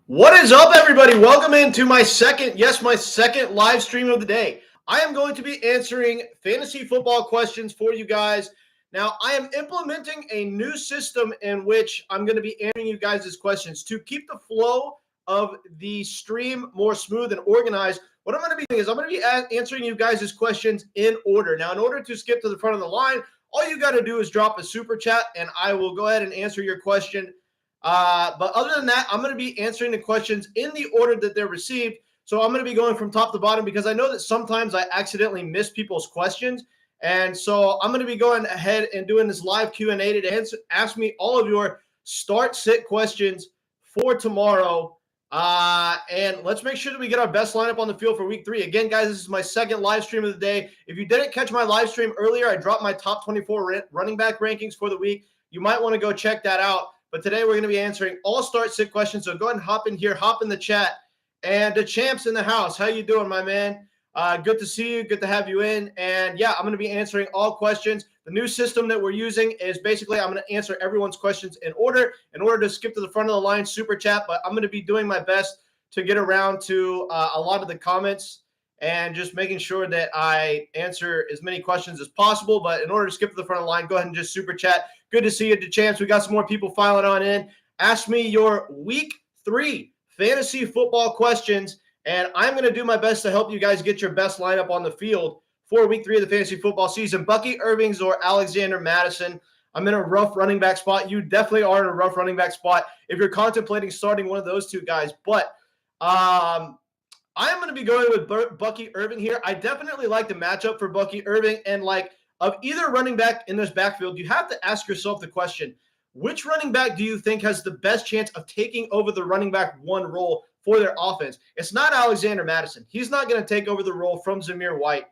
What is up, everybody? Welcome into my second live stream of the day. I am going to be answering fantasy football questions for you guys. Now, I am implementing a new system in which I'm going to be answering you guys' questions to keep the flow of the stream more smooth and organized. What I'm going to be doing is I'm going to be answering you guys' questions in order. Now, in order to skip to the front of the line, all you got to do is drop a super chat, and I will go ahead and answer your question. But other than that, I'm going to be answering the questions in the order that they're received. So I'm going to be going from top to bottom because I know that sometimes I accidentally miss people's questions. And so I'm going to be going ahead and doing this live Q&A to ask me all of your start-sit questions for tomorrow. And let's make sure that we get our best lineup on the field for week 3. Again, guys, this is my second live stream of the day. If you didn't catch my live stream earlier, I dropped my top 24 running back rankings for the week. You might want to go check that out. But today we're going to be answering all start-sit questions. So go ahead and hop in here, hop in the chat. And the champ's in the house. How you doing, my man? Good to see you. Good to have you in. And yeah, I'm going to be answering all questions. The new system that we're using is basically I'm going to answer everyone's questions in order to skip to the front of the line super chat. But I'm going to be doing my best to get around to a lot of the comments and just making sure that I answer as many questions as possible. But in order to skip to the front of the line, go ahead and just super chat. Good to see you, DeChamps. We got some more people filing on in. Ask me your week 3 fantasy football questions, and I'm going to do my best to help you guys get your best lineup on the field for week 3 of the fantasy football season. Bucky Irvings or Alexander Mattison. I'm in a rough running back spot. You definitely are in a rough running back spot if you're contemplating starting one of those two guys. But I am going to be going with Bucky Irving here. I definitely like the matchup for Bucky Irving, and of either running back in this backfield, you have to ask yourself the question, which running back do you think has the best chance of taking over the running back 1 role for their offense? It's not Alexander Mattison. He's not going to take over the role from Zamir White.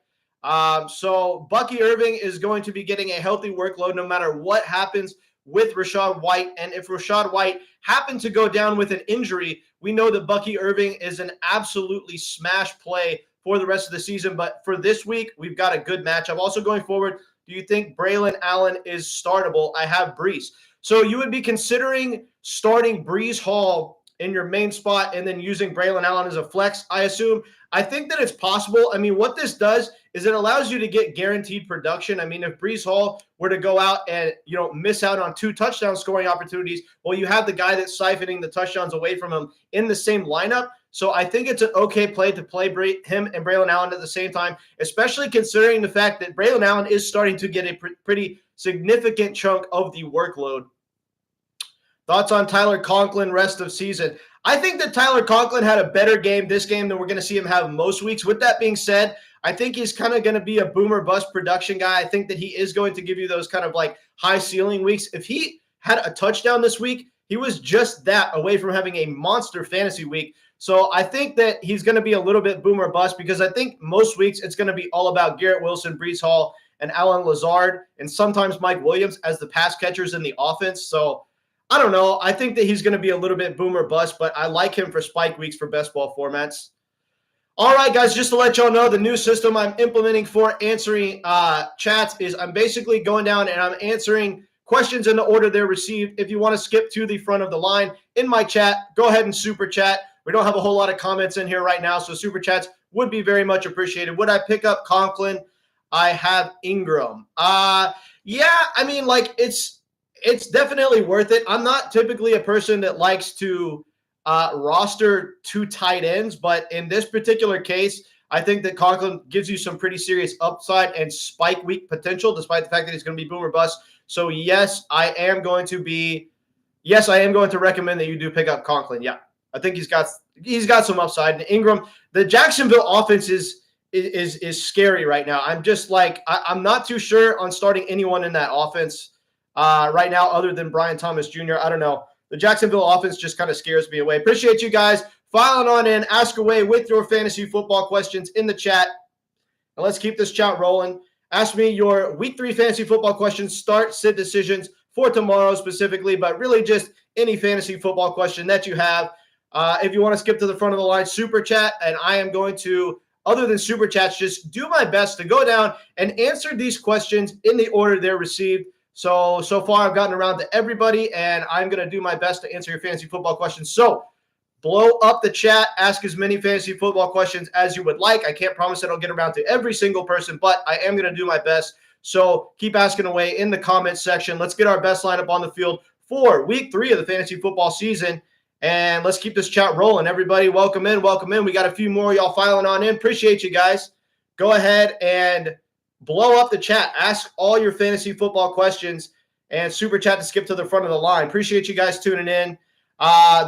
So Bucky Irving is going to be getting a healthy workload no matter what happens with Rachaad White. And if Rachaad White happened to go down with an injury, we know that Bucky Irving is an absolutely smash play for the rest of the season. But for this week, we've got a good matchup. Also going forward, do you think Braylon Allen is startable? I have Breece. So you would be considering starting Breece Hall in your main spot and then using Braylon Allen as a flex, I assume. I think that it's possible. I mean, what this does is it allows you to get guaranteed production. I mean, if Breece Hall were to go out and, miss out on 2 touchdown scoring opportunities, well, you have the guy that's siphoning the touchdowns away from him in the same lineup. So I think it's an okay play to play him and Braylon Allen at the same time, especially considering the fact that Braylon Allen is starting to get a pretty significant chunk of the workload. Thoughts on Tyler Conklin rest of season? I think that Tyler Conklin had a better game this game than we're going to see him have most weeks. With that being said, I think he's kind of going to be a boomer bust production guy. I think that he is going to give you those kind of high ceiling weeks. If he had a touchdown this week, he was just that away from having a monster fantasy week. So I think that he's going to be a little bit boomer bust because I think most weeks it's going to be all about Garrett Wilson, Breece Hall, and Allen Lazard, and sometimes Mike Williams as the pass catchers in the offense. So I don't know. I think that he's going to be a little bit boomer bust, but I like him for spike weeks for best ball formats. All right, guys, just to let y'all know, the new system I'm implementing for answering chats is I'm basically going down and I'm answering questions in the order they're received. If you want to skip to the front of the line in my chat, go ahead and super chat. We don't have a whole lot of comments in here right now, so super chats would be very much appreciated. Would I pick up Conklin? I have Ingram. Yeah, I mean, it's definitely worth it. I'm not typically a person that likes to roster 2 tight ends, but in this particular case, I think that Conklin gives you some pretty serious upside and spike week potential, despite the fact that he's going to be boomer bust. So yes, I am going to recommend that you do pick up Conklin. Yeah, I think he's got some upside. And Ingram, the Jacksonville offense is scary right now. I'm just I'm not too sure on starting anyone in that offense right now other than Brian Thomas Jr. I don't know. The Jacksonville offense just kind of scares me away. Appreciate you guys filing on in. Ask away with your fantasy football questions in the chat. And let's keep this chat rolling. Ask me your week 3 fantasy football questions, start, sit decisions for tomorrow specifically, but really just any fantasy football question that you have. If you want to skip to the front of the line, super chat, and I am going to, other than super chats, just do my best to go down and answer these questions in the order they're received. So far I've gotten around to everybody, and I'm going to do my best to answer your fantasy football questions. So blow up the chat. Ask as many fantasy football questions as you would like. I can't promise that I'll get around to every single person, but I am going to do my best. So keep asking away in the comments section. Let's get our best lineup on the field for week 3 of the fantasy football season. And let's keep this chat rolling. Everybody, welcome in, welcome in. We got a few more y'all filing on in. Appreciate you guys. Go ahead and blow up the chat. Ask all your fantasy football questions and super chat to skip to the front of the line. Appreciate you guys tuning in.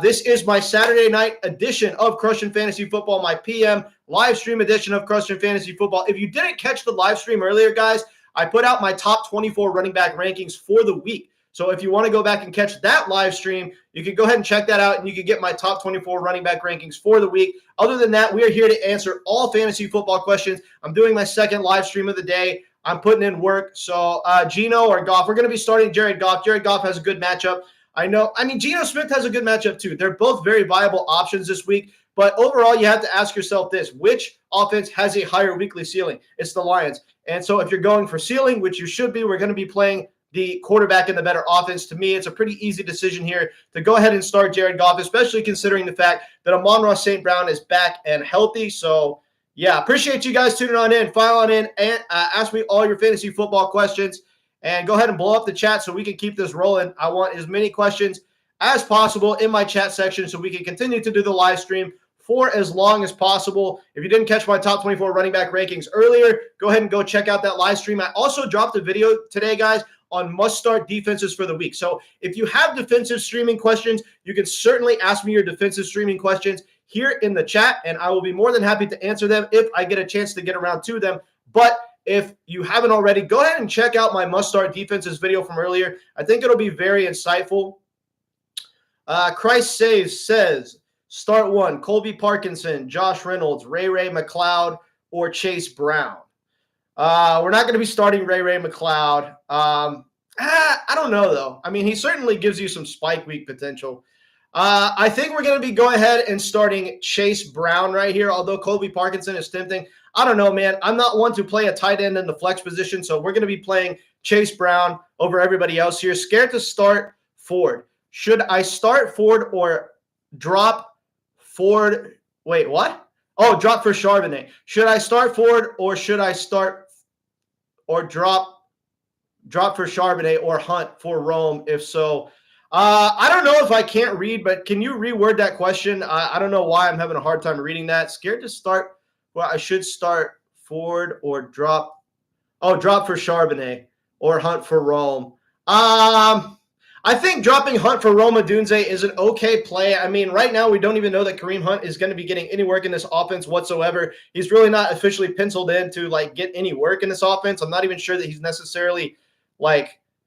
This is my Saturday night edition of Crushing Fantasy Football, my PM live stream edition of Crushing Fantasy Football. If you didn't catch the live stream earlier, guys, I put out my top 24 running back rankings for the week. So if you want to go back and catch that live stream, you can go ahead and check that out, and you can get my top 24 running back rankings for the week. Other than that, we are here to answer all fantasy football questions. I'm doing my second live stream of the day. I'm putting in work. So Geno or Goff, we're going to be starting Jared Goff. Jared Goff has a good matchup. Geno Smith has a good matchup too. They're both very viable options this week. But overall, you have to ask yourself this: which offense has a higher weekly ceiling? It's the Lions. And so if you're going for ceiling, which you should be, we're going to be playing the quarterback in the better offense. To me, it's a pretty easy decision here to go ahead and start Jared Goff, especially considering the fact that Amon-Ra St. Brown is back and healthy. So, yeah, appreciate you guys tuning on in. File on in and ask me all your fantasy football questions. And go ahead and blow up the chat so we can keep this rolling. I want as many questions as possible in my chat section so we can continue to do the live stream for as long as possible. If you didn't catch my top 24 running back rankings earlier, go ahead and go check out that live stream. I also dropped a video today, guys, on must-start defenses for the week. So if you have defensive streaming questions, you can certainly ask me your defensive streaming questions here in the chat, and I will be more than happy to answer them if I get a chance to get around to them. But if you haven't already, go ahead and check out my must-start defenses video from earlier. I think it'll be very insightful. Christ Saves says, start 1, Colby Parkinson, Josh Reynolds, Ray McCloud, or Chase Brown. We're not going to be starting Ray McCloud. I don't know, though. I mean, he certainly gives you some spike week potential. I think we're going to be going ahead and starting Chase Brown right here, although Colby Parkinson is tempting. I don't know, man. I'm not one to play a tight end in the flex position, so we're going to be playing Chase Brown over everybody else here. Scared to start Ford. Should I start Ford or drop Ford? Wait, what? Oh, drop for Charbonnet. Should I start Ford or should I start or drop for Charbonnet or Hunt for Rome? If so, I don't know if I can't read, but can you reword that question? I don't know why I'm having a hard time reading that. Scared to start. Well, I should start Ford or drop. Oh, drop for Charbonnet or Hunt for Rome. I think dropping Hunt for Rome Odunze is an okay play. I mean, right now we don't even know that Kareem Hunt is going to be getting any work in this offense whatsoever. He's really not officially penciled in to get any work in this offense. I'm not even sure that he's necessarily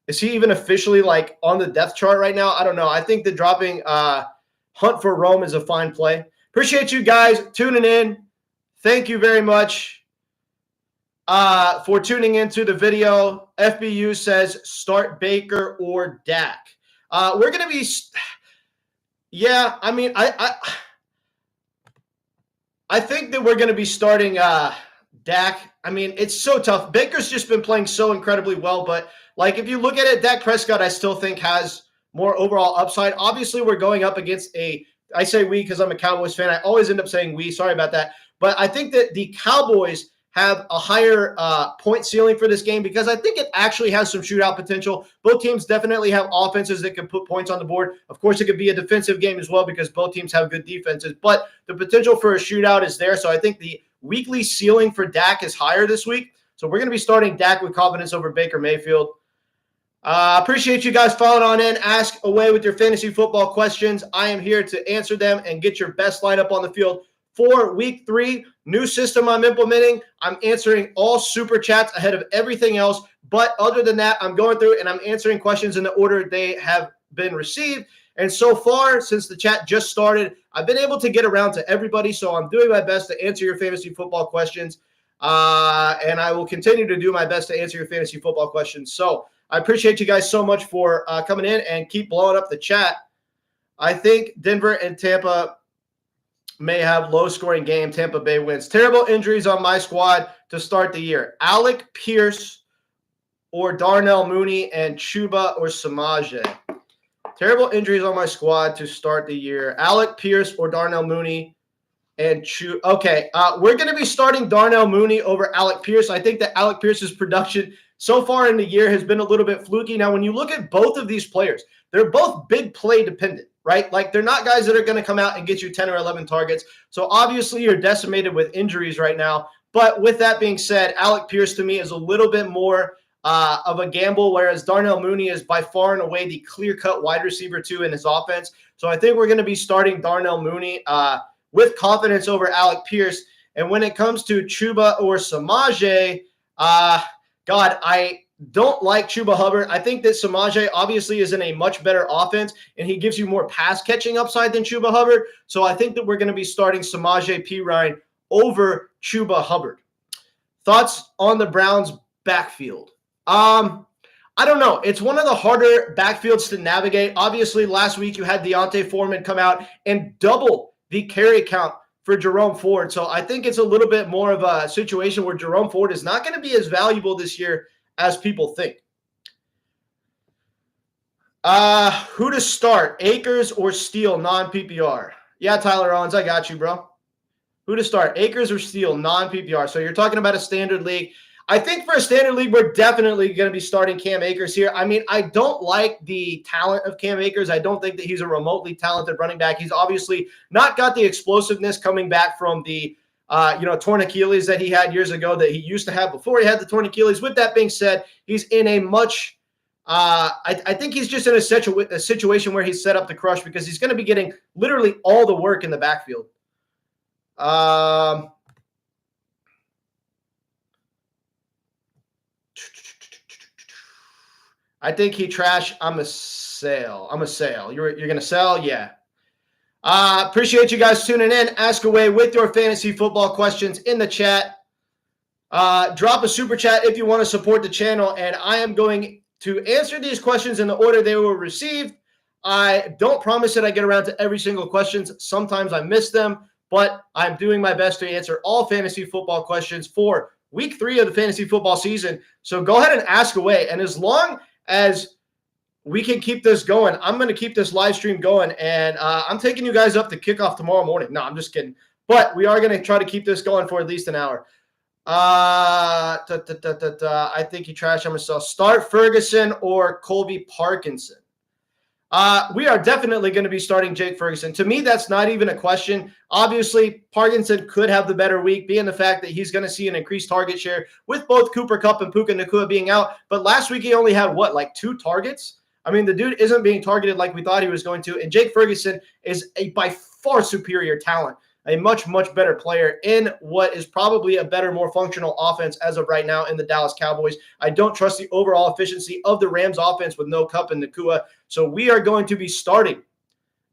is he even officially on the depth chart right now? I don't know. I think that dropping Hunt for Rome is a fine play. Appreciate you guys tuning in. Thank you very much for tuning into the video. FBU says start Baker or Dak. We're going to be – yeah, I mean, I think that we're going to be starting Dak. I mean, it's so tough. Baker's just been playing so incredibly well, but if you look at it, Dak Prescott I still think has more overall upside. Obviously, we're going up against I say we because I'm a Cowboys fan. I always end up saying we. Sorry about that. But I think that the Cowboys have a higher point ceiling for this game because I think it actually has some shootout potential. Both teams definitely have offenses that can put points on the board. Of course, it could be a defensive game as well because both teams have good defenses. But the potential for a shootout is there. So I think the weekly ceiling for Dak is higher this week. So we're going to be starting Dak with confidence over Baker Mayfield. Appreciate you guys following on in. Ask away with your fantasy football questions. I am here to answer them and get your best lineup on the field for week 3. New system I'm implementing. I'm answering all super chats ahead of everything else. But other than that, I'm going through and I'm answering questions in the order they have been received. And so far, since the chat just started, I've been able to get around to everybody. So I'm doing my best to answer your fantasy football questions. And I will continue to do my best to answer your fantasy football questions. So I appreciate you guys so much for coming in and keep blowing up the chat. I think Denver and Tampa may have low-scoring game. Tampa Bay wins. Terrible injuries on my squad to start the year. Alec Pierce or Darnell Mooney and Chuba or Samaje. Terrible injuries on my squad to start the year. Alec Pierce or Darnell Mooney. Okay, we're going to be starting Darnell Mooney over Alec Pierce. I think that Alec Pierce's production so far in the year has been a little bit fluky. Now, when you look at both of these players, they're both big play dependent, right? Like, they're not guys that are going to come out and get you 10 or 11 targets. So, obviously, you're decimated with injuries right now. But with that being said, Alec Pierce to me is a little bit more of a gamble, whereas Darnell Mooney is by far and away the clear-cut wide receiver, too, in his offense. So, I think we're going to be starting Darnell Mooney with confidence over Alec Pierce. And when it comes to Chuba or Samaje, God, I don't like Chuba Hubbard. I think that Samaje obviously is in a much better offense, and he gives you more pass-catching upside than Chuba Hubbard. So I think that we're going to be starting Samaje Perine over Chuba Hubbard. Thoughts on the Browns' backfield? I don't know. It's one of the harder backfields to navigate. Obviously, last week you had D'Onta Foreman come out and double the carry count for Jerome Ford. So I think it's a little bit more of a situation where Jerome Ford is not going to be as valuable this year as people think. Who to start, Akers or Steele, non-PPR? Yeah, Tyler Owens, I got you, bro. Who to start, Akers or Steele, non-PPR? So you're talking about a standard league. I think for a standard league, we're definitely going to be starting Cam Akers here. I mean, I don't like the talent of Cam Akers. I don't think that he's a remotely talented running back. He's obviously not got the explosiveness coming back from the torn Achilles that he had years ago that he used to have before he had the torn Achilles. With that being said, he's in a much I think he's just in a situation where he's set up to crush because he's going to be getting literally all the work in the backfield. I think he trash. I'm a sale. You're going to sell? Yeah. Appreciate you guys tuning in. Ask away with your fantasy football questions in the chat. Drop a super chat if you want to support the channel, and I am going to answer these questions in the order they were received. I don't promise that I get around to every single question. Sometimes I miss them, but I'm doing my best to answer all fantasy football questions for week 3 of the fantasy football season. So go ahead and ask away. And as long as we can keep this going, I'm going to keep this live stream going. And I'm taking you guys up to kickoff tomorrow morning. No, I'm just kidding. But we are going to try to keep this going for at least an hour. I think you trash. I'm going to sell. Start Ferguson or Colby Parkinson. We are definitely going to be starting Jake Ferguson. To me, that's not even a question. Obviously, Parkinson could have the better week, being the fact that he's going to see an increased target share with both Cooper Kupp and Puka Nacua being out. But last week, he only had, like 2 targets? I mean, the dude isn't being targeted like we thought he was going to. And Jake Ferguson is a by far superior talent, a much, much better player in what is probably a better, more functional offense as of right now in the Dallas Cowboys. I don't trust the overall efficiency of the Rams offense with no Kupp and Nacua. So we are going to be starting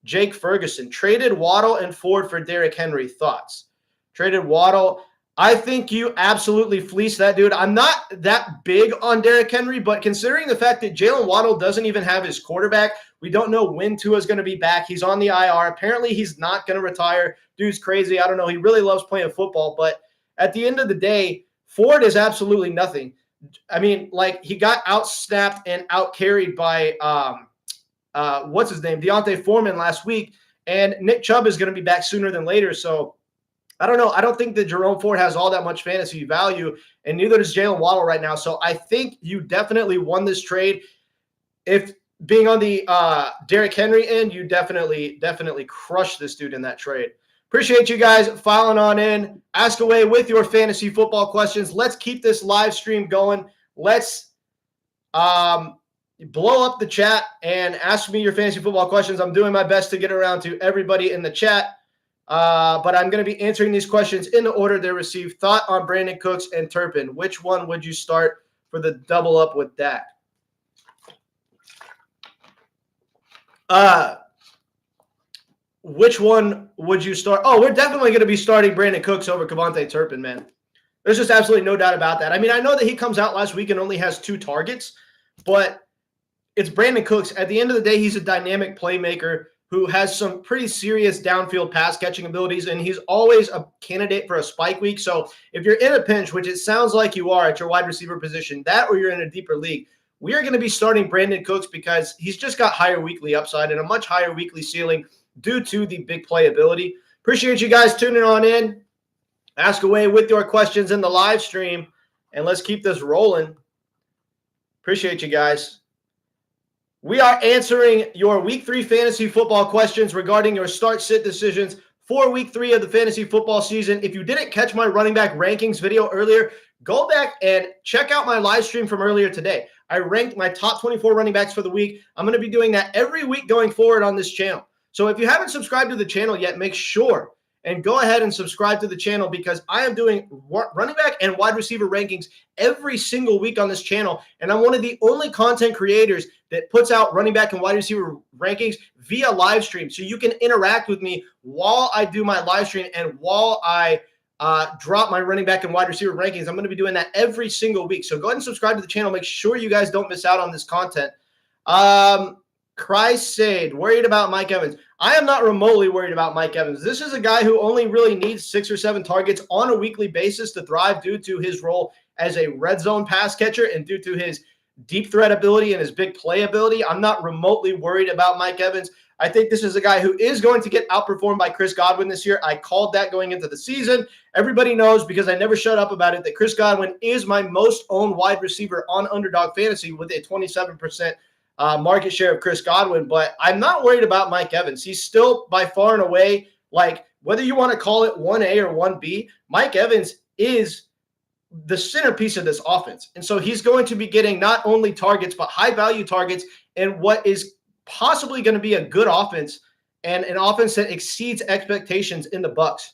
Jake Ferguson. Traded Waddle and Ford for Derrick Henry. Thoughts? Traded Waddle. I think you absolutely fleeced that dude. I'm not that big on Derrick Henry, but considering the fact that Jalen Waddle doesn't even have his quarterback, we don't know when Tua's going to be back. He's on the IR. Apparently, he's not going to retire. Dude's crazy. I don't know. He really loves playing football, but at the end of the day, Ford is absolutely nothing. I mean, like, he got out-snapped and out-carried by what's his name? D'Onta Foreman last week, and Nick Chubb is going to be back sooner than later. So I don't know. I don't think that Jerome Ford has all that much fantasy value, and neither does Jalen Waddle right now. So I think you definitely won this trade. If being on the Derrick Henry end, you definitely crushed this dude in that trade. Appreciate you guys filing on in. Ask away with your fantasy football questions. Let's keep this live stream going. Let's blow up the chat and ask me your fantasy football questions. I'm doing my best to get around to everybody in the chat. But I'm going to be answering these questions in the order they're received. Thought on Brandon Cooks and Turpin. Which one would you start for the double up with Dak? Which one would you start? Oh, we're definitely going to be starting Brandon Cooks over KaVontae Turpin, man. There's just absolutely no doubt about that. I mean, I know that he comes out last week and only has 2 targets, but it's Brandon Cooks. At the end of the day, he's a dynamic playmaker who has some pretty serious downfield pass catching abilities, and he's always a candidate for a spike week. So if you're in a pinch, which it sounds like you are at your wide receiver position, that or you're in a deeper league, we are going to be starting Brandin Cooks because he's just got higher weekly upside and a much higher weekly ceiling due to the big playability. Appreciate you guys tuning on in. Ask away with your questions in the live stream, and let's keep this rolling. Appreciate you guys. We are answering your Week 3 fantasy football questions regarding your start-sit decisions for Week 3 of the fantasy football season. If you didn't catch my running back rankings video earlier, go back and check out my live stream from earlier today. I ranked my top 24 running backs for the week. I'm going to be doing that every week going forward on this channel. So if you haven't subscribed to the channel yet, make sure and go ahead and subscribe to the channel because I am doing running back and wide receiver rankings every single week on this channel. And I'm one of the only content creators that puts out running back and wide receiver rankings via live stream. So you can interact with me while I do my live stream and while I drop my running back and wide receiver rankings. I'm going to be doing that every single week. So go ahead and subscribe to the channel. Make sure you guys don't miss out on this content. Christ Sade, worried about Mike Evans. I am not remotely worried about Mike Evans. This is a guy who only really needs 6 or 7 targets on a weekly basis to thrive due to his role as a red zone pass catcher and due to his deep threat ability and his big play ability. I'm not remotely worried about Mike Evans. I think this is a guy who is going to get outperformed by Chris Godwin this year. I called that going into the season. Everybody knows because I never shut up about it that Chris Godwin is my most owned wide receiver on Underdog Fantasy with a 27% market share of Chris Godwin, but I'm not worried about Mike Evans. He's still by far and away, like whether you want to call it 1A or 1B, Mike Evans is the centerpiece of this offense. And so he's going to be getting not only targets, but high value targets and what is possibly going to be a good offense and an offense that exceeds expectations in the Bucs.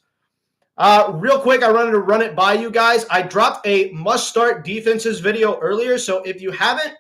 Real quick, I wanted to run it by you guys. I dropped a must-start defenses video earlier. So if you haven't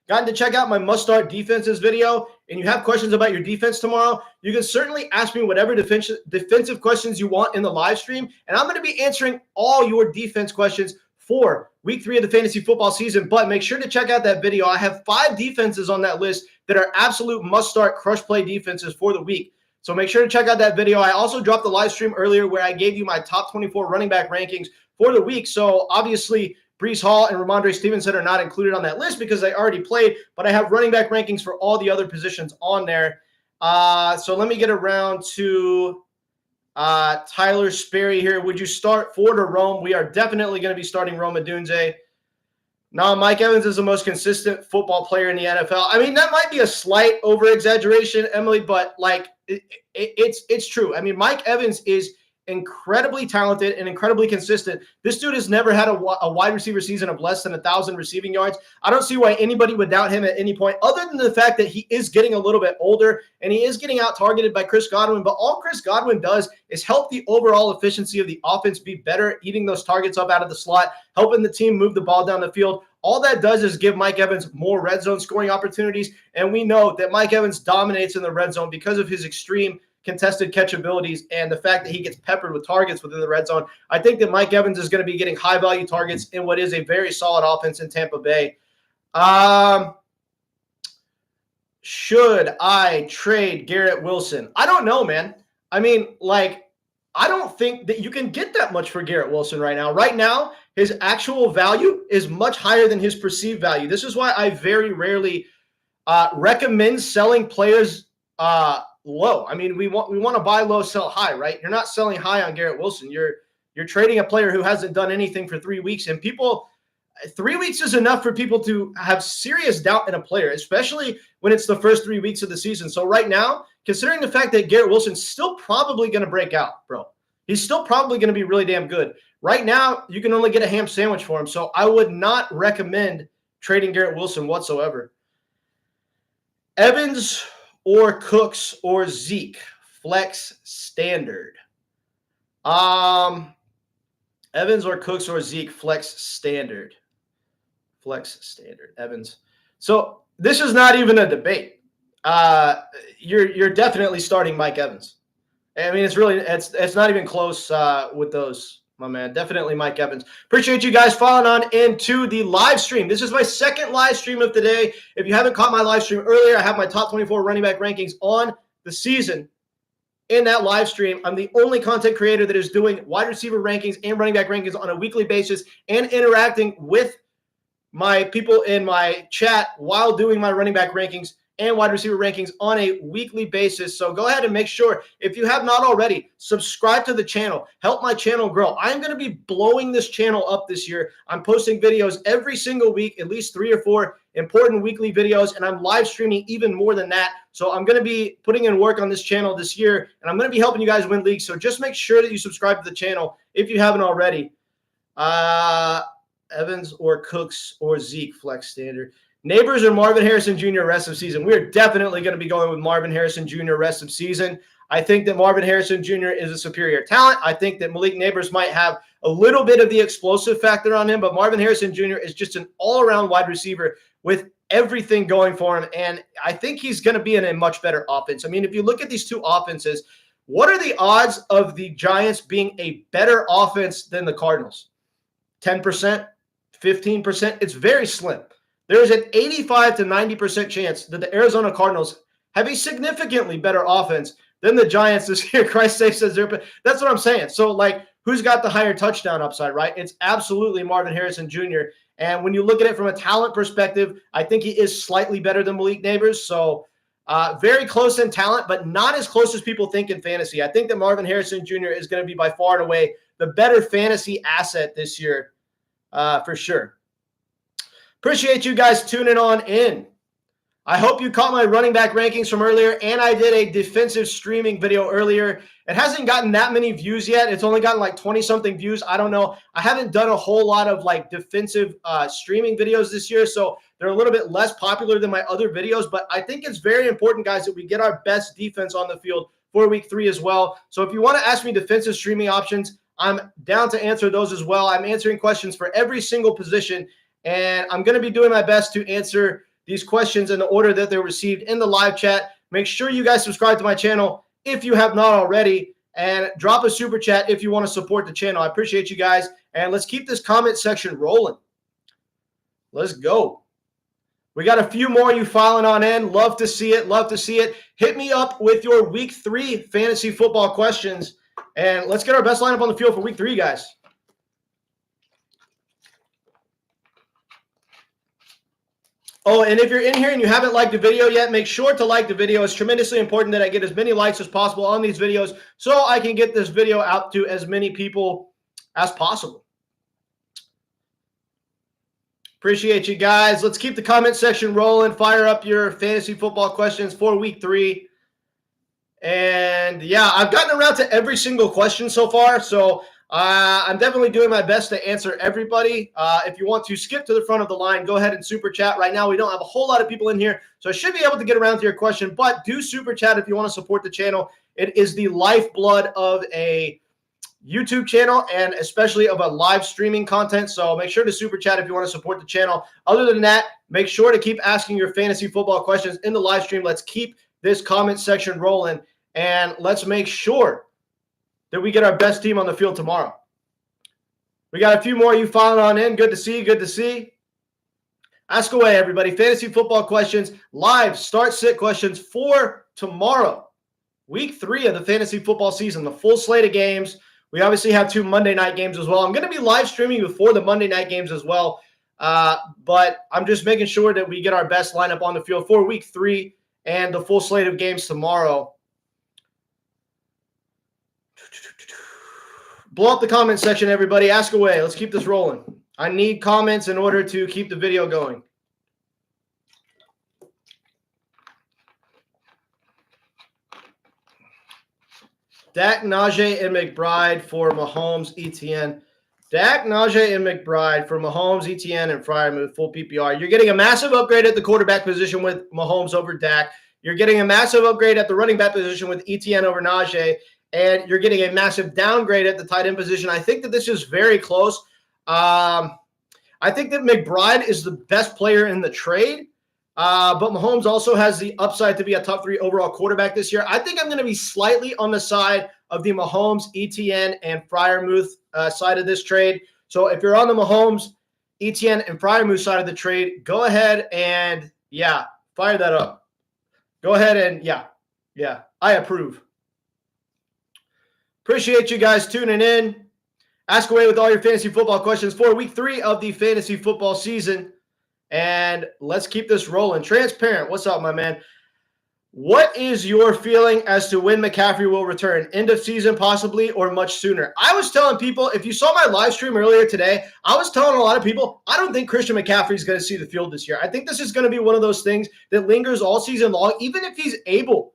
gotten to check out my must-start defenses video and you have questions about your defense tomorrow, you can certainly ask me whatever defensive questions you want in the live stream, and I'm going to be answering all your defense questions for Week 3 of the fantasy football season. But make sure to check out that video. I have 5 defenses on that list that are absolute must-start crush play defenses for the week. So make sure to check out that video. I also dropped the live stream earlier where I gave you my top 24 running back rankings for the week. So obviously, Breece Hall and Ramondre Stevenson are not included on that list because they already played, but I have running back rankings for all the other positions on there. So let me get around to Tyler Sperry here. Would you start Ford or Rome? We are definitely going to be starting Rome Odunze. No, Mike Evans is the most consistent football player in the NFL. I mean, that might be a slight over-exaggeration, Emily, but like it's true. I mean, Mike Evans is incredibly talented and incredibly consistent. This dude has never had a wide receiver season of less than 1,000 receiving yards. I don't see why anybody would doubt him at any point, other than the fact that he is getting a little bit older and he is getting out targeted by Chris Godwin. But all Chris Godwin does is help the overall efficiency of the offense be better, eating those targets up out of the slot, helping the team move the ball down the field. All that does is give Mike Evans more red zone scoring opportunities. And we know that Mike Evans dominates in the red zone because of his extreme contested catch abilities and the fact that he gets peppered with targets within the red zone. I think that Mike Evans is going to be getting high value targets in what is a very solid offense in Tampa Bay. Should I trade Garrett Wilson? I don't know, man. I mean, like, I don't think that you can get that much for Garrett Wilson right now. Right now, his actual value is much higher than his perceived value. This is why I very rarely recommend selling players low. I mean, we want to buy low, sell high, right? You're not selling high on Garrett Wilson. You're trading a player who hasn't done anything for 3 weeks, and 3 weeks is enough for people to have serious doubt in a player, especially when it's the first 3 weeks of the season. So right now, considering the fact that Garrett Wilson's still probably going to break out, bro, he's still probably going to be really damn good. Right now, you can only get a ham sandwich for him. So I would not recommend trading Garrett Wilson whatsoever. Evans or Cooks or Zeke, flex standard. Evans or Cooks or Zeke, flex standard. Flex standard, Evans. So this is not even a debate. You're definitely starting Mike Evans. I mean, it's not even close with those, my man. Definitely Mike Evans. Appreciate you guys following on into the live stream. This is my second live stream of the day. If you haven't caught my live stream earlier, I have my top 24 running back rankings on the season in that live stream. I'm the only content creator that is doing wide receiver rankings and running back rankings on a weekly basis and interacting with my people in my chat while doing my running back rankings and wide receiver rankings on a weekly basis. So go ahead and make sure, if you have not already, subscribe to the channel. Help my channel grow. I'm going to be blowing this channel up this year. I'm posting videos every single week, at least 3 or 4 important weekly videos, and I'm live streaming even more than that. So I'm going to be putting in work on this channel this year, and I'm going to be helping you guys win leagues. So just make sure that you subscribe to the channel if you haven't already. Evans or Cooks or Zeke flex standard. Neighbors or Marvin Harrison Jr. rest of season? We're definitely going to be going with Marvin Harrison Jr. rest of season. I think that Marvin Harrison Jr. is a superior talent. I think that Malik Neighbors might have a little bit of the explosive factor on him, but Marvin Harrison Jr. is just an all-around wide receiver with everything going for him, and I think he's going to be in a much better offense. I mean, if you look at these two offenses, what are the odds of the Giants being a better offense than the Cardinals? 10%? 15%? It's very slim. There is an 85 to 90% chance that the Arizona Cardinals have a significantly better offense than the Giants this year. Christ sake, says there, but that's what I'm saying. So, like, who's got the higher touchdown upside, right? It's absolutely Marvin Harrison Jr. And when you look at it from a talent perspective, I think he is slightly better than Malik Neighbors. So, very close in talent, but not as close as people think in fantasy. I think that Marvin Harrison Jr. is going to be by far and away the better fantasy asset this year, for sure. Appreciate you guys tuning on in. I hope you caught my running back rankings from earlier, and I did a defensive streaming video earlier. It hasn't gotten that many views yet. It's only gotten like 20-something views. I don't know. I haven't done a whole lot of like defensive streaming videos this year, so they're a little bit less popular than my other videos, but I think it's very important, guys, that we get our best defense on the field for week 3 as well. So if you want to ask me defensive streaming options, I'm down to answer those as well. I'm answering questions for every single position, and I'm going to be doing my best to answer these questions in the order that they're received in the live chat. Make sure you guys subscribe to my channel if you have not already, and drop a super chat if you want to support the channel. I appreciate you guys, and let's keep this comment section rolling. Let's go. We got a few more you filing on in. Love to see it. Love to see it. Hit me up with your week 3 fantasy football questions, and let's get our best lineup on the field for week 3, guys. Oh, and if you're in here and you haven't liked the video yet, make sure to like the video. It's tremendously important that I get as many likes as possible on these videos so I can get this video out to as many people as possible. Appreciate you guys. Let's keep the comment section rolling. Fire up your fantasy football questions for week 3. And yeah, I've gotten around to every single question so far, so I'm definitely doing my best to answer everybody. If you want to skip to the front of the line, go ahead and super chat. Right now, we don't have a whole lot of people in here, so I should be able to get around to your question, but do super chat if you want to support the channel. It is the lifeblood of a YouTube channel and especially of a live streaming content, so make sure to super chat if you want to support the channel. Other than that, make sure to keep asking your fantasy football questions in the live stream. Let's keep this comment section rolling, and let's make sure that we get our best team on the field tomorrow. We got a few more you filing on in. Good to see. Good to see. Ask away, everybody. Fantasy football questions, live start-sit questions for tomorrow. Week 3 of the fantasy football season, the full slate of games. We obviously have 2 Monday night games as well. I'm going to be live streaming before the Monday night games as well, but I'm just making sure that we get our best lineup on the field for week 3 and the full slate of games tomorrow. Blow up the comment section, everybody. Ask away. Let's keep this rolling. I need comments in order to keep the video going. Dak, Najee, and McBride for Mahomes, ETN. Dak, Najee, and McBride for Mahomes, ETN, and Freiermuth, full PPR. You're getting a massive upgrade at the quarterback position with Mahomes over Dak. You're getting a massive upgrade at the running back position with ETN over Najee. And you're getting a massive downgrade at the tight end position. I think that this is very close. I think that McBride is the best player in the trade, but Mahomes also has the upside to be a top 3 overall quarterback this year. I think I'm going to be slightly on the side of the Mahomes, ETN, and Freiermuth side of this trade. So if you're on the Mahomes, ETN, and Freiermuth side of the trade, go ahead and, yeah, fire that up. Go ahead and, yeah, I approve. Appreciate you guys tuning in. Ask away with all your fantasy football questions for week 3 of the fantasy football season. And let's keep this rolling. Transparent, what's up, my man? What is your feeling as to when McCaffrey will return? End of season possibly, or much sooner? I was telling people, if you saw my live stream earlier today, I was telling a lot of people, I don't think Christian McCaffrey is going to see the field this year. I think this is going to be one of those things that lingers all season long. Even if he's able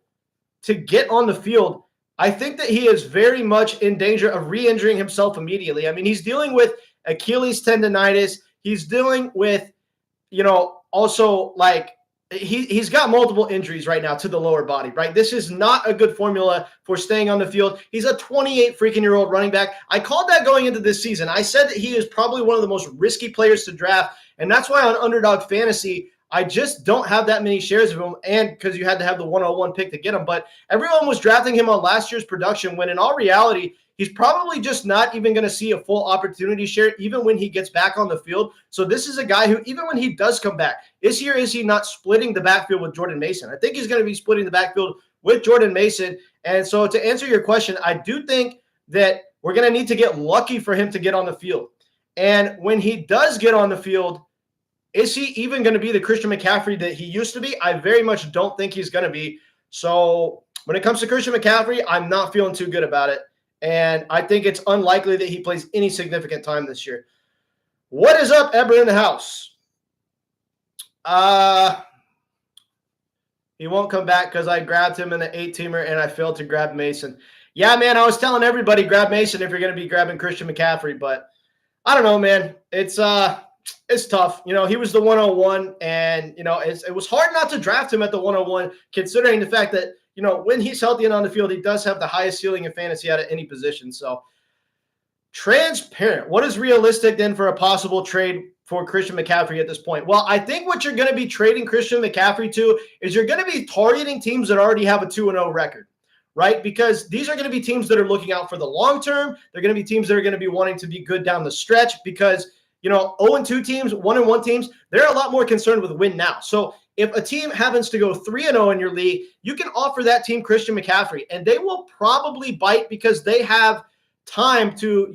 to get on the field, I think that he is very much in danger of re-injuring himself immediately. I mean, he's dealing with Achilles tendonitis. He's dealing with, also like, he's got multiple injuries right now to the lower body, right? This is not a good formula for staying on the field. He's a 28-freaking-year-old running back. I called that going into this season. I said that he is probably one of the most risky players to draft, and that's why on Underdog Fantasy, I just don't have that many shares of him, and because you had to have the 101 pick to get him. But everyone was drafting him on last year's production when in all reality, he's probably just not even going to see a full opportunity share even when he gets back on the field. So this is a guy who, even when he does come back, is he not splitting the backfield with Jordan Mason? I think he's going to be splitting the backfield with Jordan Mason. And so to answer your question, I do think that we're going to need to get lucky for him to get on the field. And when he does get on the field, is he even going to be the Christian McCaffrey that he used to be? I very much don't think he's going to be. So when it comes to Christian McCaffrey, I'm not feeling too good about it. And I think it's unlikely that he plays any significant time this year. What is up, Eber in the house? He won't come back because I grabbed him in the 8-teamer and I failed to grab Mason. Yeah, man, I was telling everybody grab Mason if you're going to be grabbing Christian McCaffrey, but I don't know, man. It's tough. He was the 101, and, it was hard not to draft him at the 101, considering the fact that, when he's healthy and on the field, he does have the highest ceiling in fantasy out of any position. So transparent. What is realistic then for a possible trade for Christian McCaffrey at this point? Well, I think what you're going to be trading Christian McCaffrey to is you're going to be targeting teams that already have a 2-0 record, right? Because these are going to be teams that are looking out for the long term. They're going to be teams that are going to be wanting to be good down the stretch because 0-2 teams, 1-1 teams, they're a lot more concerned with win now. So if a team happens to go 3-0 in your league, you can offer that team Christian McCaffrey, and they will probably bite because they have time to,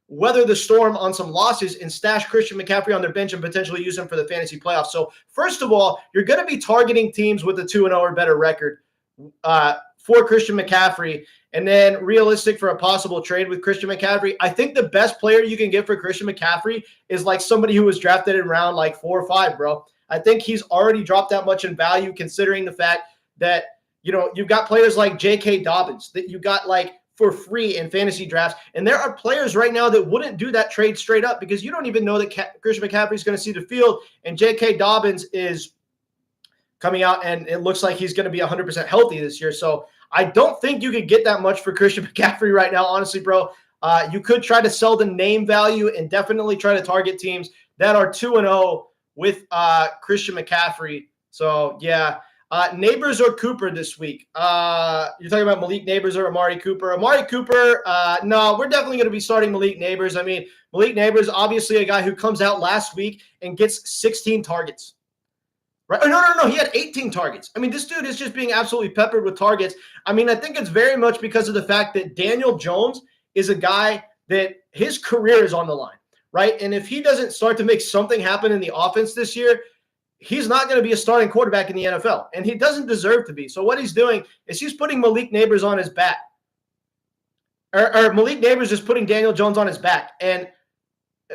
weather the storm on some losses and stash Christian McCaffrey on their bench and potentially use him for the fantasy playoffs. So first of all, you're going to be targeting teams with a 2-0 or better record for Christian McCaffrey. And then realistic for a possible trade with Christian McCaffrey, I think the best player you can get for Christian McCaffrey is like somebody who was drafted in round like 4 or 5, bro. I think he's already dropped that much in value considering the fact that, you've got players like J.K. Dobbins that you got like for free in fantasy drafts. And there are players right now that wouldn't do that trade straight up because you don't even know that Christian McCaffrey is going to see the field. And J.K. Dobbins is coming out and it looks like he's going to be 100% healthy this year. So I don't think you could get that much for Christian McCaffrey right now, honestly, bro. You could try to sell the name value and definitely try to target teams that are 2-0 with Christian McCaffrey. So, yeah. Neighbors or Cooper this week? You're talking about Malik Neighbors or Amari Cooper? Amari Cooper, no, we're definitely going to be starting Malik Neighbors. I mean, Malik Neighbors, obviously a guy who comes out last week and gets 16 targets. Right? Oh, no. He had 18 targets. I mean, this dude is just being absolutely peppered with targets. I mean, I think it's very much because of the fact that Daniel Jones is a guy that his career is on the line, right? And if he doesn't start to make something happen in the offense this year, he's not going to be a starting quarterback in the NFL, and he doesn't deserve to be. So what he's doing is he's putting Malik Neighbors on his back. Or Malik Neighbors is putting Daniel Jones on his back. And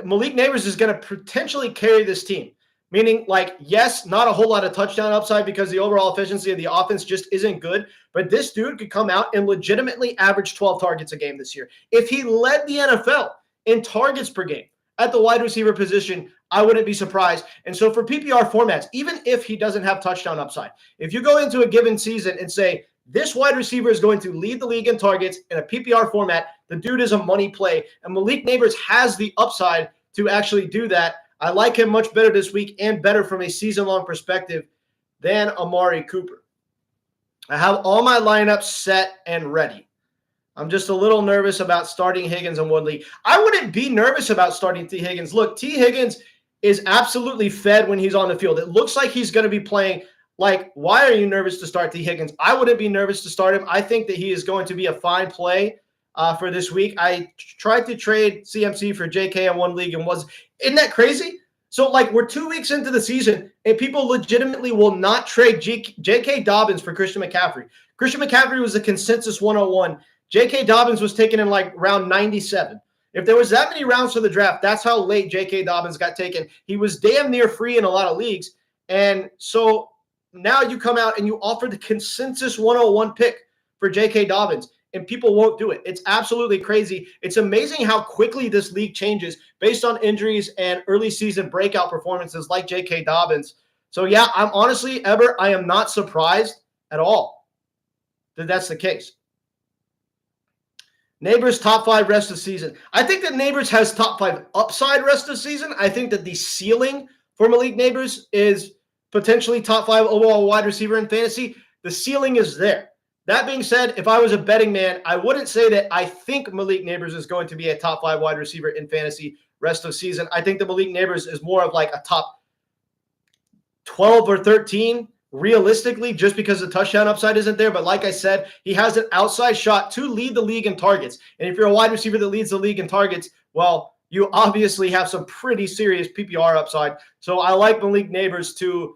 Malik Neighbors is going to potentially carry this team. Meaning, like, yes, not a whole lot of touchdown upside because the overall efficiency of the offense just isn't good. But this dude could come out and legitimately average 12 targets a game this year. If he led the NFL in targets per game at the wide receiver position, I wouldn't be surprised. And so for PPR formats, even if he doesn't have touchdown upside, if you go into a given season and say, this wide receiver is going to lead the league in targets in a PPR format, the dude is a money play. And Malik Neighbors has the upside to actually do that. I like him much better this week and better from a season-long perspective than Amari Cooper. I have all my lineups set and ready. I'm just a little nervous about starting Higgins and Woodley. I wouldn't be nervous about starting T. Higgins. Look, T. Higgins is absolutely fed when he's on the field. It looks like he's going to be playing. Like, why are you nervous to start T. Higgins? I wouldn't be nervous to start him. I think that he is going to be a fine play for this week. I tried to trade CMC for JK in one league and isn't that crazy? So, like, we're 2 weeks into the season, and people legitimately will not trade J.K. Dobbins for Christian McCaffrey. Christian McCaffrey was a consensus 101. J.K. Dobbins was taken in, like, round 97. If there was that many rounds for the draft, that's how late J.K. Dobbins got taken. He was damn near free in a lot of leagues. And so now you come out and you offer the consensus 101 pick for J.K. Dobbins, and people won't do it. It's absolutely crazy. It's amazing how quickly this league changes based on injuries and early season breakout performances like J.K. Dobbins. So, yeah, I'm honestly, Eber, I am not surprised at all that that's the case. Neighbors top 5 rest of the season. I think that Neighbors has top 5 upside rest of the season. I think that the ceiling for Malik Neighbors is potentially top 5 overall wide receiver in fantasy. The ceiling is there. That being said, if I was a betting man, I wouldn't say that I think Malik Neighbors is going to be a top 5 wide receiver in fantasy rest of season. I think that Malik Neighbors is more of like a top 12 or 13 realistically, just because the touchdown upside isn't there. But like I said, he has an outside shot to lead the league in targets. And if you're a wide receiver that leads the league in targets, well, you obviously have some pretty serious PPR upside. So I like Malik Neighbors to,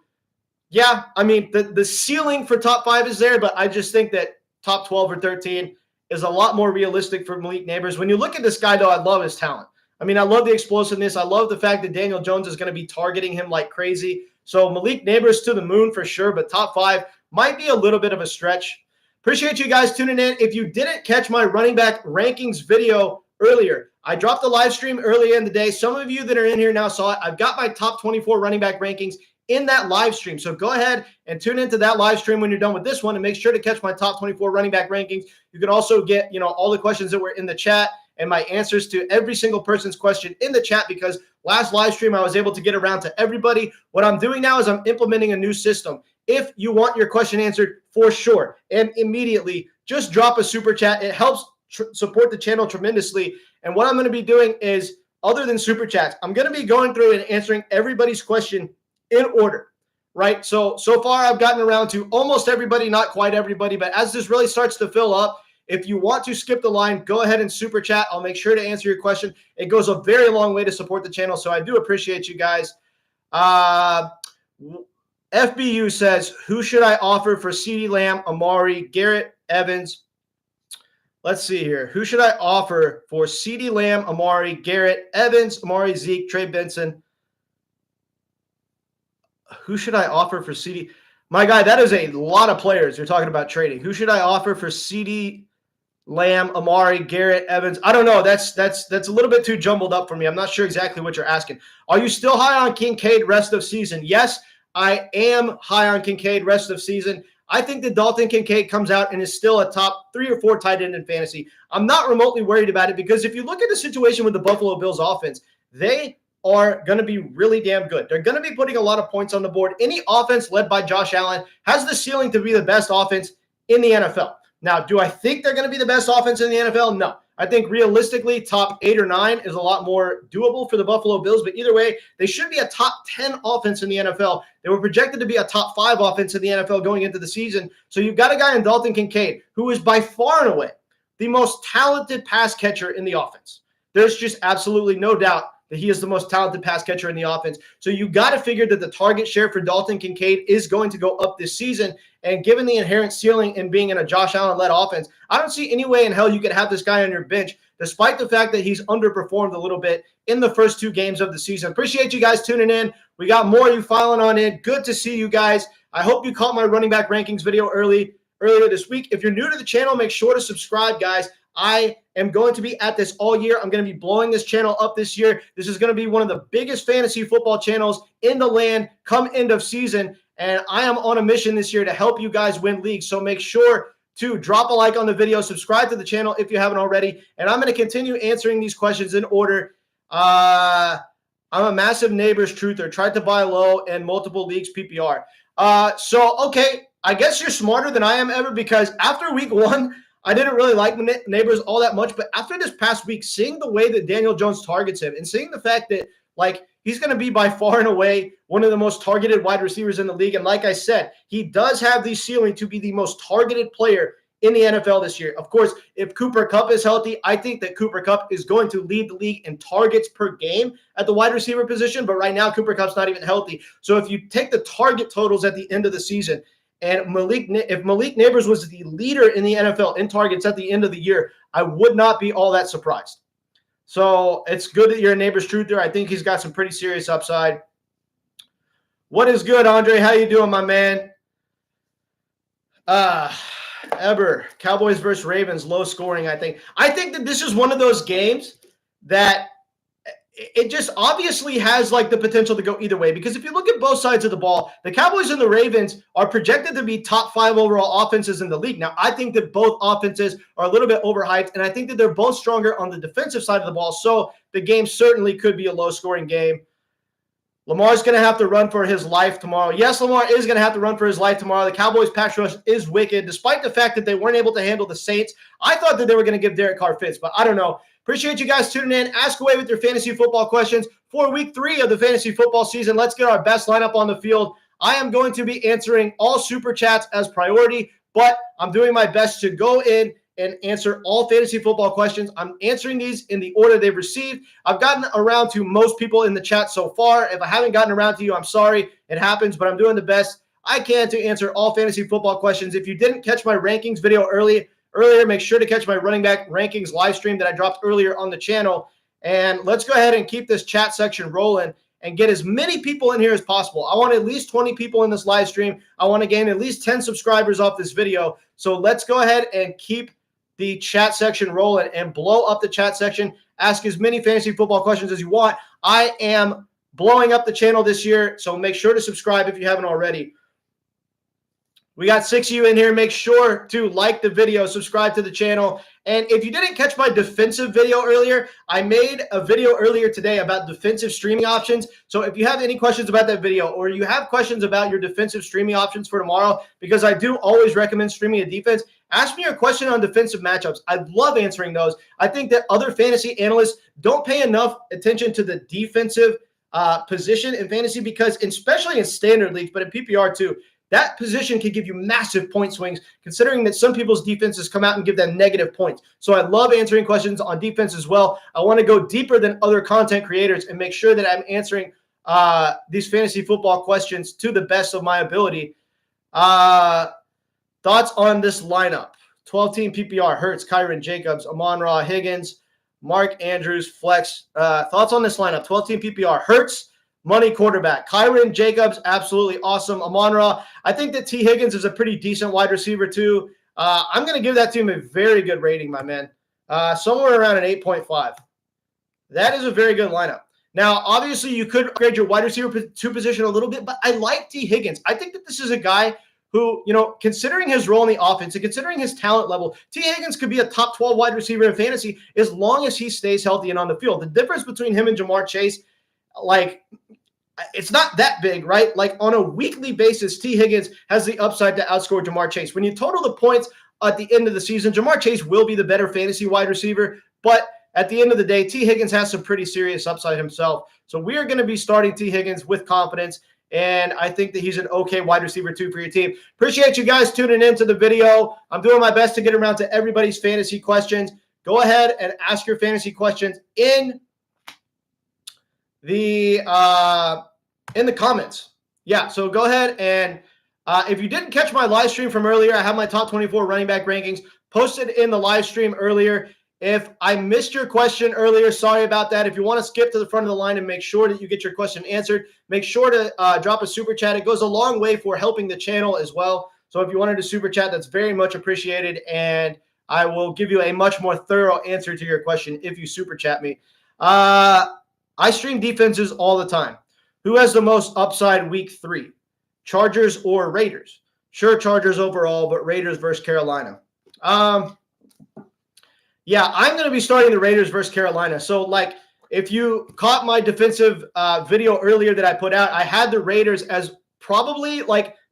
yeah, I mean, the ceiling for top 5 is there, but I just think that top 12 or 13 is a lot more realistic for Malik Neighbors. When you look at this guy, though, I love his talent. I mean, I love the explosiveness. I love the fact that Daniel Jones is going to be targeting him like crazy. So Malik Neighbors to the moon for sure, but top 5 might be a little bit of a stretch. Appreciate you guys tuning in. If you didn't catch my running back rankings video earlier, I dropped the live stream earlier in the day. Some of you that are in here now saw it. I've got my top 24 running back rankings in that live stream. So go ahead and tune into that live stream when you're done with this one, and make sure to catch my top 24 running back rankings. You can also get, all the questions that were in the chat and my answers to every single person's question in the chat, because last live stream I was able to get around to everybody. What I'm doing now is I'm implementing a new system. If you want your question answered for sure and immediately, just drop a super chat. It helps support the channel tremendously. And what I'm going to be doing is, other than super chats, I'm going to be going through and answering everybody's question in order, right? So far I've gotten around to almost everybody, not quite everybody, but as this really starts to fill up, if you want to skip the line, go ahead and super chat. I'll make sure to answer your question. It goes a very long way to support the channel, so I do appreciate you guys. FBU says, who should I offer for CeeDee Lamb, Amari, Garrett, Evans? Let's see here. Who should I offer for CeeDee Lamb, Amari, Garrett, Evans, Amari, Zeke, Trey Benson? Who should I offer for CeeDee? My guy, that is a lot of players you're talking about trading. Who should I offer for CeeDee Lamb, Amari, Garrett, Evans? I don't know. That's a little bit too jumbled up for me. I'm not sure exactly what you're asking. Are you still high on Kincaid rest of season? Yes, I am high on Kincaid rest of season. I think that Dalton Kincaid comes out and is still a top 3 or 4 tight end in fantasy. I'm not remotely worried about it, because if you look at the situation with the Buffalo Bills offense, they are going to be really damn good. They're going to be putting a lot of points on the board. Any offense led by Josh Allen has the ceiling to be the best offense in the NFL. Now, do I think they're going to be the best offense in the NFL? No. I think realistically, top 8 or 9 is a lot more doable for the Buffalo Bills. But either way, they should be a top 10 offense in the NFL. They were projected to be a top 5 offense in the NFL going into the season. So you've got a guy in Dalton Kincaid who is by far and away the most talented pass catcher in the offense. There's just absolutely no doubt that he is the most talented pass catcher in the offense. So you got to figure that the target share for Dalton Kincaid is going to go up this season. And given the inherent ceiling in being in a Josh Allen-led offense, I don't see any way in hell you could have this guy on your bench, despite the fact that he's underperformed a little bit in the first 2 games of the season. Appreciate you guys tuning in. We got more of you filing on in. Good to see you guys. I hope you caught my running back rankings video earlier this week. If you're new to the channel, make sure to subscribe, guys. I am going to be at this all year. I'm going to be blowing this channel up this year. This is going to be one of the biggest fantasy football channels in the land come end of season. And I am on a mission this year to help you guys win leagues. So make sure to drop a like on the video, subscribe to the channel if you haven't already. And I'm going to continue answering these questions in order. I'm a massive Neighbors truther. Tried to buy low and multiple leagues PPR. Okay, I guess you're smarter than I am, Ever, because after week 1, I didn't really like Neighbors all that much, but after this past week, seeing the way that Daniel Jones targets him and seeing the fact that, he's going to be by far and away one of the most targeted wide receivers in the league, and like I said, he does have the ceiling to be the most targeted player in the NFL this year. Of course, if Cooper Kupp is healthy, I think that Cooper Kupp is going to lead the league in targets per game at the wide receiver position. But right now, Cooper Kupp's not even healthy. So if you take the target totals at the end of the season, and if Malik Nabers was the leader in the NFL in targets at the end of the year, I would not be all that surprised. So it's good that you're a Nabers truther. I think he's got some pretty serious upside. What is good, Andre? How you doing, my man? Eber, Cowboys versus Ravens, low scoring, I think. I think that this is one of those games that it just obviously has like the potential to go either way, because if you look at both sides of the ball, the Cowboys and the Ravens are projected to be top 5 overall offenses in the league. Now, I think that both offenses are a little bit overhyped, and I think that they're both stronger on the defensive side of the ball, so the game certainly could be a low-scoring game. Lamar's going to have to run for his life tomorrow. Yes, Lamar is going to have to run for his life tomorrow. The Cowboys' pass rush is wicked, despite the fact that they weren't able to handle the Saints. I thought that they were going to give Derek Carr fits, but I don't know. Appreciate you guys tuning in. Ask away with your fantasy football questions for week 3 of the fantasy football season. Let's get our best lineup on the field. I am going to be answering all super chats as priority, but I'm doing my best to go in and answer all fantasy football questions. I'm answering these in the order they've received. I've gotten around to most people in the chat so far. If I haven't gotten around to you, I'm sorry. It happens, but I'm doing the best I can to answer all fantasy football questions. If you didn't catch my rankings video earlier, make sure to catch my running back rankings live stream that I dropped earlier on the channel. And let's go ahead and keep this chat section rolling and get as many people in here as possible. I want at least 20 people in this live stream. I want to gain at least 10 subscribers off this video. So let's go ahead and keep the chat section rolling and blow up the chat section. Ask as many fantasy football questions as you want. I am blowing up the channel this year, so make sure to subscribe if you haven't already. We got 6 of you in here. Make sure to like the video, subscribe to the channel. And if you didn't catch my defensive video earlier, I made a video earlier today about defensive streaming options. So if you have any questions about that video, or you have questions about your defensive streaming options for tomorrow, because I do always recommend streaming a defense, ask me your question on defensive matchups. I love answering those. I think that other fantasy analysts don't pay enough attention to the defensive position in fantasy, because especially in standard leagues, but in PPR too, that position can give you massive point swings, considering that some people's defenses come out and give them negative points. So I love answering questions on defense as well. I want to go deeper than other content creators and make sure that I'm answering these fantasy football questions to the best of my ability. Thoughts on this lineup? 12-team PPR, Hurts, Kyren, Jacobs, Amon-Ra, Higgins, Mark Andrews, flex. Thoughts on this lineup? 12-team PPR, Hurts, money quarterback. Kyren, Jacobs, absolutely awesome. Amon-Ra, I think that T. Higgins is a pretty decent wide receiver too. I'm going to give that team a very good rating, my man. Somewhere around an 8.5. That is a very good lineup. Now, obviously, you could upgrade your wide receiver position a little bit, but I like T. Higgins. I think that this is a guy who, considering his role in the offense and considering his talent level, T. Higgins could be a top 12 wide receiver in fantasy as long as he stays healthy and on the field. The difference between him and Ja'Marr Chase, it's not that big, right? Like on a weekly basis, T. Higgins has the upside to outscore Ja'Marr Chase. When you total the points at the end of the season, Ja'Marr Chase will be the better fantasy wide receiver, but at the end of the day, T. Higgins has some pretty serious upside himself. So we are going to be starting T. Higgins with confidence, and I think that he's an okay wide receiver too for your team. Appreciate you guys tuning into the video. I'm doing my best to get around to everybody's fantasy questions. Go ahead and ask your fantasy questions in the comments. Yeah, so go ahead and if you didn't catch my live stream from earlier, I have my top 24 running back rankings posted in the live stream earlier. If I missed your question earlier, sorry about that. If you want to skip to the front of the line and make sure that you get your question answered, make sure to drop a super chat. It goes a long way for helping the channel as well. So if you wanted to super chat, that's very much appreciated, and I will give you a much more thorough answer to your question if you super chat me. I stream defenses all the time. Who has the most upside week 3? Chargers or Raiders? Sure, Chargers overall, but Raiders versus Carolina. Yeah, I'm going to be starting the Raiders versus Carolina. So, if you caught my defensive video earlier that I put out, I had the Raiders as probably,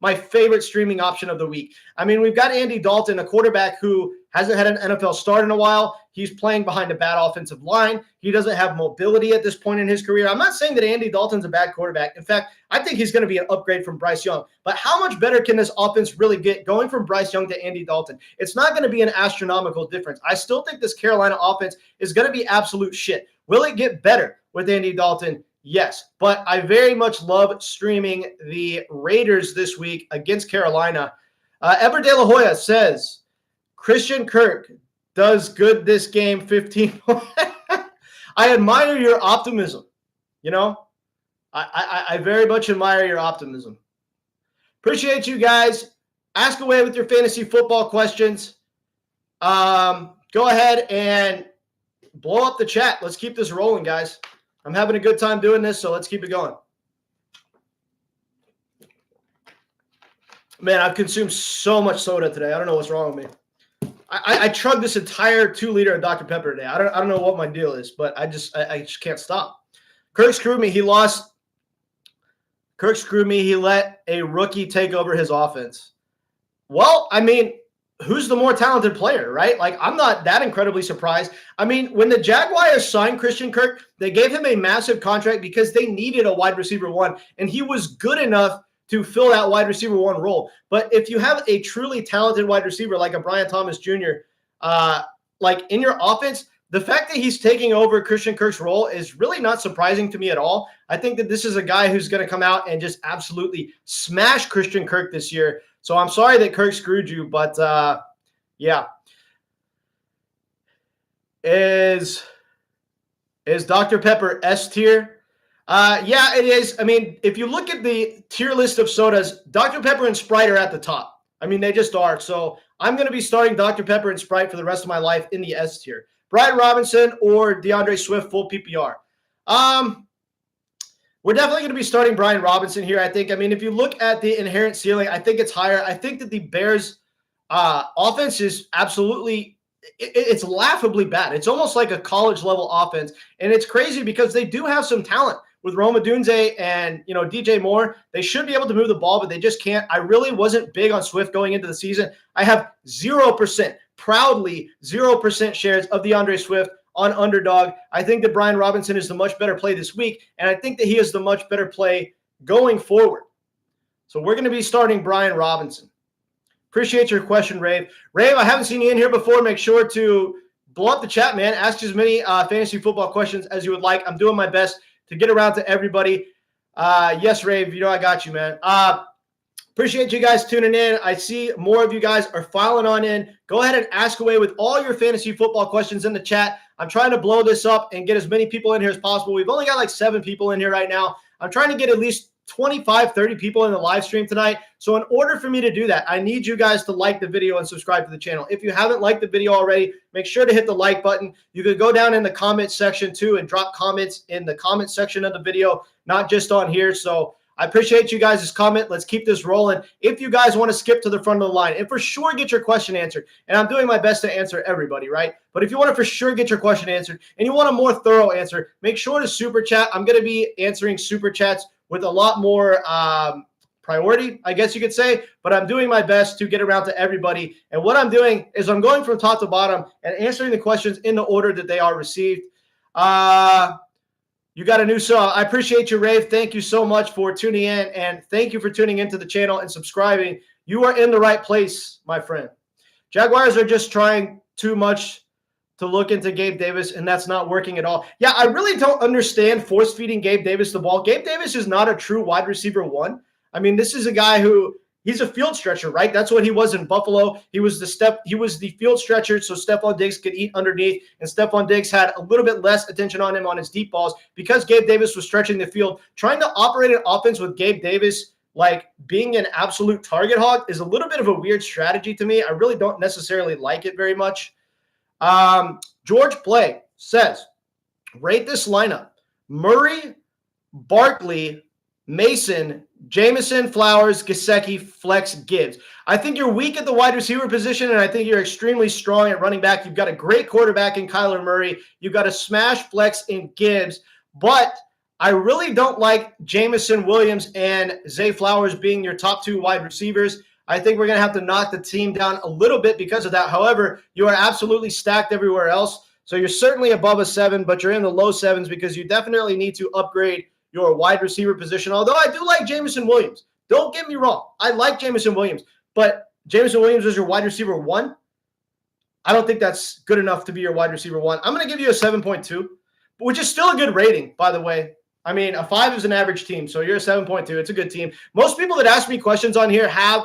my favorite streaming option of the week. I mean, we've got Andy Dalton, a quarterback who hasn't had an NFL start in a while. He's playing behind a bad offensive line. He doesn't have mobility at this point in his career. I'm not saying that Andy Dalton's a bad quarterback. In fact, I think he's going to be an upgrade from Bryce Young. But how much better can this offense really get going from Bryce Young to Andy Dalton? It's not going to be an astronomical difference. I still think this Carolina offense is going to be absolute shit. Will it get better with Andy Dalton? Yes, but I very much love streaming the Raiders this week against Carolina. Ever De La Hoya says, Christian Kirk does good this game, 15. I admire your optimism. You know, I very much admire your optimism. Appreciate you guys. Ask away with your fantasy football questions. Go ahead and blow up the chat. Let's keep this rolling, guys. I'm having a good time doing this, so let's keep it going. Man, I've consumed so much soda today. I don't know what's wrong with me. I chugged this entire 2-liter of Dr. Pepper today. I don't know what my deal is, but I just can't stop. Kirk screwed me. He lost. Kirk screwed me. He let a rookie take over his offense. Well, I mean, who's the more talented player, right? Like, I'm not that incredibly surprised. I mean, when the Jaguars signed Christian Kirk, they gave him a massive contract because they needed a wide receiver one, and he was good enough to fill that wide receiver one role. But if you have a truly talented wide receiver like a Brian Thomas Jr., like in your offense, the fact that he's taking over Christian Kirk's role is really not surprising to me at all. I think that this is a guy who's going to come out and just absolutely smash Christian Kirk this year. So I'm sorry that Kirk screwed you, but yeah. Is Dr. Pepper S tier? Yeah, it is. I mean, if you look at the tier list of sodas, Dr. Pepper and Sprite are at the top. I mean, they just are. So I'm going to be starting Dr. Pepper and Sprite for the rest of my life in the S tier. Brian Robinson or DeAndre Swift, full PPR. We're definitely going to be starting Brian Robinson here, I think. I mean, if you look at the inherent ceiling, I think it's higher. I think that the Bears' offense is absolutely it's laughably bad. It's almost like a college-level offense, and it's crazy because they do have some talent with Rome Odunze and, DJ Moore. They should be able to move the ball, but they just can't. I really wasn't big on Swift going into the season. I have 0%, proudly 0% shares of DeAndre Swift on Underdog. I think that Brian Robinson is the much better play this week, and I think that he is the much better play going forward. So we're going to be starting Brian Robinson. Appreciate your question, Rave. Rave, I haven't seen you in here before. Make sure to blow up the chat, man. Ask as many fantasy football questions as you would like. I'm doing my best to get around to everybody. Yes, Rave, I got you, man. Appreciate you guys tuning in. I see more of you guys are filing on in. Go ahead and ask away with all your fantasy football questions in the chat. I'm trying to blow this up and get as many people in here as possible. We've only got like 7 people in here right now. I'm trying to get at least 25, 30 people in the live stream tonight. So in order for me to do that, I need you guys to like the video and subscribe to the channel. If you haven't liked the video already, make sure to hit the like button. You can go down in the comment section too and drop comments in the comment section of the video, not just on here. So I appreciate you guys' comment. Let's keep this rolling. If you guys want to skip to the front of the line and for sure get your question answered, and I'm doing my best to answer everybody, right? But if you want to for sure get your question answered and you want a more thorough answer, make sure to super chat. I'm going to be answering super chats with a lot more priority, I guess you could say, but I'm doing my best to get around to everybody. And what I'm doing is I'm going from top to bottom and answering the questions in the order that they are received. You got a new sub. I appreciate you, Rave. Thank you so much for tuning in, and thank you for tuning into the channel and subscribing. You are in the right place, my friend. Jaguars are just trying too much to look into Gabe Davis, and that's not working at all. Yeah, I really don't understand force-feeding Gabe Davis the ball. Gabe Davis is not a true wide receiver one. I mean, this is a guy who he's a field stretcher, right? That's what he was in Buffalo. He was the field stretcher so Stephon Diggs could eat underneath, and Stephon Diggs had a little bit less attention on him on his deep balls because Gabe Davis was stretching the field. Trying to operate an offense with Gabe Davis like being an absolute target hog is a little bit of a weird strategy to me. I really don't necessarily like it very much. George Play says, rate this lineup: Murray, Barkley, Mason, Jameson, Flowers, Gesicki, Flex, Gibbs. I think you're weak at the wide receiver position, and I think you're extremely strong at running back. You've got a great quarterback in Kyler Murray. You've got a smash flex in Gibbs, but I really don't like Jameson Williams and Zay Flowers being your top two wide receivers. I think we're going to have to knock the team down a little bit because of that. However, you are absolutely stacked everywhere else. So you're certainly above a 7, but you're in the low 7s because you definitely need to upgrade your wide receiver position. Although I do like Jameson Williams. Don't get me wrong. I like Jameson Williams. But Jameson Williams is your wide receiver 1. I don't think that's good enough to be your wide receiver 1. I'm going to give you a 7.2, which is still a good rating, by the way. I mean, a 5 is an average team, so you're a 7.2. It's a good team. Most people that ask me questions on here have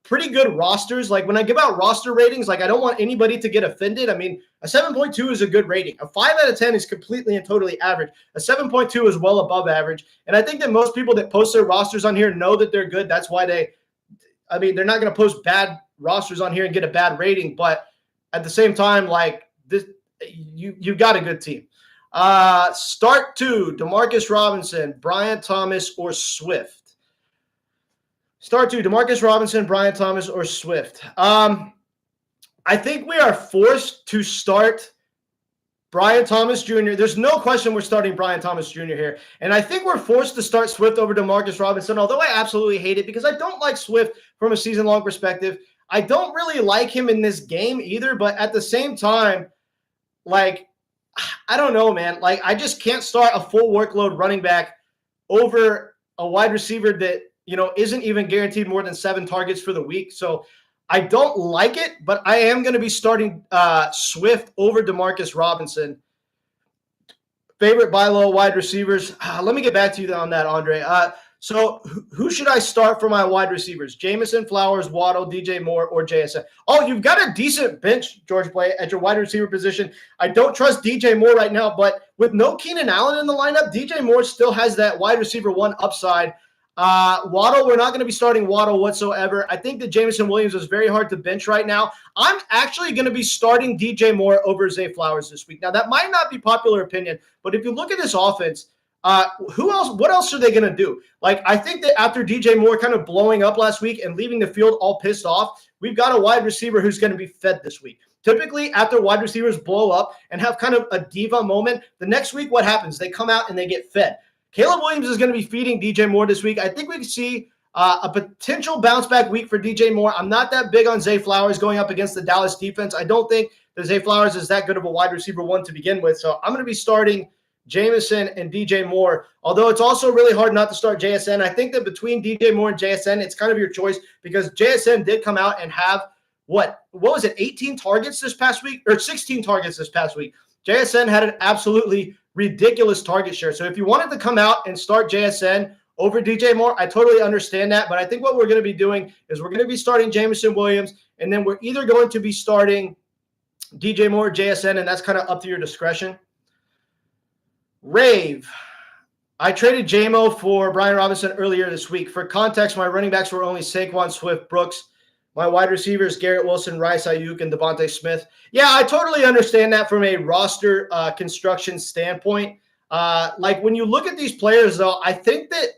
pretty good rosters. Like when I give out roster ratings, like I don't want anybody to get offended. I mean, a 7.2 is a good rating. A 5 out of 10 is completely and totally average. A 7.2 is well above average. And I think that most people that post their rosters on here know that they're good. That's why they're not going to post bad rosters on here and get a bad rating. But at the same time, like this, you've got a good team. Start 2, Demarcus Robinson, Brian Thomas, or Swift. Start 2, Demarcus Robinson, Brian Thomas, or Swift. I think we are forced to start Brian Thomas Jr. There's no question we're starting Brian Thomas Jr. here. And I think we're forced to start Swift over Demarcus Robinson, although I absolutely hate it because I don't like Swift from a season-long perspective. I don't really like him in this game either, but at the same time, like, I don't know, man. Like, I just can't start a full workload running back over a wide receiver that, isn't even guaranteed more than 7 targets for the week. So I don't like it, but I am going to be starting Swift over Demarcus Robinson. Favorite buy low wide receivers. Let me get back to you on that, Andre. So who should I start for my wide receivers? Jameson, Flowers, Waddle, DJ Moore, or JSN? Oh, you've got a decent bench, George Play, at your wide receiver position. I don't trust DJ Moore right now, but with no Keenan Allen in the lineup, DJ Moore still has that wide receiver 1 upside. Waddle, we're not going to be starting Waddle whatsoever. I think that Jameson Williams is very hard to bench right now. I'm actually going to be starting DJ Moore over Zay Flowers this week. Now, that might not be popular opinion, but if you look at this offense, who else? What else are they going to do? Like, I think that after DJ Moore kind of blowing up last week and leaving the field all pissed off, we've got a wide receiver who's going to be fed this week. Typically, after wide receivers blow up and have kind of a diva moment, the next week, what happens? They come out and they get fed. Caleb Williams is going to be feeding DJ Moore this week. I think we can see a potential bounce-back week for DJ Moore. I'm not that big on Zay Flowers going up against the Dallas defense. I don't think that Zay Flowers is that good of a wide receiver 1 to begin with. So I'm going to be starting Jameson and DJ Moore, although it's also really hard not to start JSN. I think that between DJ Moore and JSN, it's kind of your choice because JSN did come out and have, what was it, 18 targets this past week or 16 targets this past week. JSN had an absolutely ridiculous target share. So if you wanted to come out and start JSN over DJ Moore, I totally understand that. But I think what we're going to be doing is we're going to be starting Jameson Williams, and then we're either going to be starting DJ Moore or JSN, and that's kind of up to your discretion. Rave. I traded JMO for Brian Robinson earlier this week. For context, my running backs were only Saquon, Swift, Brooks. My wide receivers, Garrett Wilson, Rice, Ayuk, and Devontae Smith. Yeah, I totally understand that from a roster construction standpoint. Like when you look at these players, though, I think that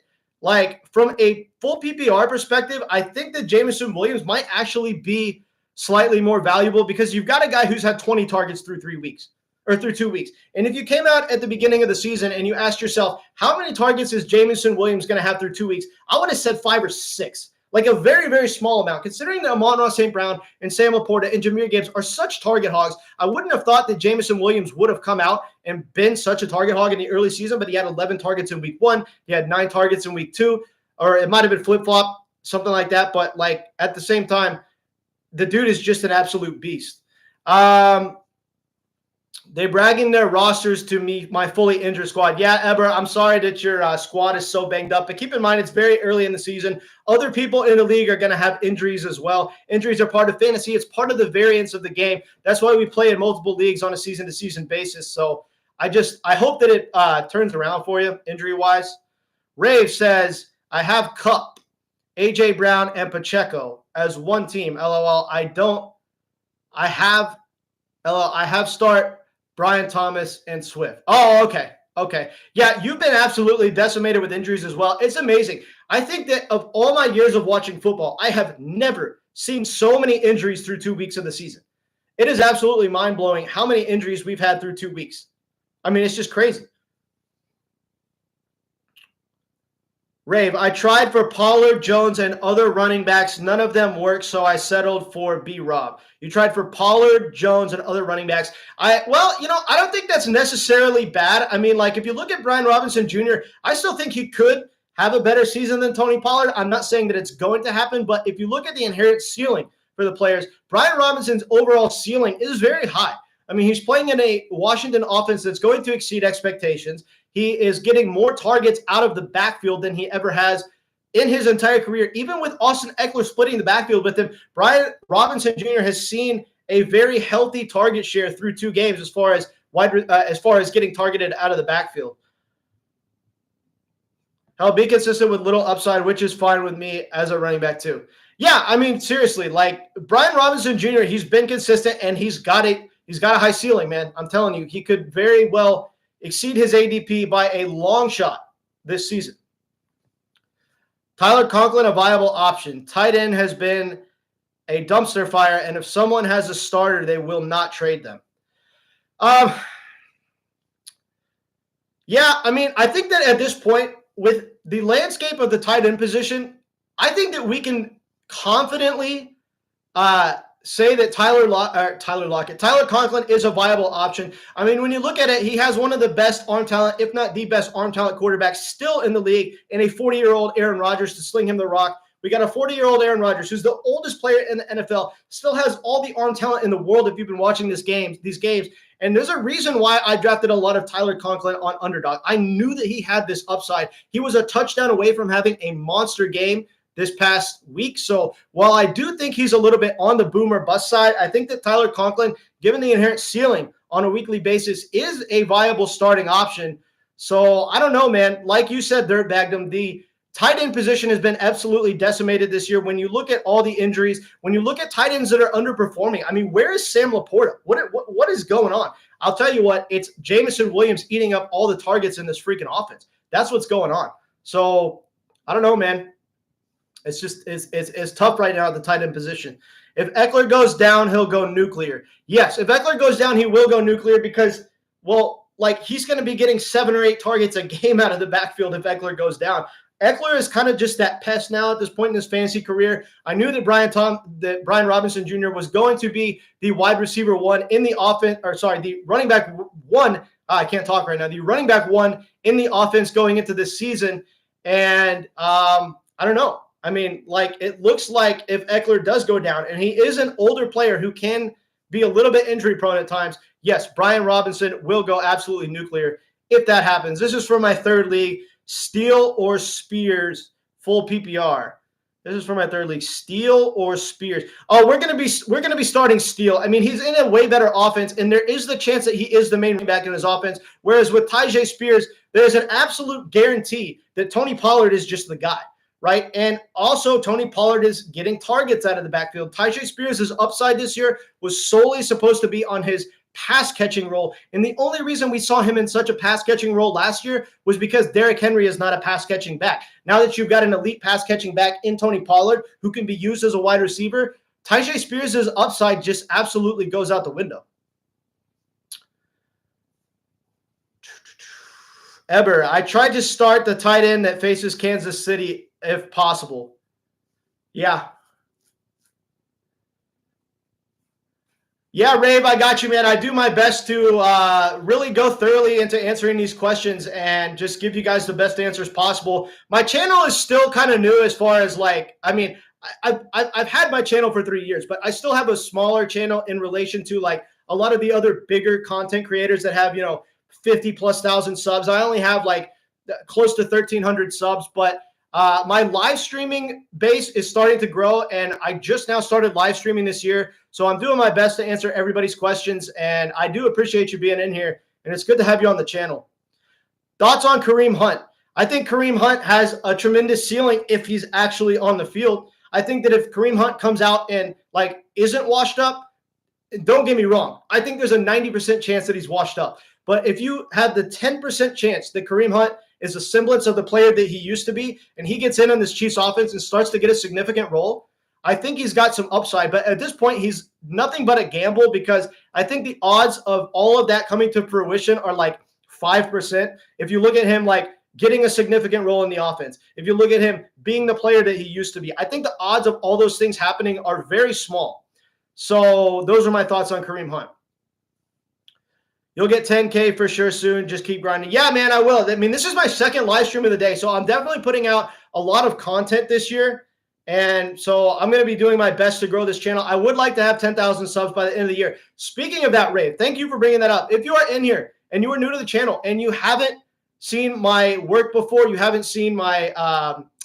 like from a full PPR perspective, I think that Jameson Williams might actually be slightly more valuable because you've got a guy who's had 20 targets through 3 weeks or through 2 weeks. And if you came out at the beginning of the season and you asked yourself, how many targets is Jameson Williams going to have through 2 weeks? I would have said 5 or 6. Like a very, very small amount. Considering that Amon-Ra St. Brown and Sam Laporta and Jahmyr Gibbs are such target hogs, I wouldn't have thought that Jameson Williams would have come out and been such a target hog in the early season, but he had 11 targets in week 1. He had 9 targets in week 2, or it might have been flip-flop, something like that. But like at the same time, the dude is just an absolute beast. They bragging their rosters to me, my fully injured squad. Yeah, Eber, I'm sorry that your squad is so banged up, but keep in mind it's very early in the season. Other people in the league are going to have injuries as well. Injuries are part of fantasy. It's part of the variance of the game. That's why we play in multiple leagues on a season-to-season basis. So I hope that it turns around for you injury-wise. Rave says, I have Kupp, A.J. Brown, and Pacheco as one team. LOL. I have start Brian Thomas and Swift. Oh, okay. Okay. Yeah, you've been absolutely decimated with injuries as well. It's amazing. I think that of all my years of watching football, I have never seen so many injuries through 2 weeks of the season. It is absolutely mind-blowing how many injuries we've had through 2 weeks. I mean, it's just crazy. Rave, I tried for Pollard, Jones, and other running backs. None of them worked, so I settled for B-Rob. You tried for Pollard, Jones, and other running backs. I don't think that's necessarily bad. I mean, like, if you look at Brian Robinson Jr., I still think he could have a better season than Tony Pollard. I'm not saying that it's going to happen, but if you look at the inherent ceiling for the players, Brian Robinson's overall ceiling is very high. I mean, he's playing in a Washington offense that's going to exceed expectations. He is getting more targets out of the backfield than he ever has in his entire career. Even with Austin Ekeler splitting the backfield with him, Brian Robinson Jr. has seen a very healthy target share through 2 games as far as getting targeted out of the backfield. I'll be consistent with little upside, which is fine with me as a running back too. Yeah, I mean, seriously, like Brian Robinson Jr., he's been consistent and he's got a high ceiling, man. I'm telling you, he could very well exceed his ADP by a long shot this season. Tyler Conklin, a viable option. Tight end has been a dumpster fire, and if someone has a starter, they will not trade them. Yeah, I mean, I think that at this point, with the landscape of the tight end position, I think that we can confidently say that Tyler Conklin is a viable option. I mean, when you look at it, he has one of the best arm talent, if not the best arm talent quarterbacks still in the league, and a 40-year-old Aaron Rodgers to sling him the rock. We got a 40-year-old Aaron Rodgers, who's the oldest player in the NFL, still has all the arm talent in the world if you've been watching these games. And there's a reason why I drafted a lot of Tyler Conklin on Underdog. I knew that he had this upside. He was a touchdown away from having a monster game this past week. So while I do think he's a little bit on the boomer bust side, I think that Tyler Conklin, given the inherent ceiling on a weekly basis, is a viable starting option. So I don't know, man. Like you said, Dirtbagdom, the tight end position has been absolutely decimated this year. When you look at all the injuries, when you look at tight ends that are underperforming, I mean, where is Sam Laporta? What is going on? I'll tell you what, it's Jameson Williams eating up all the targets in this freaking offense. That's what's going on. So I don't know, man. It's tough right now at the tight end position. If Ekeler goes down, he'll go nuclear. Yes, if Ekeler goes down, he will go nuclear because, well, like he's going to be getting 7 or 8 targets a game out of the backfield if Ekeler goes down. Ekeler is kind of just that pest now at this point in his fantasy career. I knew that Brian Robinson Jr. was going to be the wide receiver 1 in the offense, the running back 1. I can't talk right now. The running back 1 in the offense going into this season. And I don't know. I mean, like, it looks like if Ekeler does go down, and he is an older player who can be a little bit injury prone at times, yes, Brian Robinson will go absolutely nuclear if that happens. This is for my 3rd league, Steele or Spears, full PPR. This is for my 3rd league, Steele or Spears. Oh, we're gonna be starting Steele. I mean, he's in a way better offense, and there is the chance that he is the main back in his offense. Whereas with Tyjae Spears, there's an absolute guarantee that Tony Pollard is just the guy. Right. And also Tony Pollard is getting targets out of the backfield. Tyjae Spears' upside this year was solely supposed to be on his pass catching role. And the only reason we saw him in such a pass catching role last year was because Derrick Henry is not a pass catching back. Now that you've got an elite pass catching back in Tony Pollard who can be used as a wide receiver, Tyjae Spears' upside just absolutely goes out the window. Eber, I tried to start the tight end that faces Kansas City if possible. Yeah. Yeah, Rave, I got you, man. I do my best to really go thoroughly into answering these questions and just give you guys the best answers possible. My channel is still kind of new as far as like, I mean, I've had my channel for 3 years, but I still have a smaller channel in relation to like a lot of the other bigger content creators that have, 50,000+ subs. I only have like close to 1,300 subs, but my live streaming base is starting to grow, and I just now started live streaming this year. So I'm doing my best to answer everybody's questions, and I do appreciate you being in here, and it's good to have you on the channel. Thoughts on Kareem Hunt? I think Kareem Hunt has a tremendous ceiling if he's actually on the field. I think that if Kareem Hunt comes out and like isn't washed up, don't get me wrong. I think there's a 90% chance that he's washed up. But if you have the 10% chance that Kareem Hunt is a semblance of the player that he used to be, and he gets in on this Chiefs offense and starts to get a significant role, I think he's got some upside. But at this point, he's nothing but a gamble because I think the odds of all of that coming to fruition are like 5%. If you look at him like getting a significant role in the offense, if you look at him being the player that he used to be, I think the odds of all those things happening are very small. So those are my thoughts on Kareem Hunt. You'll get 10K for sure soon. Just keep grinding. Yeah, man, I will. I mean, this is my second live stream of the day, so I'm definitely putting out a lot of content this year. And so I'm going to be doing my best to grow this channel. I would like to have 10,000 subs by the end of the year. Speaking of that, Rave, thank you for bringing that up. If you are in here and you are new to the channel and you haven't seen my work before, you haven't seen my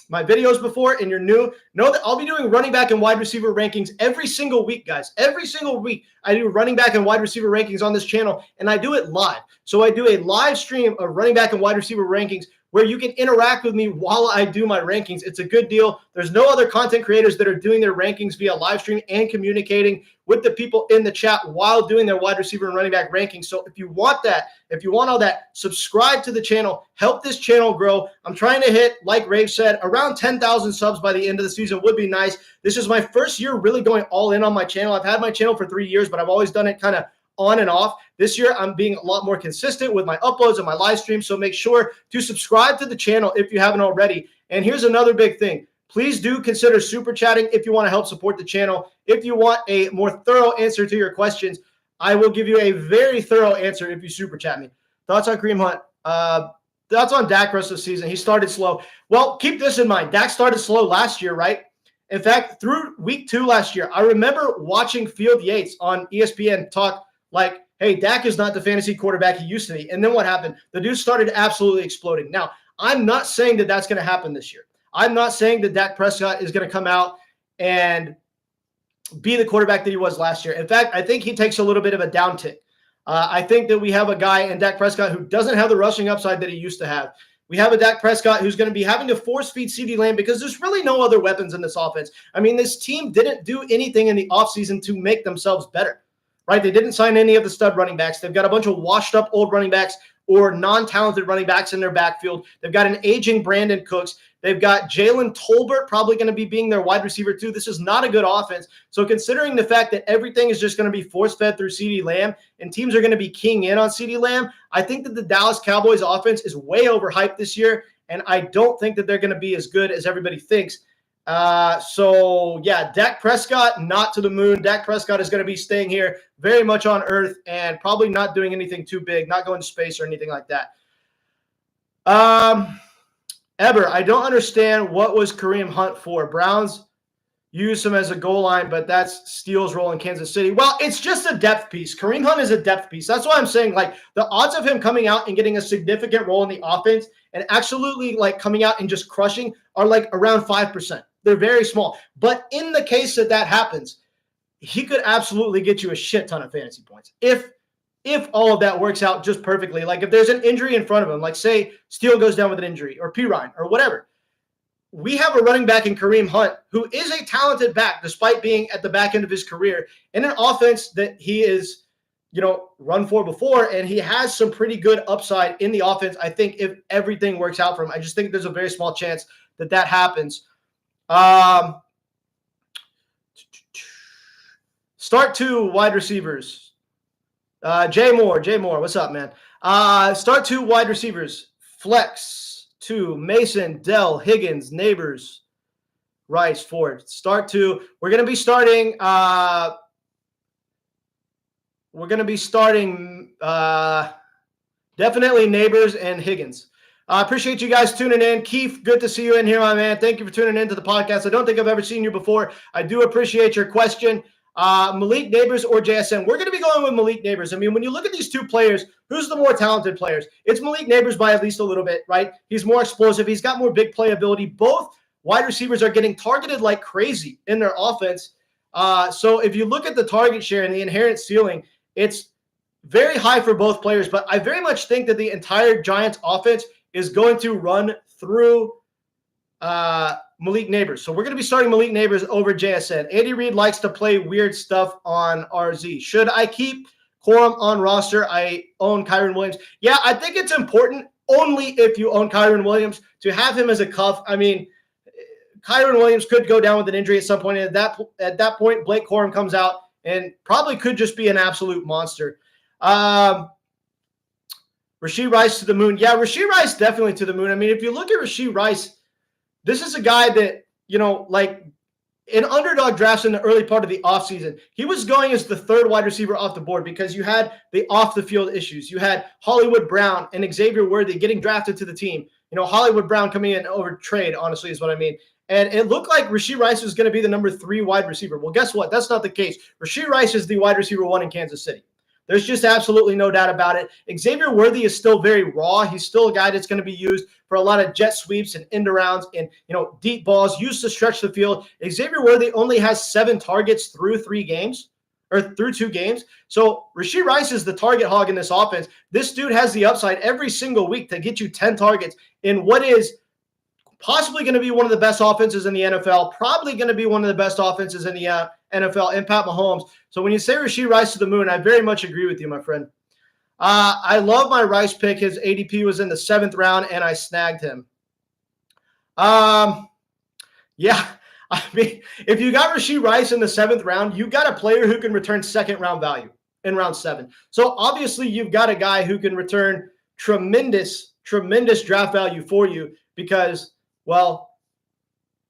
my videos before, and you're new, know that I'll be doing running back and wide receiver rankings every single week, guys. Every single week, I do running back and wide receiver rankings on this channel, and I do it live. So I do a live stream of running back and wide receiver rankings where you can interact with me while I do my rankings. It's a good deal. There's no other content creators that are doing their rankings via live stream and communicating with the people in the chat while doing their wide receiver and running back rankings. So if you want that, if you want all that, subscribe to the channel, help this channel grow. I'm trying to hit, like Rave said, around 10,000 subs by the end of the season would be nice. This is my first year really going all in on my channel. I've had my channel for 3 years, but I've always done it kind of on and off. This year, I'm being a lot more consistent with my uploads and my live streams, so make sure to subscribe to the channel if you haven't already. And here's another big thing. Please do consider super chatting if you want to help support the channel. If you want a more thorough answer to your questions, I will give you a very thorough answer if you super chat me. Thoughts on Kareem Hunt? Thoughts on Dak rest of the season? He started slow. Well, keep this in mind. Dak started slow last year, right? In fact, through week 2 last year, I remember watching Field Yates on ESPN talk like, hey, Dak is not the fantasy quarterback he used to be. And then what happened? The dude started absolutely exploding. Now, I'm not saying that that's going to happen this year. I'm not saying that Dak Prescott is going to come out and be the quarterback that he was last year. In fact, I think he takes a little bit of a downtick. I think that we have a guy in Dak Prescott who doesn't have the rushing upside that he used to have. We have a Dak Prescott who's going to be having to force feed CeeDee Lamb because there's really no other weapons in this offense. I mean, this team didn't do anything in the offseason to make themselves better. Right? They didn't sign any of the stud running backs. They've got a bunch of washed up old running backs or non-talented running backs in their backfield. They've got an aging Brandon Cooks. They've got Jalen Tolbert probably going to be being their wide receiver too. This is not a good offense. So considering the fact that everything is just going to be force-fed through CeeDee Lamb and teams are going to be keying in on CeeDee Lamb, I think that the Dallas Cowboys offense is way overhyped this year, and I don't think that they're going to be as good as everybody thinks. So yeah, Dak Prescott, not to the moon. Dak Prescott is going to be staying here very much on earth and probably not doing anything too big, not going to space or anything like that. Eber, I don't understand what was Kareem Hunt for. Browns use him as a goal line, but that's Steele's role in Kansas City. Well, it's just a depth piece. Kareem Hunt is a depth piece. That's why I'm saying, like, the odds of him coming out and getting a significant role in the offense and absolutely, like, coming out and just crushing are, like, around 5%. They're very small. But in the case that that happens, he could absolutely get you a shit ton of fantasy points. If all of that works out just perfectly, like if there's an injury in front of him, like say Steele goes down with an injury or Pirine or whatever, we have a running back in Kareem Hunt who is a talented back despite being at the back end of his career in an offense that he is, run for before, and he has some pretty good upside in the offense. I think if everything works out for him, I just think there's a very small chance that that happens. Start 2 wide receivers. Jay Moore, what's up, man? Start 2 wide receivers. Flex 2, Mason, Dell, Higgins, Neighbors, Rice, Ford. Start 2. We're going to be starting definitely Neighbors and Higgins. I appreciate you guys tuning in. Keith, good to see you in here, my man. Thank you for tuning in to the podcast. I don't think I've ever seen you before. I do appreciate your question. Malik Neighbors or JSN? We're going to be going with Malik Neighbors. I mean, when you look at these 2 players, who's the more talented players? It's Malik Neighbors by at least a little bit, right? He's more explosive. He's got more big playability. Both wide receivers are getting targeted like crazy in their offense. So if you look at the target share and the inherent ceiling, it's very high for both players. But I very much think that the entire Giants offense is going to run through Malik Neighbors. So we're going to be starting Malik Neighbors over JSN. Andy Reid likes to play weird stuff on RZ. Should I keep Corum on roster? I own Kyren Williams. Yeah, I think it's important only if you own Kyren Williams to have him as a cuff. I mean, Kyren Williams could go down with an injury at some point. And at that point, Blake Corum comes out and probably could just be an absolute monster. Rashad Rashee Rice to the moon. Yeah, Rashee Rice definitely to the moon. I mean, if you look at Rashee Rice, this is a guy that, like in underdog drafts in the early part of the offseason, he was going as the third wide receiver off the board because you had the off-the-field issues. You had Hollywood Brown and Xavier Worthy getting drafted to the team. Hollywood Brown coming in over trade, honestly, is what I mean. And it looked like Rashee Rice was going to be the number 3 wide receiver. Well, guess what? That's not the case. Rashee Rice is the wide receiver 1 in Kansas City. There's just absolutely no doubt about it. Xavier Worthy is still very raw. He's still a guy that's going to be used for a lot of jet sweeps and end arounds and, deep balls used to stretch the field. Xavier Worthy only has 7 targets through 2 games. So Rashee Rice is the target hog in this offense. This dude has the upside every single week to get you 10 targets in what is possibly going to be one of the best offenses in the NFL, probably going to be one of the best offenses in the NFL, and Pat Mahomes. So when you say Rashee Rice to the moon, I very much agree with you, my friend. I love my Rice pick. His ADP was in the 7th round, and I snagged him. Yeah, I mean, if you got Rashee Rice in the 7th round, you got a player who can return 2nd-round value in round 7. So obviously you've got a guy who can return tremendous draft value for you because, well,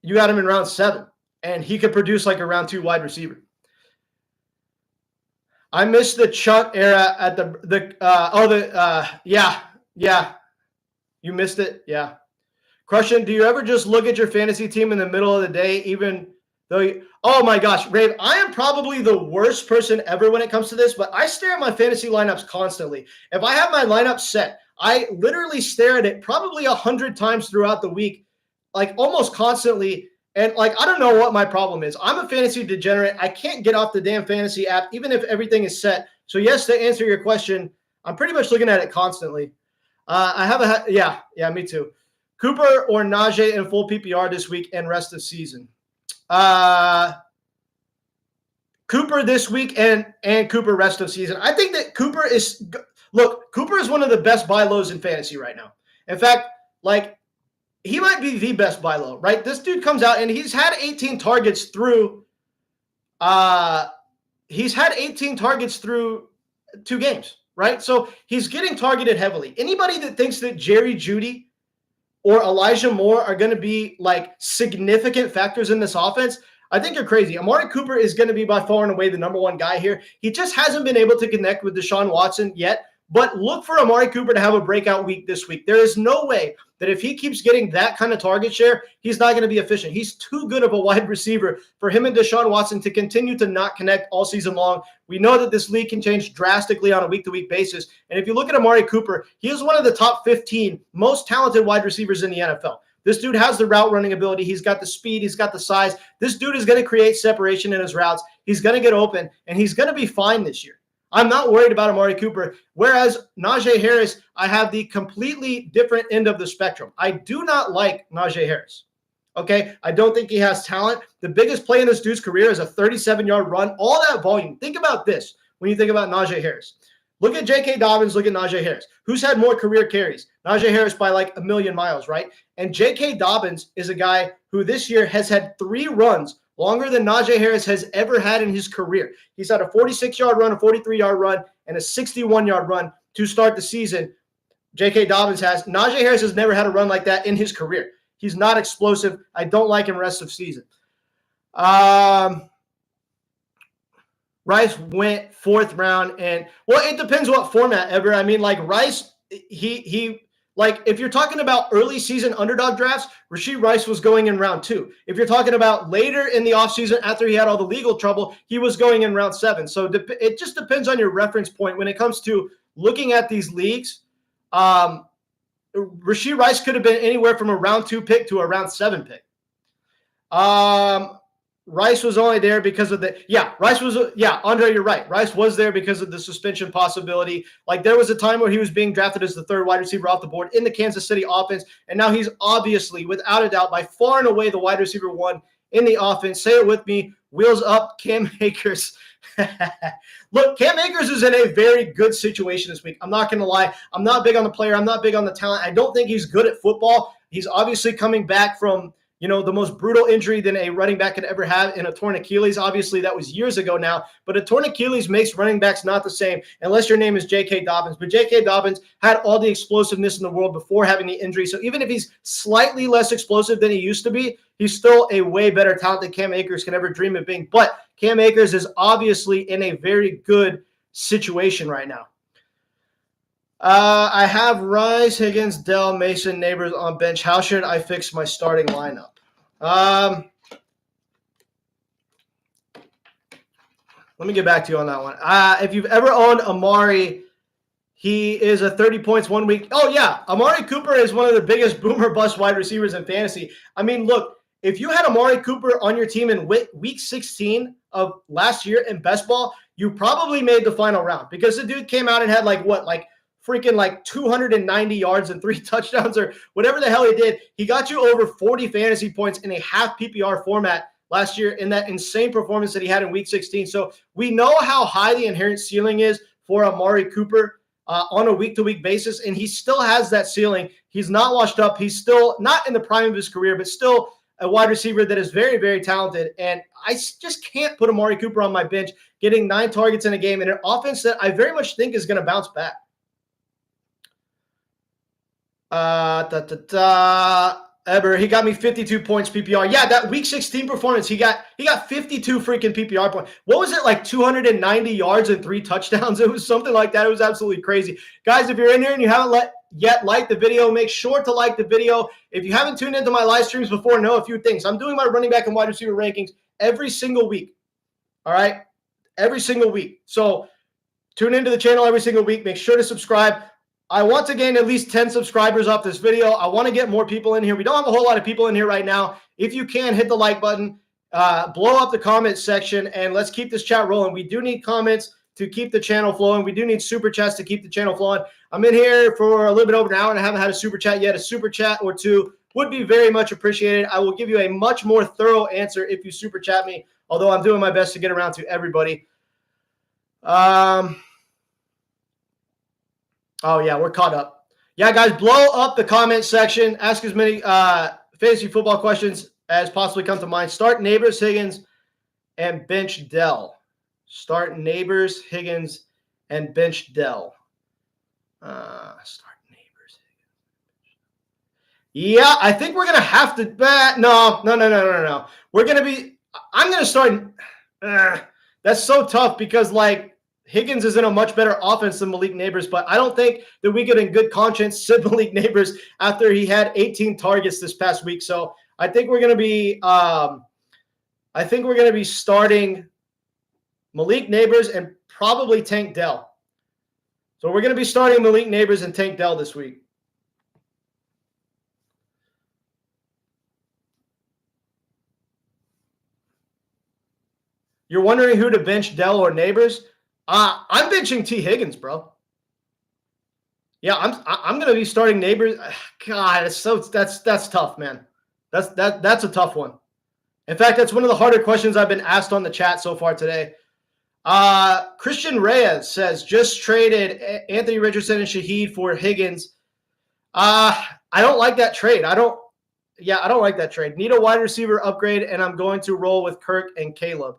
you got him in round 7, and he could produce like a round 2 wide receiver. I missed the Chuck era at yeah. You missed it. Yeah. Question, do you ever just look at your fantasy team in the middle of the day, even though oh my gosh, Rave, I am probably the worst person ever when it comes to this, but I stare at my fantasy lineups constantly. If I have my lineup set, I literally stare at it probably 100 times throughout the week, like almost constantly. And I don't know what my problem is. I'm a fantasy degenerate. I can't get off the damn fantasy app, even if everything is set. So yes, to answer your question, I'm pretty much looking at it constantly. Yeah, me too. Cooper or Najee in full PPR this week and rest of season. Cooper this week and Cooper rest of season. I think that Cooper is one of the best buy lows in fantasy right now. In fact, he might be the best buy low, right? This dude comes out and he's had 18 targets through 2 games, right? So he's getting targeted heavily. Anybody that thinks that Jerry Jeudy or Elijah Moore are going to be significant factors in this offense, I think you're crazy. Amari Cooper is going to be by far and away the number 1 guy here. He just hasn't been able to connect with Deshaun Watson yet. But look for Amari Cooper to have a breakout week this week. There is no way that if he keeps getting that kind of target share, he's not going to be efficient. He's too good of a wide receiver for him and Deshaun Watson to continue to not connect all season long. We know that this league can change drastically on a week-to-week basis. And if you look at Amari Cooper, he is one of the top 15 most talented wide receivers in the NFL. This dude has the route running ability. He's got the speed. He's got the size. This dude is going to create separation in his routes. He's going to get open, and he's going to be fine this year. I'm not worried about Amari Cooper, whereas Najee Harris, I have the completely different end of the spectrum. I do not like Najee Harris, okay? I don't think he has talent. The biggest play in this dude's career is a 37-yard run, all that volume. Think about this when you think about Najee Harris. Look at J.K. Dobbins, look at Najee Harris. Who's had more career carries? Najee Harris by a million miles, right? And J.K. Dobbins is a guy who this year has had 3 runs longer than Najee Harris has ever had in his career. He's had a 46-yard run, a 43-yard run, and a 61-yard run to start the season. J.K. Dobbins has. Najee Harris has never had a run like that in his career. He's not explosive. I don't like him rest of season. Rice went 4th round, and, well, it depends what format ever. I mean, Rice, if you're talking about early season underdog drafts, Rashee Rice was going in round 2. If you're talking about later in the offseason after he had all the legal trouble, he was going in round 7. So it just depends on your reference point when it comes to looking at these leagues. Rashee Rice could have been anywhere from a round 2 pick to a round 7 pick. Rice was only there because of Andre, you're right. Rice was there because of the suspension possibility. There was a time where he was being drafted as the 3rd wide receiver off the board in the Kansas City offense, and now he's obviously, without a doubt, by far and away the wide receiver 1 in the offense. Say it with me. Wheels up, Cam Akers. Look, Cam Akers is in a very good situation this week. I'm not going to lie. I'm not big on the player. I'm not big on the talent. I don't think he's good at football. He's obviously coming back from the most brutal injury than a running back could ever have in a torn Achilles. Obviously, that was years ago now, but a torn Achilles makes running backs not the same unless your name is J.K. Dobbins. But J.K. Dobbins had all the explosiveness in the world before having the injury. So even if he's slightly less explosive than he used to be, he's still a way better talent than Cam Akers can ever dream of being. But Cam Akers is obviously in a very good situation right now. I have Rice, Higgins, Dell, Mason, Neighbors on bench. How should I fix my starting lineup? Let me get back to you on that one. If you've ever owned Amari, he is a 30 points 1 week. Oh, yeah. Amari Cooper is one of the biggest boomer bust wide receivers in fantasy. I mean, look, if you had Amari Cooper on your team in week 16 of last year in best ball, you probably made the final round because the dude came out and had freaking 290 yards and 3 touchdowns or whatever the hell he did. He got you over 40 fantasy points in a half PPR format last year in that insane performance that he had in week 16. So we know how high the inherent ceiling is for Amari Cooper on a week-to-week basis, and he still has that ceiling. He's not washed up. He's still not in the prime of his career, but still a wide receiver that is very, very talented. And I just can't put Amari Cooper on my bench getting 9 targets in a game in an offense that I very much think is going to bounce back. Eber, he got me 52 points PPR. Yeah, that week 16 performance, he got 52 freaking PPR points. What was it, 290 yards and 3 touchdowns? It was something like that. It was absolutely crazy. Guys, if you're in here and you haven't yet liked the video, make sure to like the video. If you haven't tuned into my live streams before, know a few things. I'm doing my running back and wide receiver rankings every single week. All right? Every single week. So tune into the channel every single week. Make sure to subscribe. I want to gain at least 10 subscribers off this video. I want to get more people in here. We don't have a whole lot of people in here right now. If you can, hit the like button, blow up the comment section, and let's keep this chat rolling. We do need comments to keep the channel flowing. We do need super chats to keep the channel flowing. I'm in here for a little bit over an hour and I haven't had a super chat yet. A super chat or two would be very much appreciated. I will give you a much more thorough answer if you super chat me, although I'm doing my best to get around to everybody. Oh, yeah, we're caught up. Yeah, guys, blow up the comment section. Ask as many fantasy football questions as possibly come to mind. Start Neighbors, Higgins, and bench Dell. Start Neighbors, Higgins, and bench Dell. Start Neighbors, Higgins. Yeah, I think we're going to have to – no. We're going to be – I'm going to start that's so tough because, Higgins is in a much better offense than Malik Neighbors, but I don't think that we could in good conscience sit Malik Neighbors after he had 18 targets this past week. So I think we're going to be starting Malik Neighbors and probably Tank Dell. So we're going to be starting Malik Neighbors and Tank Dell this week. You're wondering who to bench, Dell or Neighbors? I'm benching T. Higgins, bro. Yeah, I'm going to be starting Neighbors. God, that's tough, man. That's a tough one. In fact, that's one of the harder questions I've been asked on the chat so far today. Christian Reyes says, just traded Anthony Richardson and Shaheed for Higgins. I don't like that trade. I don't like that trade. Need a wide receiver upgrade, and I'm going to roll with Kirk and Caleb.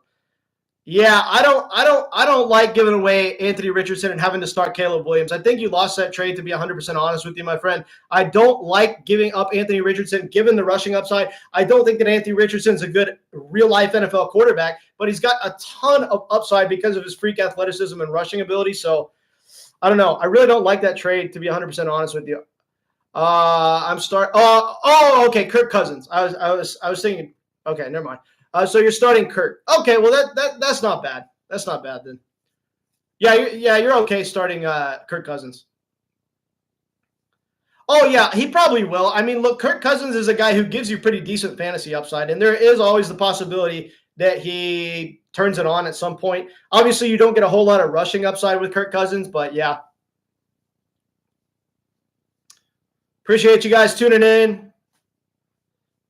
Yeah, I don't like giving away Anthony Richardson and having to start Caleb Williams. I think you lost that trade, to be 100% honest with you, my friend. I don't like giving up Anthony Richardson given the rushing upside. I don't think that Anthony Richardson's a good real-life NFL quarterback, but he's got a ton of upside because of his freak athleticism and rushing ability. So, I don't know. I really don't like that trade, to be 100% honest with you. Okay, Kirk Cousins. I was thinking, okay, never mind. So you're starting Kirk. Okay, well that's not bad. That's not bad then. Yeah, you're okay starting Kirk Cousins. Oh yeah, he probably will. I mean, look, Kirk Cousins is a guy who gives you pretty decent fantasy upside, and there is always the possibility that he turns it on at some point. Obviously, you don't get a whole lot of rushing upside with Kirk Cousins, but yeah. Appreciate you guys tuning in.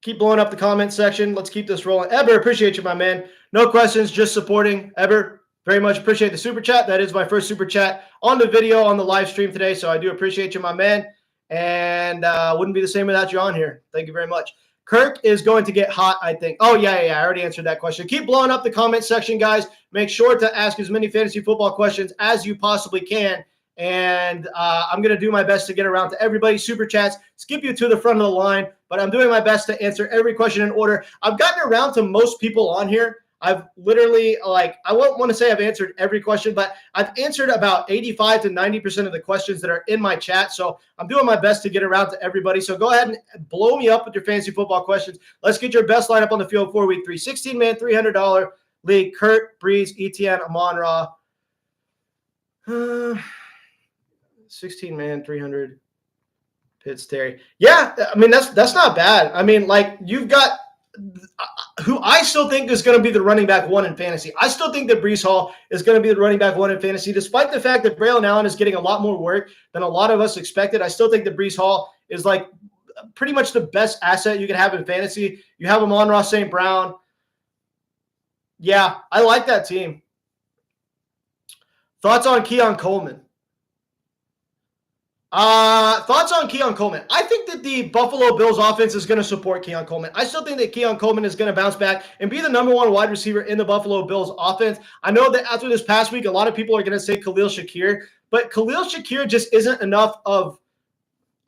Keep blowing up the comment section. Let's keep this rolling. Eber, appreciate you, my man. No questions, just supporting. Eber, very much appreciate the super chat. That is my first super chat on the video on the live stream today, so I do appreciate you, my man. And wouldn't be the same without you on here. Thank you very much. Kirk is going to get hot, I think. Oh, yeah. I already answered that question. Keep blowing up the comment section, guys. Make sure to ask as many fantasy football questions as you possibly can. And I'm going to do my best to get around to everybody. Super chats, skip you to the front of the line, but I'm doing my best to answer every question in order. I've gotten around to most people on here. I've literally, I won't want to say I've answered every question, but I've answered about 85 to 90% of the questions that are in my chat. So I'm doing my best to get around to everybody. So go ahead and blow me up with your fantasy football questions. Let's get your best lineup on the field for week 3. 16-man, $300 league. Kurt, Breeze, Etienne, Amon-Ra. 16-man, 300. Pitts, Terry. Yeah, I mean, that's not bad. I mean, you've got who I still think is going to be the running back 1 in fantasy. I still think that Breece Hall is going to be the running back 1 in fantasy, despite the fact that Braylon Allen is getting a lot more work than a lot of us expected. I still think that Breece Hall is pretty much the best asset you can have in fantasy. You have Amon-Ra St. Brown. Yeah, I like that team. Thoughts on Keon Coleman? Thoughts on Keon Coleman? I think that the Buffalo Bills offense is going to support Keon Coleman. I still think that Keon Coleman is going to bounce back and be the number 1 wide receiver in the Buffalo Bills offense. I know that after this past week, a lot of people are going to say Khalil Shakir, but Khalil Shakir just isn't enough of,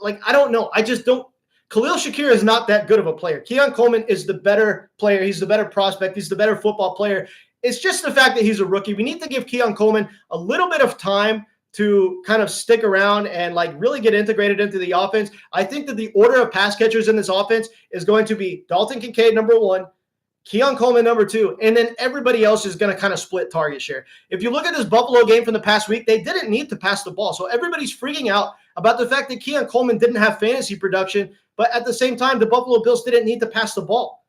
I don't know. I just don't. Khalil Shakir is not that good of a player. Keon Coleman is the better player. He's the better prospect. He's the better football player. It's just the fact that he's a rookie. We need to give Keon Coleman a little bit of time to kind of stick around and really get integrated into the offense. I think that the order of pass catchers in this offense is going to be Dalton Kincaid, number 1, Keon Coleman, number 2, and then everybody else is going to kind of split target share. If you look at this Buffalo game from the past week, they didn't need to pass the ball. So everybody's freaking out about the fact that Keon Coleman didn't have fantasy production, but at the same time, the Buffalo Bills didn't need to pass the ball.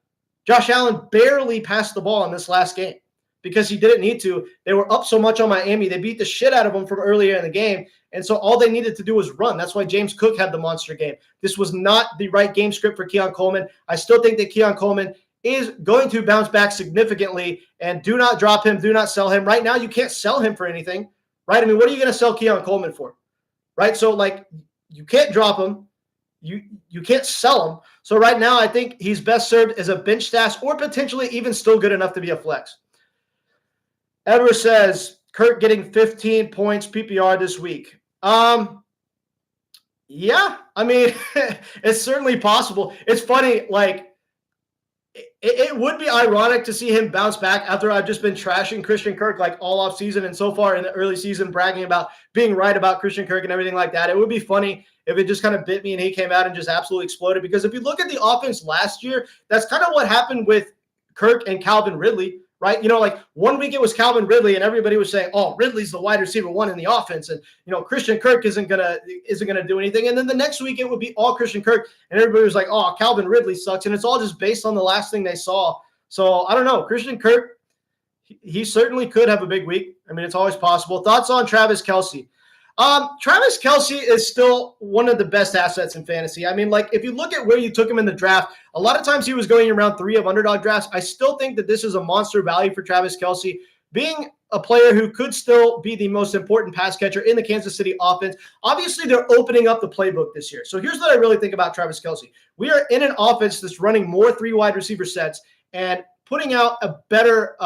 Josh Allen barely passed the ball in this last game because he didn't need to. They were up so much on Miami. They beat the shit out of them from earlier in the game. And so all they needed to do was run. That's why James Cook had the monster game. This was not the right game script for Keon Coleman. I still think that Keon Coleman is going to bounce back significantly, and do not drop him. Do not sell him. Right now, you can't sell him for anything, right? I mean, what are you going to sell Keon Coleman for, right? So, you can't drop him. You can't sell him. So right now, I think he's best served as a bench stash or potentially even still good enough to be a flex. Edward says, Kurt getting 15 points PPR this week. Yeah, I mean, it's certainly possible. It's funny, it would be ironic to see him bounce back after I've just been trashing Christian Kirk all off season and so far in the early season, bragging about being right about Christian Kirk and everything like that. It would be funny if it just kind of bit me and he came out and just absolutely exploded. Because if you look at the offense last year, that's kind of what happened with Kirk and Calvin Ridley, right? 1 week it was Calvin Ridley and everybody was saying, oh, Ridley's the wide receiver 1 in the offense. And, Christian Kirk isn't gonna do anything. And then the next week it would be all Christian Kirk and everybody was like, oh, Calvin Ridley sucks. And it's all just based on the last thing they saw. So I don't know. Christian Kirk, he certainly could have a big week. I mean, it's always possible. Thoughts on Travis Kelce? Travis Kelce is still one of the best assets in fantasy. I mean, if you look at where you took him in the draft, a lot of times he was going around 3 of underdog drafts. I still think that this is a monster value for Travis Kelce, being a player who could still be the most important pass catcher in the Kansas City offense. Obviously, they're opening up the playbook this year. So here's what I really think about Travis Kelce. We are in an offense that's running more 3 wide receiver sets and putting out a better,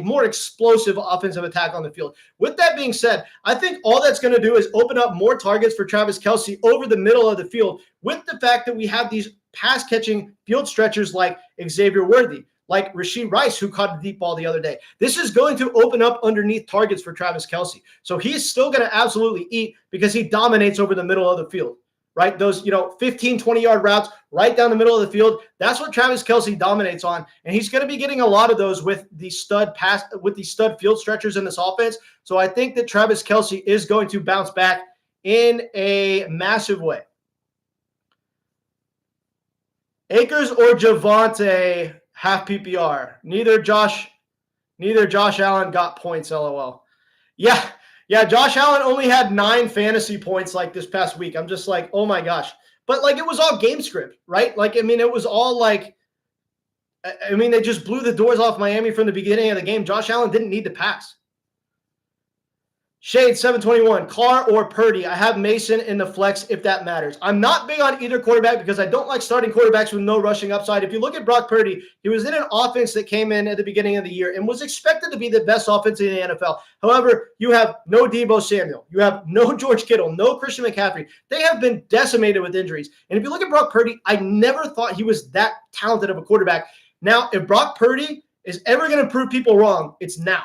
more explosive offensive attack on the field. With that being said, I think all that's going to do is open up more targets for Travis Kelce over the middle of the field, with the fact that we have these pass-catching field stretchers like Xavier Worthy, like Rashee Rice, who caught a deep ball the other day. This is going to open up underneath targets for Travis Kelce. So he's still going to absolutely eat because he dominates over the middle of the field. Right? Those, 15, 20-yard routes right down the middle of the field. That's what Travis Kelce dominates on. And he's going to be getting a lot of those with the stud field stretchers in this offense. So I think that Travis Kelce is going to bounce back in a massive way. Akers or Javonte, half PPR. Neither Josh Allen got points, LOL. Yeah, Josh Allen only had 9 fantasy points this past week. I'm just oh my gosh. But it was all game script, right? It was all they just blew the doors off Miami from the beginning of the game. Josh Allen didn't need to pass. Shade 721, Carr or Purdy? I have Mason in the flex if that matters. I'm not big on either quarterback because I don't like starting quarterbacks with no rushing upside. If you look at Brock Purdy, he was in an offense that came in at the beginning of the year and was expected to be the best offense in the NFL. However, you have no Deebo Samuel. You have no George Kittle, no Christian McCaffrey. They have been decimated with injuries. And if you look at Brock Purdy, I never thought he was that talented of a quarterback. Now, if Brock Purdy is ever going to prove people wrong, it's now.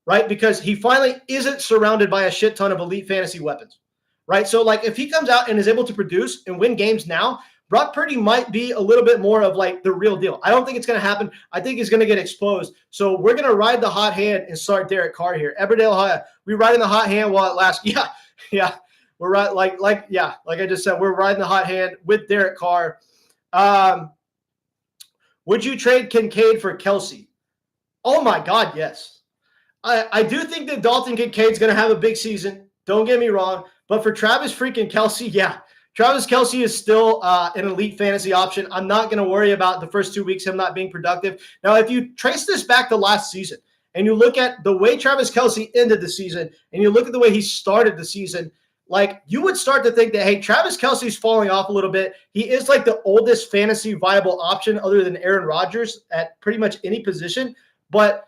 Right? Because he finally isn't surrounded by a shit ton of elite fantasy weapons, right? So like if he comes out and is able to produce and win games now, Brock Purdy might be a little bit more of like the real deal. I don't think it's going to happen. I think he's going to get exposed. So we're going to ride the hot hand and start Derek Carr here. Everdale, we riding the hot hand while it lasts. Yeah. We're right. Like I just said, we're riding the hot hand with Derek Carr. Would you trade Kincaid for Kelsey? Oh my God, yes. I do think that Dalton Kincaid's going to have a big season. Don't get me wrong. But for Travis freaking Kelce, yeah. Travis Kelce is still an elite fantasy option. I'm not going to worry about the first 2 weeks him not being productive. Now, if you trace this back to last season and you look at the way Travis Kelce ended the season and you look at the way he started the season, like you would start to think that, hey, Travis Kelce's falling off a little bit. He is like the oldest fantasy viable option other than Aaron Rodgers at pretty much any position. But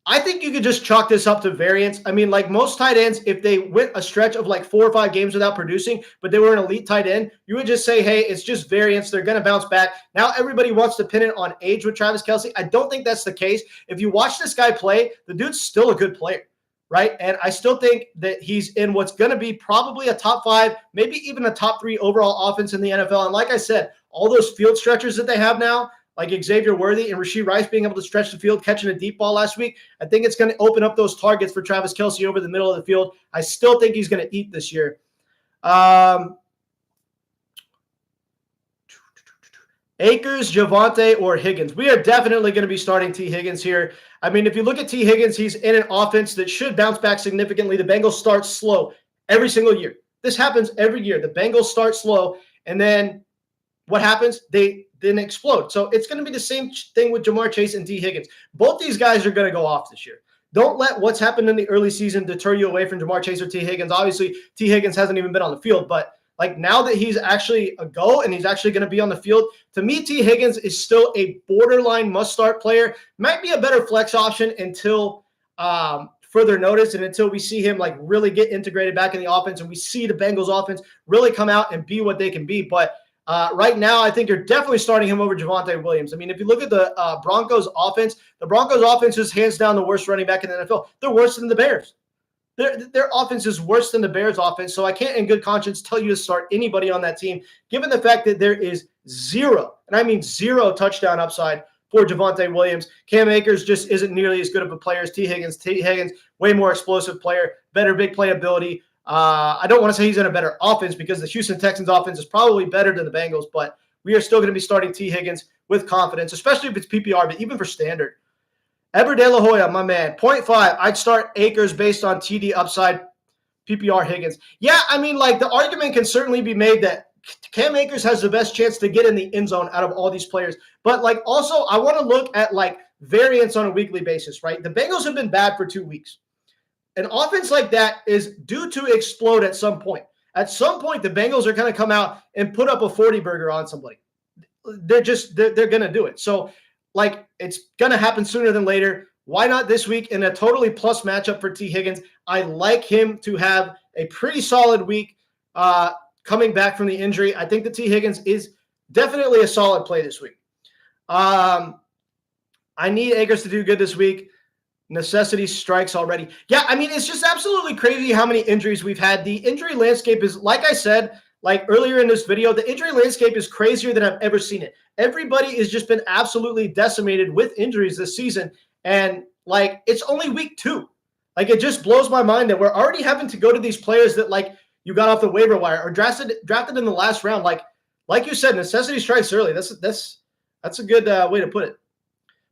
I think you could just chalk this up to variance. I mean, like most tight ends, if they went a stretch of like 4 or 5 games without producing, but they were an elite tight end, you would just say, hey, it's just variance. They're going to bounce back. Now everybody wants to pin it on age with Travis Kelce. I don't think that's the case. If you watch this guy play, the dude's still a good player, right? And I still think that he's in what's going to be probably a top 5, maybe even a top 3 overall offense in the NFL. And like I said, all those field stretchers that they have now, like Xavier Worthy and Rashee Rice being able to stretch the field, catching a deep ball last week, I think it's going to open up those targets for Travis Kelce over the middle of the field. I still think he's going to eat this year. Akers, Javonte, or Higgins? We are definitely going to be starting T. Higgins here. I mean, if you look at T. Higgins, he's in an offense that should bounce back significantly. The Bengals start slow every single year. This happens every year. The Bengals start slow, and then what happens? They then explode. So it's going to be the same thing with Ja'Marr Chase and T. Higgins. Both these guys are going to go off this year. Don't let what's happened in the early season deter you away from Ja'Marr Chase or T. Higgins. Obviously, T. Higgins hasn't even been on the field, but like now that he's actually a go and he's actually going to be on the field, to me, T. Higgins is still a borderline must-start player. Might be a better flex option until further notice and until we see him like really get integrated back in the offense and we see the Bengals offense really come out and be what they can be. But right now, I think you're definitely starting him over Javonte Williams. I mean, if you look at the Broncos offense is hands down the worst running back in the NFL. They're worse than the Bears. Their offense is worse than the Bears offense. So I can't in good conscience tell you to start anybody on that team, given the fact that there is zero, and I mean zero touchdown upside for Javonte Williams. Cam Akers just isn't nearly as good of a player as T. Higgins. T. Higgins, way more explosive player, better big play ability. I don't want to say he's in a better offense because the Houston Texans offense is probably better than the Bengals, but we are still going to be starting T. Higgins with confidence, especially if it's PPR, but even for standard. Eber De La Hoya, my man, 0.5. I'd start Akers based on TD upside, PPR Higgins. Yeah, I mean, like the argument can certainly be made that Cam Akers has the best chance to get in the end zone out of all these players. But like also, I want to look at like variance on a weekly basis, right? The Bengals have been bad for 2 weeks. An offense like that is due to explode at some point. At some point, the Bengals are going to come out and put up a 40 burger on somebody. They're going to do it. So, like, it's going to happen sooner than later. Why not this week in a totally plus matchup for T. Higgins? I like him to have a pretty solid week coming back from the injury. I think that T. Higgins is definitely a solid play this week. I need Akers to do good this week. Necessity strikes already. Yeah, I mean, it's just absolutely crazy how many injuries we've had. The injury landscape is, like I said, like earlier in this video, the injury landscape is crazier than I've ever seen it. Everybody has just been absolutely decimated with injuries this season. And, like, it's only week 2. Like, it just blows my mind that we're already having to go to these players that, like, you got off the waiver wire or drafted in the last round. Like you said, necessity strikes early. That's a good way to put it.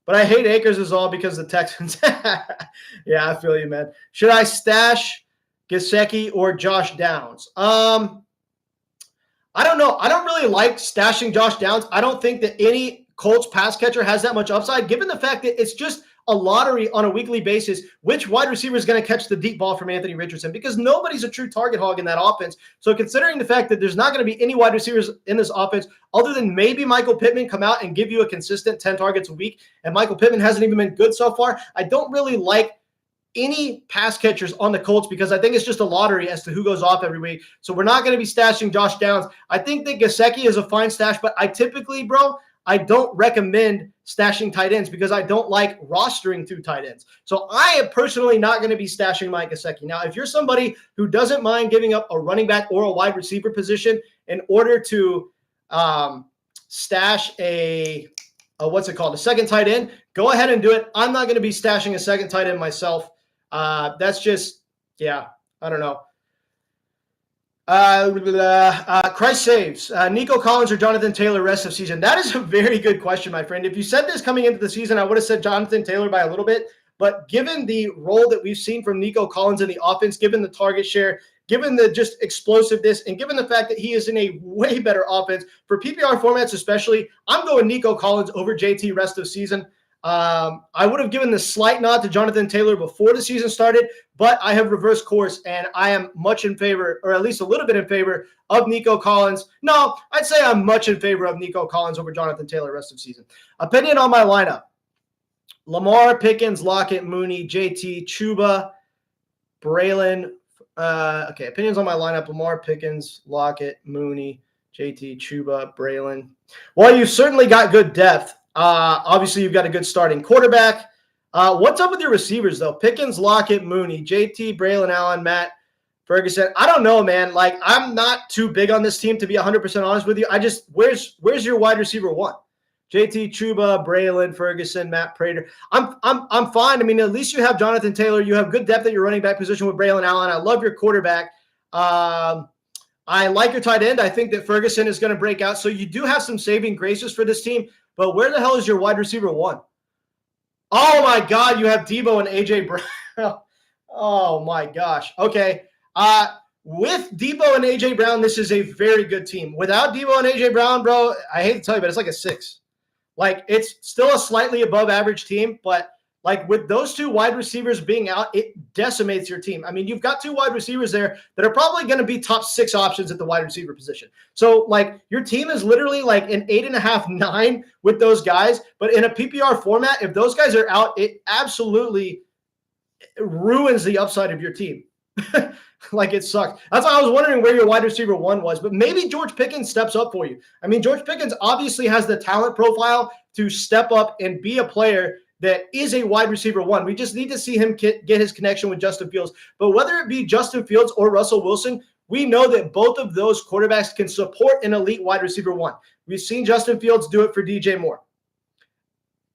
But I hate Akers is all because the Texans. Yeah, I feel you, man. Should I stash Gesicki or Josh Downs? I don't know. I don't really like stashing Josh Downs. I don't think that any Colts pass catcher has that much upside, given the fact that it's just a lottery on a weekly basis which wide receiver is going to catch the deep ball from Anthony Richardson, because nobody's a true target hog in that offense. So considering the fact that there's not going to be any wide receivers in this offense other than maybe Michael Pittman come out and give you a consistent 10 targets a week, and Michael Pittman hasn't even been good so far, I don't really like any pass catchers on the Colts because I think it's just a lottery as to who goes off every week. So we're not going to be stashing Josh Downs. I think that Gesicki is a fine stash, but I typically, I don't recommend stashing tight ends because I don't like rostering two tight ends. So I am personally not going to be stashing Mike Gesicki. Now, if you're somebody who doesn't mind giving up a running back or a wide receiver position in order to stash a second tight end, go ahead and do it. I'm not going to be stashing a second tight end myself. That's just, I don't know. Christ saves. Nico Collins or Jonathan Taylor rest of season? That is a very good question, my friend. If you said this coming into the season, I would have said Jonathan Taylor by a little bit. But given the role that we've seen from Nico Collins in the offense, given the target share, given the just explosiveness, and given the fact that he is in a way better offense for PPR formats especially, I'm going Nico Collins over JT rest of season. I would have given the slight nod to Jonathan Taylor before the season started, but I have reversed course, and I am much in favor, or at least a little bit in favor, of Nico Collins. No, I'd say I'm much in favor of Nico Collins over Jonathan Taylor rest of season. Opinion on my lineup: Lamar, Pickens, Lockett, Mooney, JT, Chuba, Braylon. Opinions on my lineup: Lamar, Pickens, Lockett, Mooney, JT, Chuba, Braylon. Well, you've certainly got good depth. Obviously, you've got a good starting quarterback. What's up with your receivers, though? Pickens, Lockett, Mooney, JT, Braylon Allen, Matt Ferguson. I don't know, man. Like, I'm not too big on this team, to be 100% honest with you. Where's your wide receiver one? JT, Chuba, Braylon, Ferguson, Matt Prater. I'm fine. I mean, at least you have Jonathan Taylor. You have good depth at your running back position with Braylon Allen. I love your quarterback. I like your tight end. I think that Ferguson is going to break out. So you do have some saving graces for this team. But where the hell is your wide receiver one? Oh, my God, you have Debo and A.J. Brown. Oh, my gosh. Okay. With Debo and A.J. Brown, this is a very good team. Without Debo and A.J. Brown, bro, I hate to tell you, but it's like a 6. Like, it's still a slightly above average team, but like with those two wide receivers being out, it decimates your team. I mean, you've got two wide receivers there that are probably going to be top 6 options at the wide receiver position. So like your team is literally like an 8.5, 9 with those guys. But in a PPR format, if those guys are out, it absolutely ruins the upside of your team. Like, it sucks. That's why I was wondering where your wide receiver one was. But maybe George Pickens steps up for you. I mean, George Pickens obviously has the talent profile to step up and be a player that is a wide receiver one. We just need to see him get his connection with Justin Fields. But whether it be Justin Fields or Russell Wilson, we know that both of those quarterbacks can support an elite wide receiver one. We've seen Justin Fields do it for DJ Moore,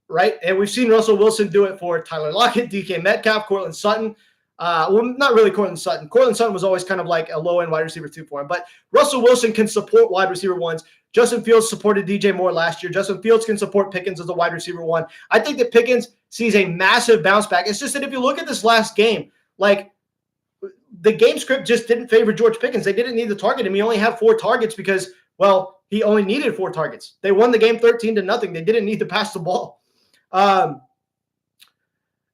right? And we've seen Russell Wilson do it for Tyler Lockett, DK Metcalf, Courtland Sutton. Well, not really Courtland Sutton. Courtland Sutton was always kind of like a low-end wide receiver 2 for him. But Russell Wilson can support wide receiver ones. Justin Fields supported DJ Moore last year. Justin Fields can support Pickens as a wide receiver one. I think that Pickens sees a massive bounce back. It's just that if you look at this last game, like the game script just didn't favor George Pickens. They didn't need to target him. He only had 4 targets because, well, he only needed 4 targets. They won the game 13-0. They didn't need to pass the ball.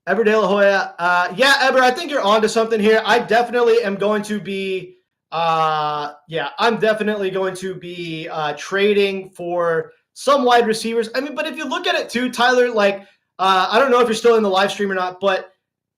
Ever De La Hoya. Yeah, Ever, I think you're onto something here. I definitely am going to be I'm definitely going to be trading for some wide receivers. I mean, but if you look at it too, Tyler, like I don't know if you're still in the live stream or not, but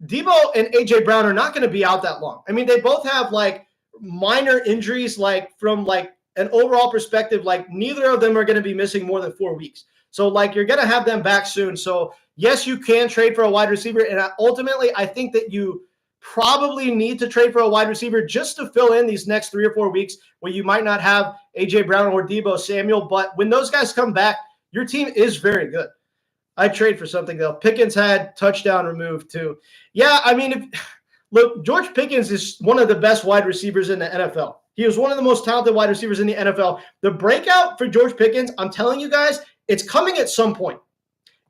Debo and A.J. Brown are not going to be out that long. I mean, they both have like minor injuries, like from like an overall perspective, like neither of them are going to be missing more than 4 weeks. So like you're going to have them back soon. So yes, you can trade for a wide receiver. And ultimately, I think that you probably need to trade for a wide receiver just to fill in these next 3 or 4 weeks where you might not have A.J. Brown or Debo Samuel. But when those guys come back, your team is very good. I'd trade for something, though. Pickens had touchdown removed, too. Yeah, I mean, look, George Pickens is one of the best wide receivers in the NFL. He was one of the most talented wide receivers in the NFL. The breakout for George Pickens, I'm telling you guys, it's coming at some point.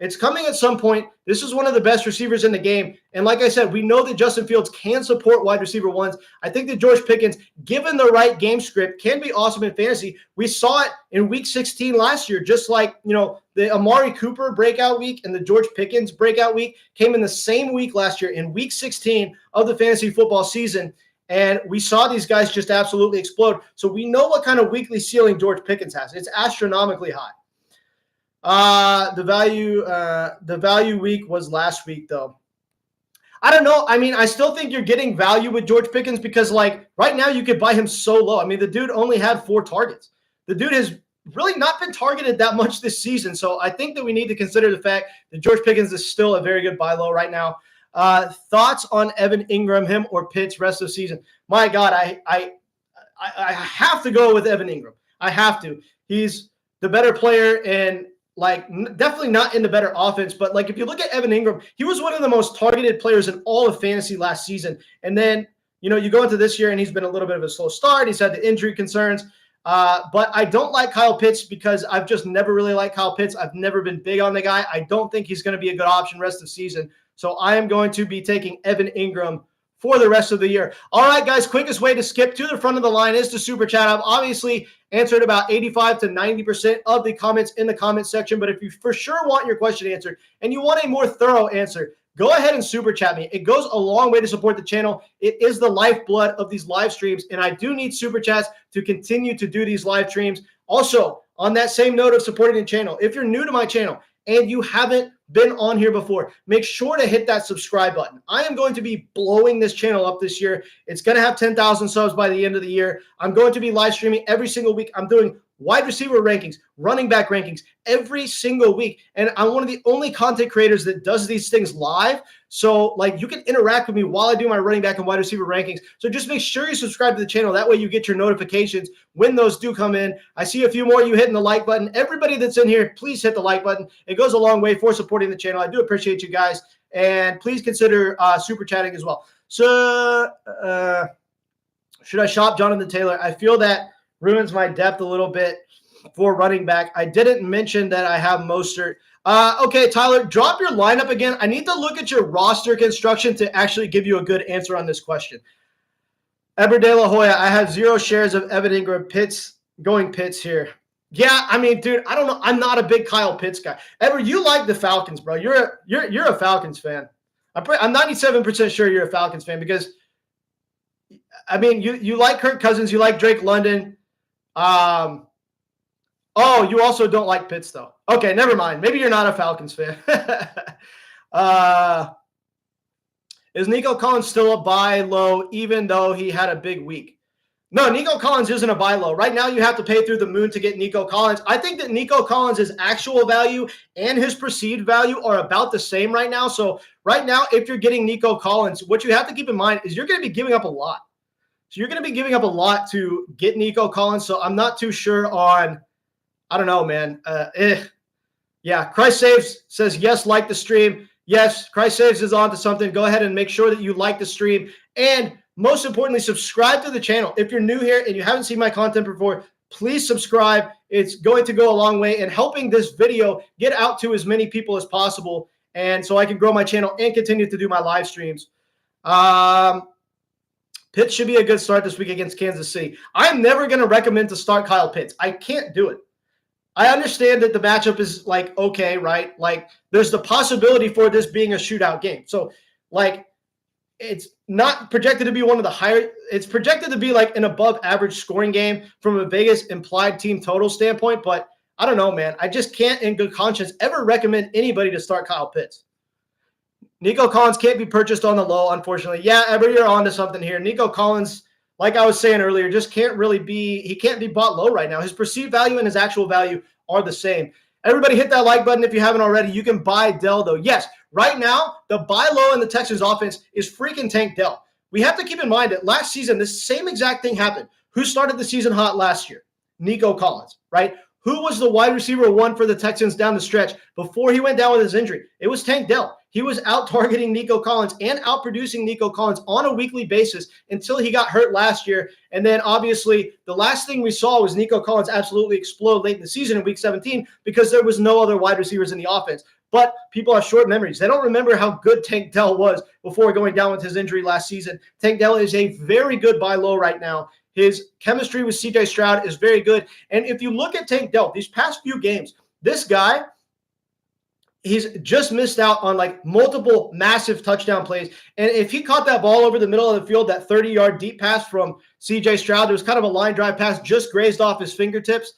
It's coming at some point. This is one of the best receivers in the game. And like I said, we know that Justin Fields can support wide receiver ones. I think that George Pickens, given the right game script, can be awesome in fantasy. We saw it in week 16 last year, just like, the Amari Cooper breakout week and the George Pickens breakout week came in the same week last year in week 16 of the fantasy football season. And we saw these guys just absolutely explode. So we know what kind of weekly ceiling George Pickens has. It's astronomically high. The value week was last week, though. I don't know. I mean, I still think you're getting value with George Pickens because, like, right now you could buy him so low. I mean, the dude only had 4 targets. The dude has really not been targeted that much this season. So I think that we need to consider the fact that George Pickens is still a very good buy low right now. Thoughts on Evan Ingram, him or Pitts rest of the season? My God, I have to go with Evan Ingram. I have to. He's the better player and definitely not in the better offense. But like, if you look at Evan Ingram, he was one of the most targeted players in all of fantasy last season. And then, you go into this year and he's been a little bit of a slow start. He's had the injury concerns. But I don't like Kyle Pitts because I've just never really liked Kyle Pitts. I've never been big on the guy. I don't think he's going to be a good option rest of the season. So I am going to be taking Evan Ingram for the rest of the year. All right, guys, quickest way to skip to the front of the line is to super chat. I've obviously answered about 85 to 90% of the comments in the comment section. But if you for sure want your question answered and you want a more thorough answer, go ahead and super chat me. It goes a long way to support the channel. It is the lifeblood of these live streams, and I do need super chats to continue to do these live streams. Also, on that same note of supporting the channel, if you're new to my channel and you haven't been on here before, make sure to hit that subscribe button. I am going to be blowing this channel up this year. It's going to have 10,000 subs by the end of the year. I'm going to be live streaming every single week. I'm doing wide receiver rankings, running back rankings every single week. And I'm one of the only content creators that does these things live. So like, you can interact with me while I do my running back and wide receiver rankings. So just make sure you subscribe to the channel. That way you get your notifications when those do come in. I see a few more of you hitting the like button. Everybody that's in here, please hit the like button. It goes a long way for supporting the channel. I do appreciate you guys. And please consider super chatting as well. So should I shop Jonathan Taylor? I feel that ruins my depth a little bit for running back. I didn't mention that I have Mostert. Okay, Tyler, drop your lineup again. I need to look at your roster construction to actually give you a good answer on this question. Eber De La Hoya, I have 0 shares of Evan Ingram. Pitts here. Yeah, I mean, dude, I don't know. I'm not a big Kyle Pitts guy. Ever, you like the Falcons, bro. You're a Falcons fan. I'm 97% sure you're a Falcons fan because, I mean, you like Kirk Cousins, you like Drake London. Oh, you also don't like Pitts, though. Okay, never mind. Maybe you're not a Falcons fan. Is Nico Collins still a buy low even though he had a big week? No, Nico Collins isn't a buy low. Right now, you have to pay through the moon to get Nico Collins. I think that Nico Collins' actual value and his perceived value are about the same right now. So right now, if you're getting Nico Collins, what you have to keep in mind is you're going to be giving up a lot. So you're going to be giving up a lot to get Nico Collins. So I'm not too sure on, I don't know, man. Yeah, Christ Saves says, yes, like the stream. Yes, Christ Saves is on to something. Go ahead and make sure that you like the stream. And most importantly, subscribe to the channel. If you're new here and you haven't seen my content before, please subscribe. It's going to go a long way in helping this video get out to as many people as possible. And so I can grow my channel and continue to do my live streams. Pitts should be a good start this week against Kansas City. I'm never going to recommend to start Kyle Pitts. I can't do it. I understand that the matchup is like, okay, right? Like there's the possibility for this being a shootout game. So like it's not projected to be one of the higher, it's projected to be like an above average scoring game from a Vegas implied team total standpoint. But I don't know, man. I just can't in good conscience ever recommend anybody to start Kyle Pitts. Nico Collins can't be purchased on the low, unfortunately. Yeah, Ever, you're on to something here. Nico Collins, like I was saying earlier, just can't really be – he can't be bought low right now. His perceived value and his actual value are the same. Everybody hit that like button if you haven't already. You can buy Dell, though. Yes, right now, the buy low in the Texans offense is freaking Tank Dell. We have to keep in mind that last season, this same exact thing happened. Who started the season hot last year? Nico Collins, right? Who was the wide receiver one for the Texans down the stretch before he went down with his injury? It was Tank Dell. He was out-targeting Nico Collins and out-producing Nico Collins on a weekly basis until he got hurt last year. And then, obviously, the last thing we saw was Nico Collins absolutely explode late in the season in Week 17 because there was no other wide receivers in the offense. but people have short memories. They don't remember how good Tank Dell was before going down with his injury last season. Tank Dell is a very good buy low right now. His chemistry with CJ Stroud is very good. And if you look at Tank Dell, these past few games, this guy, he's just missed out on like multiple massive touchdown plays. And if he caught that ball over the middle of the field, that 30-yard deep pass from CJ Stroud, it was kind of a line drive pass, just grazed off his fingertips.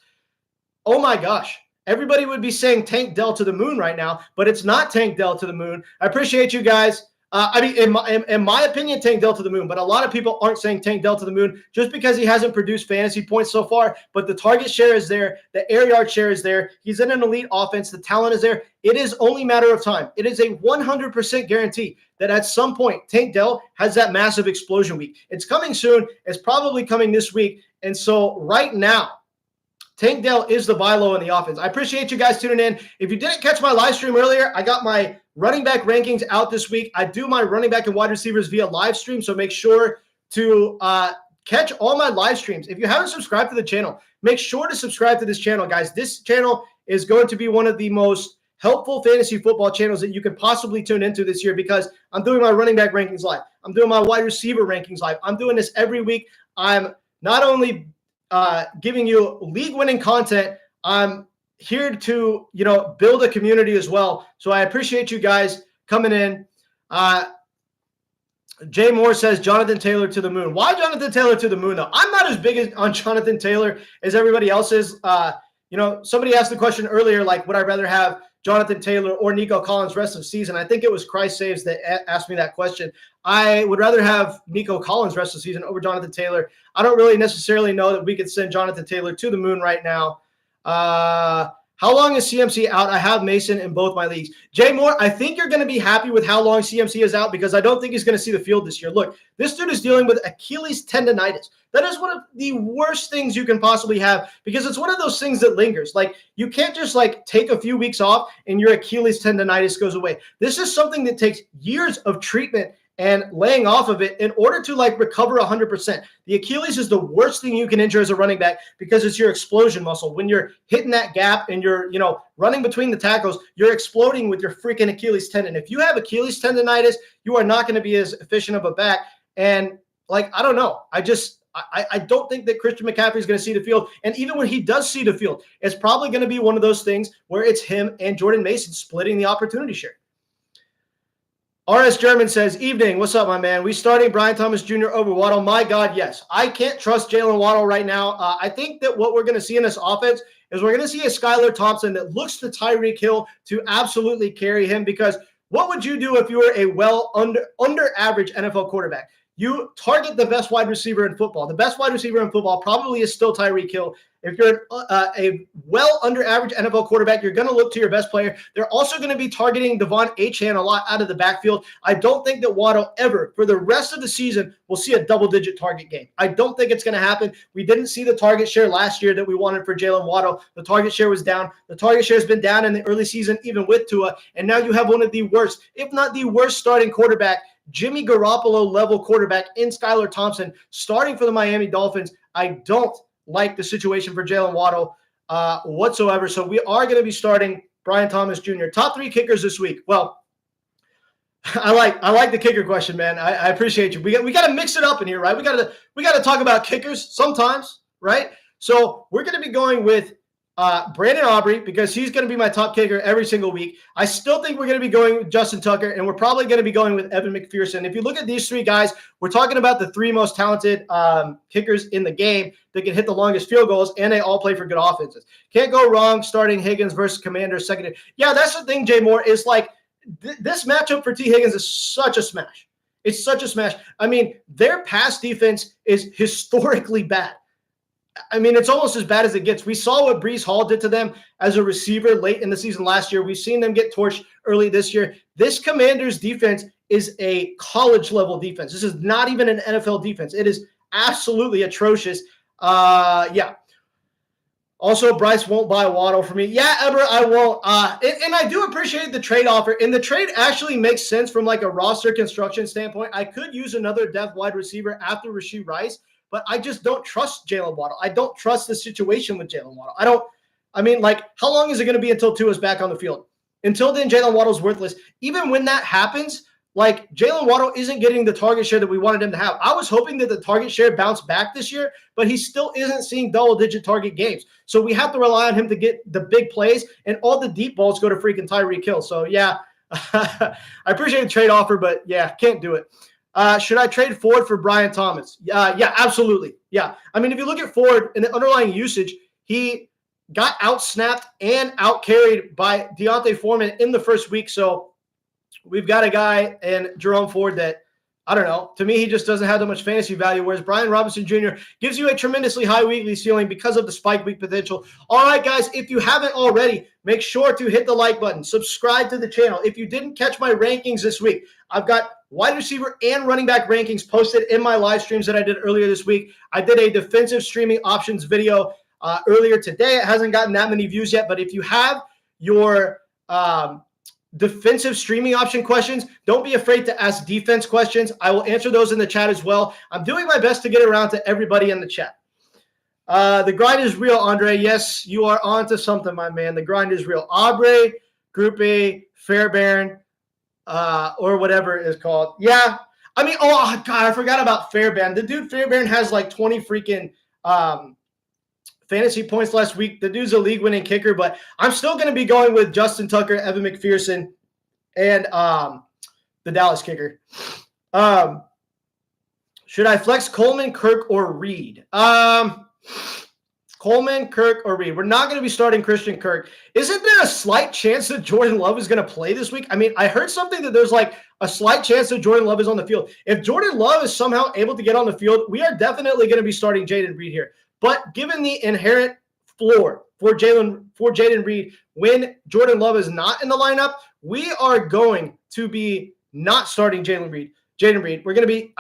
Oh my gosh. Everybody would be saying Tank Dell to the moon right now, but it's not Tank Dell to the moon. I appreciate you guys. In my opinion, Tank Dell to the moon, but a lot of people aren't saying Tank Dell to the moon just because he hasn't produced fantasy points so far, but the target share is there. The air yard share is there. He's in an elite offense. The talent is there. It is only a matter of time. It is a 100% guarantee that at some point, Tank Dell has that massive explosion week. It's coming soon. It's probably coming this week. And so right now, Tank Dell is the buy low in the offense. I appreciate you guys tuning in. If you didn't catch my live stream earlier, I got my running back rankings out this week. I do my running back and wide receivers via live stream, so make sure to catch all my live streams. If you haven't subscribed to the channel, make sure to subscribe to this channel, guys. This channel is going to be one of the most helpful fantasy football channels that you could possibly tune into this year because I'm doing my running back rankings live. I'm doing my wide receiver rankings live. I'm doing this every week. I'm not only giving you league-winning content, I'm here to, build a community as well. So I appreciate you guys coming in. Jay Moore says Jonathan Taylor to the moon. Why Jonathan Taylor to the moon, though? I'm not as big on Jonathan Taylor as everybody else is. Somebody asked the question earlier, like, would I rather have Jonathan Taylor or Nico Collins rest of the season? I think it was Christ Saves that asked me that question. I would rather have Nico Collins rest of the season over Jonathan Taylor. I don't really necessarily know that we could send Jonathan Taylor to the moon right now. How long is CMC out? I have Mason in both my leagues. Jay Moore, I think you're going to be happy with how long CMC is out because I don't think he's going to see the field this year. Look, this dude is dealing with Achilles tendonitis. That is one of the worst things you can possibly have because it's one of those things that lingers. Like, you can't just take a few weeks off and your Achilles tendonitis goes away. This is something that takes years of treatment and laying off of it in order to recover 100%. The Achilles is the worst thing you can injure as a running back because it's your explosion muscle. When you're hitting that gap and you're, running between the tackles, you're exploding with your freaking Achilles tendon. If you have Achilles tendonitis, you are not going to be as efficient of a back. And I don't know. I don't think that Christian McCaffrey is going to see the field. And even when he does see the field, it's probably going to be one of those things where it's him and Jordan Mason splitting the opportunity share. RS German says, evening. What's up, my man? We starting Brian Thomas Jr. over Waddle? My God, yes. I can't trust Jalen Waddle right now. I think that what we're going to see in this offense is we're going to see a Skylar Thompson that looks to Tyreek Hill to absolutely carry him because what would you do if you were a under average NFL quarterback? You target the best wide receiver in football. The best wide receiver in football probably is still Tyreek Hill. If you're a well under average NFL quarterback, you're going to look to your best player. They're also going to be targeting Devon Achane a lot out of the backfield. I don't think that Waddle ever, for the rest of the season, will see a double-digit target game. I don't think it's going to happen. We didn't see the target share last year that we wanted for Jalen Waddle. The target share was down. The target share has been down in the early season, even with Tua. And now you have one of the worst, if not the worst starting quarterback, Jimmy Garoppolo level quarterback in Skylar Thompson starting for the Miami Dolphins. I don't like the situation for Jalen Waddle whatsoever. So we are going to be starting Brian Thomas Jr. Top 3 kickers this week. Well, I like the kicker question, man. I appreciate you. We got to mix it up in here, right? We got to talk about kickers sometimes, right? So we're going to be going with Brandon Aubrey because he's going to be my top kicker every single week. I still think we're going to be going with Justin Tucker, and we're probably going to be going with Evan McPherson. If you look at these 3 guys, we're talking about the 3 most talented kickers in the game that can hit the longest field goals, and they all play for good offenses. Can't go wrong starting Higgins versus Commanders secondary. Yeah, that's the thing, Jay Moore, is this matchup for T. Higgins is such a smash. It's such a smash. I mean, their pass defense is historically bad. I mean, it's almost as bad as it gets. We saw what Breece Hall did to them as a receiver late in the season last year. We've seen them get torched early this year. This Commanders defense is a college-level defense. This is not even an NFL defense. It is absolutely atrocious. Yeah. Also, Bryce won't buy Waddle for me. Yeah, Eber, I won't. And I do appreciate the trade offer. And the trade actually makes sense from a roster construction standpoint. I could use another depth wide receiver after Rashee Rice, but I just don't trust Jalen Waddle. I don't trust the situation with Jalen Waddle. How long is it going to be until Tua's back on the field? Until then, Jalen Waddle's worthless. Even when that happens, like Jalen Waddle isn't getting the target share that we wanted him to have. I was hoping that the target share bounced back this year, but he still isn't seeing double-digit target games. So we have to rely on him to get the big plays, and all the deep balls go to freaking Tyreek Hill. So, yeah, I appreciate the trade offer, but, yeah, can't do it. Should I trade Ford for Brian Thomas? Yeah, absolutely. Yeah. I mean, if you look at Ford and the underlying usage, he got out-snapped and out-carried by Deontay Foreman in the first week. So we've got a guy in Jerome Ford that, I don't know, to me, he just doesn't have that much fantasy value, whereas Brian Robinson Jr. gives you a tremendously high weekly ceiling because of the spike week potential. All right, guys, if you haven't already, make sure to hit the like button, subscribe to the channel. If you didn't catch my rankings this week, I've got wide receiver and running back rankings posted in my live streams that I did earlier this week. I did a defensive streaming options video earlier today. It hasn't gotten that many views yet, but if you have your defensive streaming option questions, don't be afraid to ask defense questions. I will answer those in the chat as well. I'm doing my best to get around to everybody in the chat. The grind is real, Andre. Yes, you are on to something, my man. The grind is real. Aubrey, Group A, Fairbairn, or whatever it is called. Yeah. I mean, oh, God, I forgot about Fairbairn. The dude Fairbairn has like 20 freaking fantasy points last week. The dude's a league-winning kicker, but I'm still going to be going with Justin Tucker, Evan McPherson, and the Dallas kicker. Should I flex Coleman, Kirk, or Reed? Coleman, Kirk, or Reed? We're not going to be starting Christian Kirk. Isn't there a slight chance that Jordan Love is going to play this week? I mean, I heard something that there's like a slight chance that Jordan Love is on the field. If Jordan Love is somehow able to get on the field, we are definitely going to be starting Jayden Reed here. But given the inherent floor for Jayden Reed, when Jordan Love is not in the lineup, we are going to be not starting Jayden Reed. We're going to be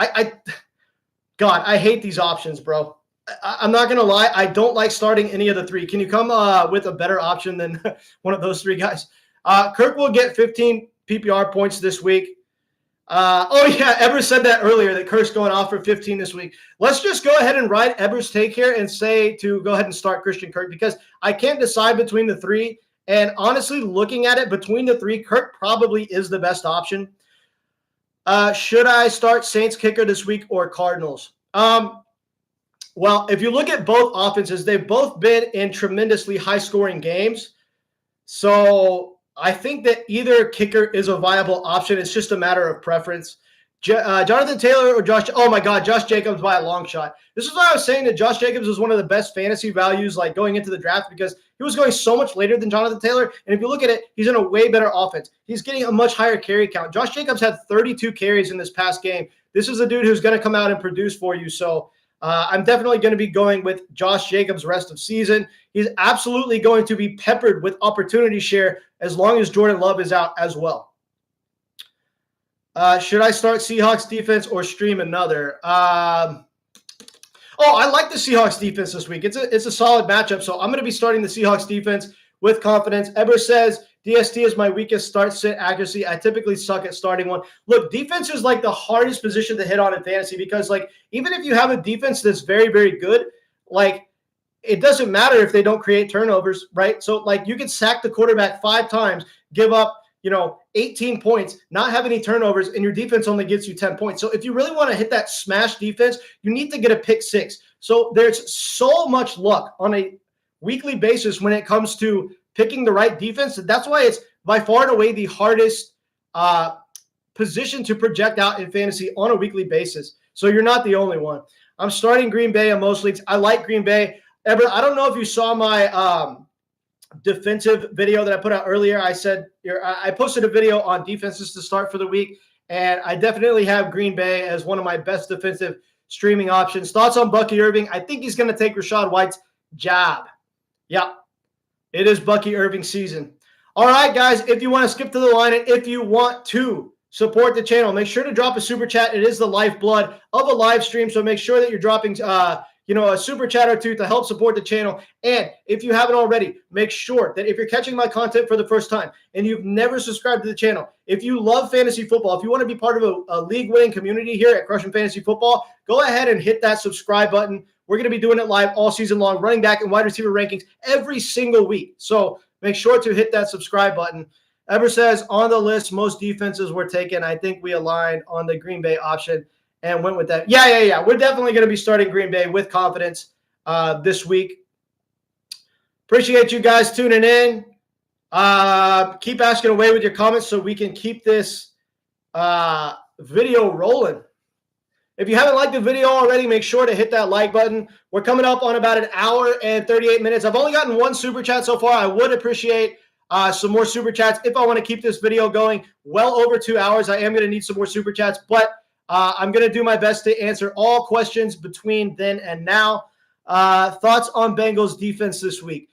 God, I hate these options, bro. I'm not going to lie. I don't like starting any of the three. Can you come with a better option than one of those three guys? Kirk will get 15 PPR points this week. Eber said that earlier, that Kirk's going off for 15 this week. Let's just go ahead and ride Eber's take here and say to go ahead and start Christian Kirk, because I can't decide between the three. And honestly, looking at it between the three, Kirk probably is the best option. Should I start Saints kicker this week or Cardinals? Well, if you look at both offenses, they've both been in tremendously high-scoring games. So I think that either kicker is a viable option. It's just a matter of preference. Jonathan Taylor or Josh – oh, my God, Josh Jacobs by a long shot. This is why I was saying that Josh Jacobs was one of the best fantasy values like going into the draft, because he was going so much later than Jonathan Taylor. And if you look at it, he's in a way better offense. He's getting a much higher carry count. Josh Jacobs had 32 carries in this past game. This is a dude who's going to come out and produce for you. So I'm definitely going to be going with Josh Jacobs rest of season. He's absolutely going to be peppered with opportunity share as long as Jordan Love is out as well. Should I start Seahawks defense or stream another? I like the Seahawks defense this week. It's a solid matchup, so I'm going to be starting the Seahawks defense with confidence. Eber says, DST is my weakest start-sit accuracy. I typically suck at starting one. Look, defense is like the hardest position to hit on in fantasy, because like even if you have a defense that's very, very good, like it doesn't matter if they don't create turnovers, right? So like you can sack the quarterback 5 times, give up 18 points, not have any turnovers, and your defense only gets you 10 points. So if you really want to hit that smash defense, you need to get a pick 6. So there's so much luck on a weekly basis when it comes to picking the right defense. That's why it's by far and away the hardest position to project out in fantasy on a weekly basis. So you're not the only one. I'm starting Green Bay in most leagues. I like Green Bay. Ever, I don't know if you saw my defensive video that I put out earlier. I said I posted a video on defenses to start for the week, and I definitely have Green Bay as one of my best defensive streaming options. Thoughts on Bucky Irving? I think he's going to take Rachaad White's job. Yeah, it is Bucky Irving season. All right, guys, if you want to skip to the line and if you want to support the channel, make sure to drop a super chat. It is the lifeblood of a live stream, so make sure that you're dropping a super chat or two to help support the channel. And if you haven't already, make sure that if you're catching my content for the first time and you've never subscribed to the channel, if you love fantasy football, if you want to be part of a league-winning community here at Crushing Fantasy Football, go ahead and hit that subscribe button. We're going to be doing it live all season long, running back and wide receiver rankings every single week. So make sure to hit that subscribe button. Ever says, on the list, most defenses were taken. I think we aligned on the Green Bay option and went with that. Yeah. We're definitely going to be starting Green Bay with confidence this week. Appreciate you guys tuning in. Keep asking away with your comments so we can keep this video rolling. If you haven't liked the video already, make sure to hit that like button. We're coming up on about an hour and 38 minutes. I've only gotten one super chat so far. I would appreciate some more super chats if I want to keep this video going well over 2 hours. I am going to need some more super chats, but I'm going to do my best to answer all questions between then and now. Thoughts on Bengals defense this week?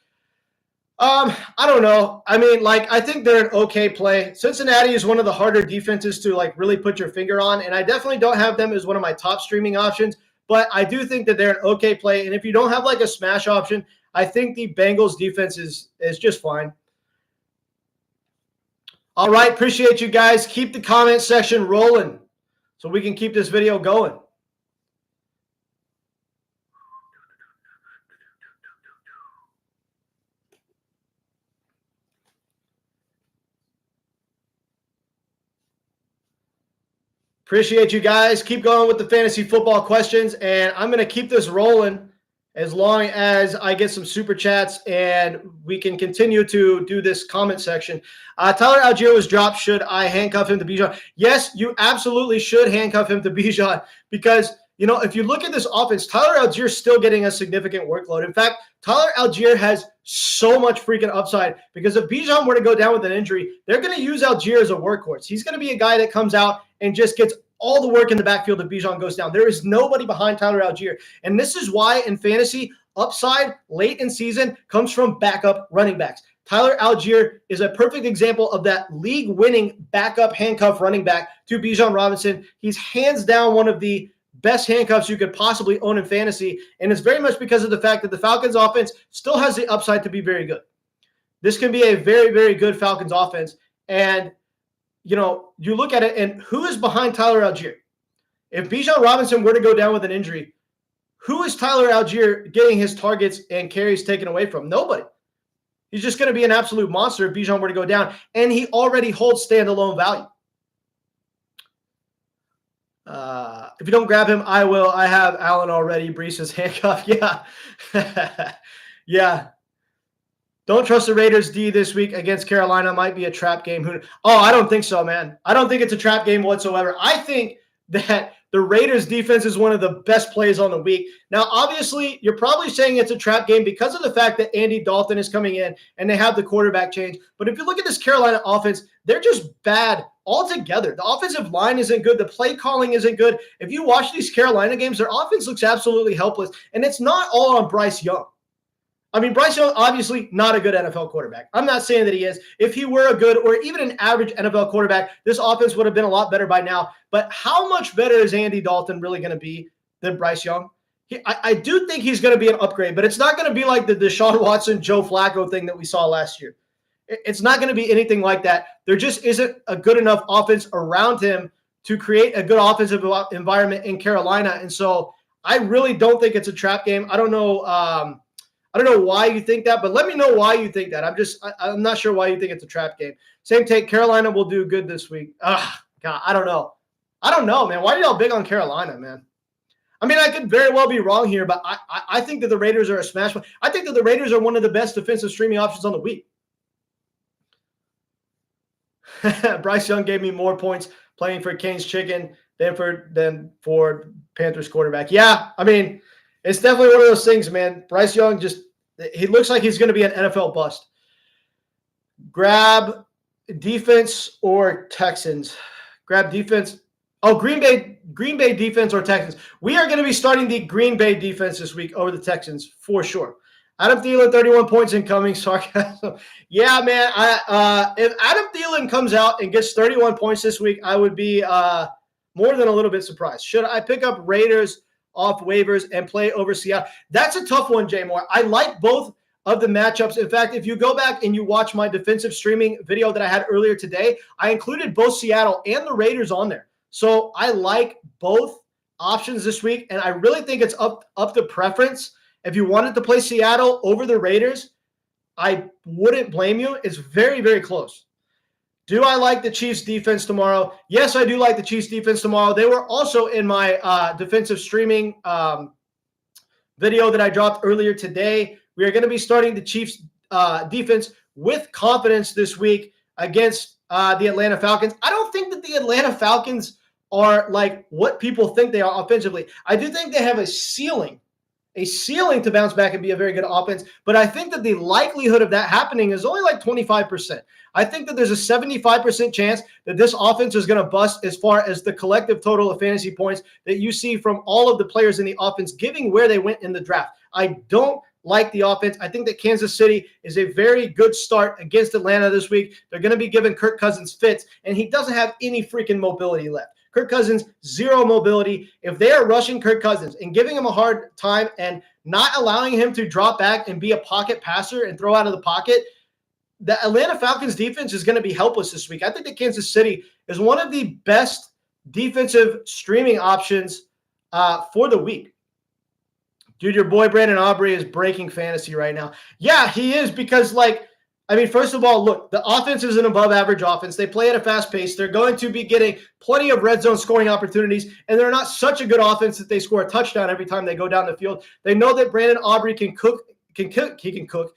I don't know. I mean, I think they're an okay play. Cincinnati is one of the harder defenses to really put your finger on, and I definitely don't have them as one of my top streaming options, but I do think that they're an okay play. And if you don't have a smash option, I think the Bengals defense is just fine. All right. Appreciate you guys. Keep the comment section rolling so we can keep this video going. Appreciate you guys. Keep going with the fantasy football questions, and I'm going to keep this rolling as long as I get some super chats and we can continue to do this comment section. Tyler Algier was dropped. Should I handcuff him to Bijan? Yes, you absolutely should handcuff him to Bijan because, if you look at this offense, Tyler Algier is still getting a significant workload. In fact, Tyler Algier has so much freaking upside because if Bijan were to go down with an injury, they're going to use Algier as a workhorse. He's going to be a guy that comes out and just gets all the work in the backfield if Bijan goes down. There is nobody behind Tyler Algier. And this is why in fantasy, upside late in season comes from backup running backs. Tyler Algier is a perfect example of that league-winning backup handcuff running back to Bijan Robinson. He's hands down one of the best handcuffs you could possibly own in fantasy, and it's very much because of the fact that the Falcons offense still has the upside to be very good. This can be a very, very good Falcons offense, and you look at it, and who is behind Tyler Algier? If Bijan Robinson were to go down with an injury, who is Tyler Algier getting his targets and carries taken away from? Nobody. He's just going to be an absolute monster if Bijan were to go down, and he already holds standalone value. If you don't grab him, I will. I have Allen already. Brees is handcuffed. Yeah. Yeah. Don't trust the Raiders D this week against Carolina. Might be a trap game. I don't think so, man. I don't think it's a trap game whatsoever. I think that the Raiders defense is one of the best plays on the week. Now, obviously, you're probably saying it's a trap game because of the fact that Andy Dalton is coming in and they have the quarterback change. But if you look at this Carolina offense, they're just bad altogether. The offensive line isn't good. The play calling isn't good. If you watch these Carolina games, their offense looks absolutely helpless. And it's not all on Bryce Young. I mean, Bryce Young, obviously not a good NFL quarterback. I'm not saying that he is. If he were a good or even an average NFL quarterback, this offense would have been a lot better by now. But how much better is Andy Dalton really going to be than Bryce Young? I do think he's going to be an upgrade, but it's not going to be like the Deshaun Watson, Joe Flacco thing that we saw last year. It's not going to be anything like that. There just isn't a good enough offense around him to create a good offensive environment in Carolina. And so I really don't think it's a trap game. I don't know why you think that, but let me know why you think that. I'm not sure why you think it's a trap game. Same take. Carolina will do good this week. God, I don't know. I don't know, man. Why are y'all big on Carolina, man? I mean, I could very well be wrong here, but I think that the Raiders are a smash. I think that the Raiders are one of the best defensive streaming options on the week. Bryce Young gave me more points playing for Cane's Chicken than for Panthers quarterback. Yeah, I mean, it's definitely one of those things, man. Bryce Young he looks like he's going to be an NFL bust. Grab defense or Texans. Grab defense. Oh, Green Bay defense or Texans. We are going to be starting the Green Bay defense this week over the Texans for sure. Adam Thielen, 31 points incoming. Sarcasm. Yeah, man. If Adam Thielen comes out and gets 31 points this week, I would be more than a little bit surprised. Should I pick up Raiders off waivers and play over Seattle? That's a tough one, Jay Moore. I like both of the matchups. In fact, if you go back and you watch my defensive streaming video that I had earlier today, I included both Seattle and the Raiders on there. So I like both options this week, and I really think it's up to preference. If you wanted to play Seattle over the Raiders, I wouldn't blame you. It's very, very close. Do I like the Chiefs defense tomorrow? Yes, I do like the Chiefs defense tomorrow. They were also in my defensive streaming video that I dropped earlier today. We are going to be starting the Chiefs defense with confidence this week against the Atlanta Falcons. I don't think that the Atlanta Falcons are like what people think they are offensively. I do think they have a ceiling to bounce back and be a very good offense. But I think that the likelihood of that happening is only like 25%. I think that there's a 75% chance that this offense is going to bust as far as the collective total of fantasy points that you see from all of the players in the offense, given where they went in the draft. I don't like the offense. I think that Kansas City is a very good start against Atlanta this week. They're going to be giving Kirk Cousins fits, and he doesn't have any freaking mobility left. Kirk Cousins, zero mobility. If they are rushing Kirk Cousins and giving him a hard time and not allowing him to drop back and be a pocket passer and throw out of the pocket, the Atlanta Falcons defense is going to be helpless this week. I think that Kansas City is one of the best defensive streaming options for the week. Dude, your boy Brandon Aubrey is breaking fantasy right now. Yeah, he is because, first of all, look, the offense is an above-average offense. They play at a fast pace. They're going to be getting plenty of red zone scoring opportunities, and they're not such a good offense that they score a touchdown every time they go down the field. They know that Brandon Aubrey can cook. He can cook.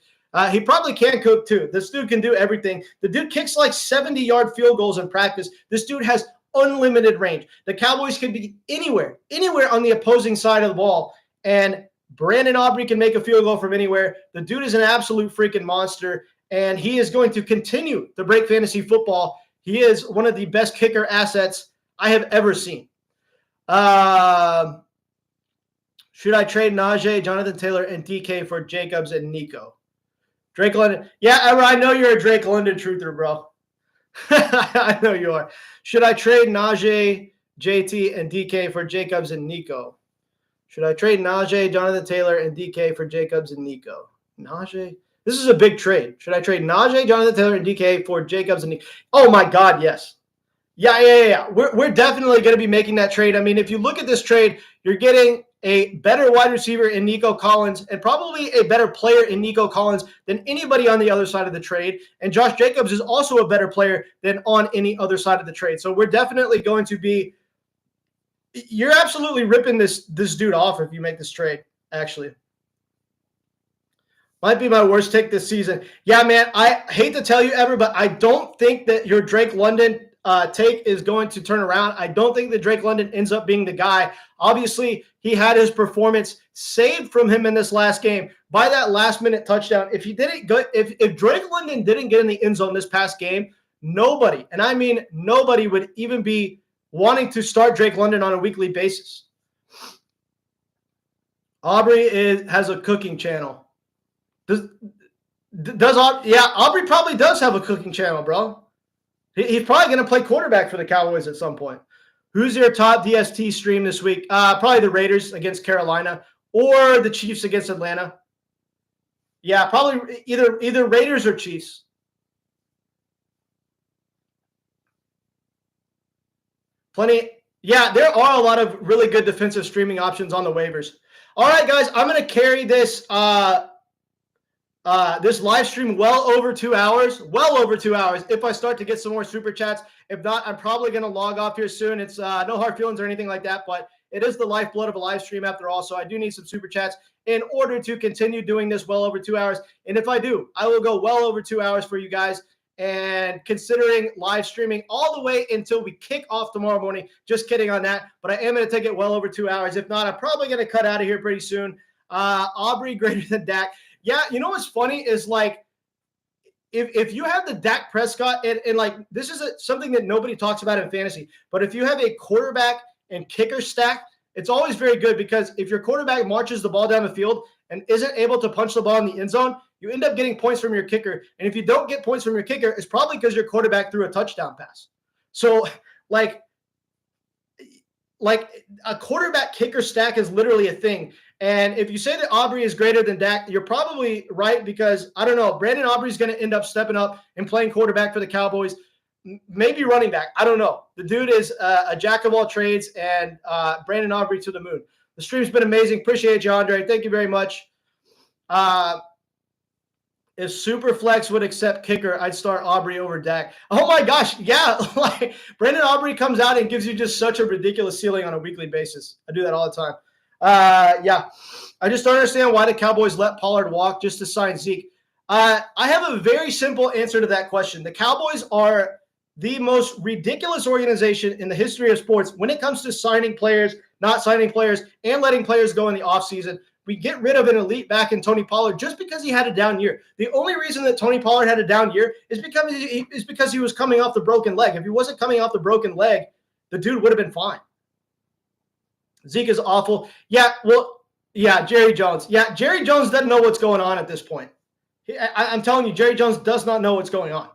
He probably can cook, too. This dude can do everything. The dude kicks like 70-yard field goals in practice. This dude has unlimited range. The Cowboys could be anywhere on the opposing side of the ball, and Brandon Aubrey can make a field goal from anywhere. The dude is an absolute freaking monster, and he is going to continue to break fantasy football. He is one of the best kicker assets I have ever seen. Should I trade Najee, Jonathan Taylor, and DK for Jacobs and Nico? Drake London. Yeah, I know you're a Drake London truther, bro. I know you are. Should I trade Najee, JT, and DK for Jacobs and Nico? Should I trade Najee, Jonathan Taylor, and DK for Jacobs and Nico? Najee? This is a big trade. Should I trade Najee, Jonathan Taylor, and DK for Jacobs and Nico? Oh, my God, yes. Yeah. We're definitely going to be making that trade. I mean, if you look at this trade, you're getting a better wide receiver in Nico Collins and probably a better player in Nico Collins than anybody on the other side of the trade. And Josh Jacobs is also a better player than on any other side of the trade. So we're definitely going to be – you're absolutely ripping this dude off if you make this trade, actually. Might be my worst take this season. Yeah, man, I hate to tell you, Ever, but I don't think that your Drake London take is going to turn around. I don't think that Drake London ends up being the guy. Obviously, he had his performance saved from him in this last game by that last-minute touchdown. If Drake London didn't get in the end zone this past game, nobody, and I mean nobody, would even be wanting to start Drake London on a weekly basis. Aubrey has a cooking channel. Aubrey probably does have a cooking channel, bro. He's probably going to play quarterback for the Cowboys at some point. Who's your top DST stream this week? Probably the Raiders against Carolina or the Chiefs against Atlanta. Yeah, probably either Raiders or Chiefs. Plenty. Yeah, there are a lot of really good defensive streaming options on the waivers. All right, guys, I'm going to carry this this live stream well over 2 hours, if I start to get some more super chats. If not, I'm probably going to log off here soon. It's no hard feelings or anything like that, but it is the lifeblood of a live stream after all, so I do need some super chats in order to continue doing this well over 2 hours. And if I do, I will go well over 2 hours for you guys. And considering live streaming all the way until we kick off tomorrow morning, just kidding on that, but I am going to take it well over 2 hours. If not, I'm probably going to cut out of here pretty soon. Aubrey greater than Dak. Yeah, you know what's funny is, like, if you have the Dak Prescott, and this is something that nobody talks about in fantasy, but if you have a quarterback and kicker stack, it's always very good, because if your quarterback marches the ball down the field and isn't able to punch the ball in the end zone, you end up getting points from your kicker. And if you don't get points from your kicker, it's probably because your quarterback threw a touchdown pass. So, like a quarterback kicker stack is literally a thing. And if you say that Aubrey is greater than Dak, you're probably right, because, I don't know, Brandon Aubrey is going to end up stepping up and playing quarterback for the Cowboys, maybe running back. I don't know. The dude is a jack of all trades, and Brandon Aubrey to the moon. The stream's been amazing. Appreciate you, Andre. Thank you very much. If Superflex would accept kicker, I'd start Aubrey over Dak. Oh my gosh, yeah. Like Brandon Aubrey comes out and gives you just such a ridiculous ceiling on a weekly basis. I do that all the time. Yeah. I just don't understand why the Cowboys let Pollard walk just to sign Zeke. I have a very simple answer to that question. The Cowboys are the most ridiculous organization in the history of sports when it comes to signing players, not signing players, and letting players go in the offseason. We get rid of an elite back in Tony Pollard just because he had a down year. The only reason that Tony Pollard had a down year is because he was coming off the broken leg. If he wasn't coming off the broken leg, the dude would have been fine. Zeke is awful. Yeah, well, yeah, Jerry Jones. Yeah, Jerry Jones doesn't know what's going on at this point. I'm telling you, Jerry Jones does not know what's going on.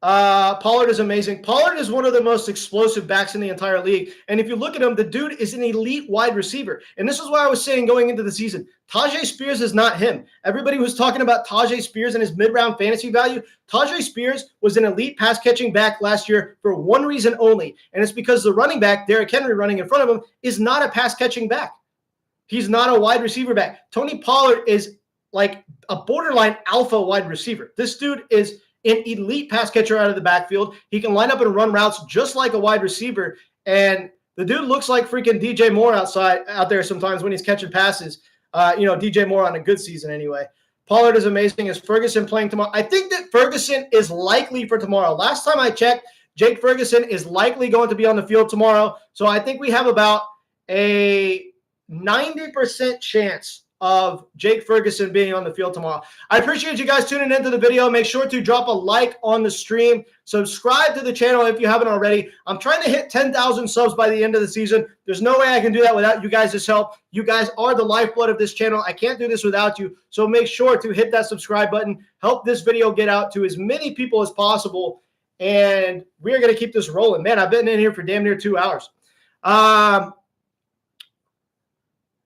Pollard is amazing. Pollard is one of the most explosive backs in the entire league. And if you look at him, the dude is an elite wide receiver. And this is what I was saying going into the season. Tyjae Spears is not him. Everybody was talking about Tyjae Spears and his mid-round fantasy value. Tyjae Spears was an elite pass-catching back last year for one reason only. And it's because the running back, Derrick Henry, running in front of him, is not a pass-catching back. He's not a wide receiver back. Tony Pollard is like a borderline alpha wide receiver. This dude is an elite pass catcher out of the backfield. He can line up and run routes just like a wide receiver. And the dude looks like freaking DJ Moore out there sometimes when he's catching passes. DJ Moore on a good season anyway. Pollard is amazing. Is Ferguson playing tomorrow? I think that Ferguson is likely for tomorrow. Last time I checked, Jake Ferguson is likely going to be on the field tomorrow. So I think we have about a 90% chance of Jake Ferguson being on the field tomorrow. I appreciate you guys tuning into the video. Make sure to drop a like on the stream. Subscribe to the channel if you haven't already. I'm trying to hit 10,000 subs by the end of the season. There's no way I can do that without you guys' help. You guys are the lifeblood of this channel. I can't do this without you. So make sure to hit that subscribe button. Help this video get out to as many people as possible. And we're going to keep this rolling. Man, I've been in here for damn near 2 hours.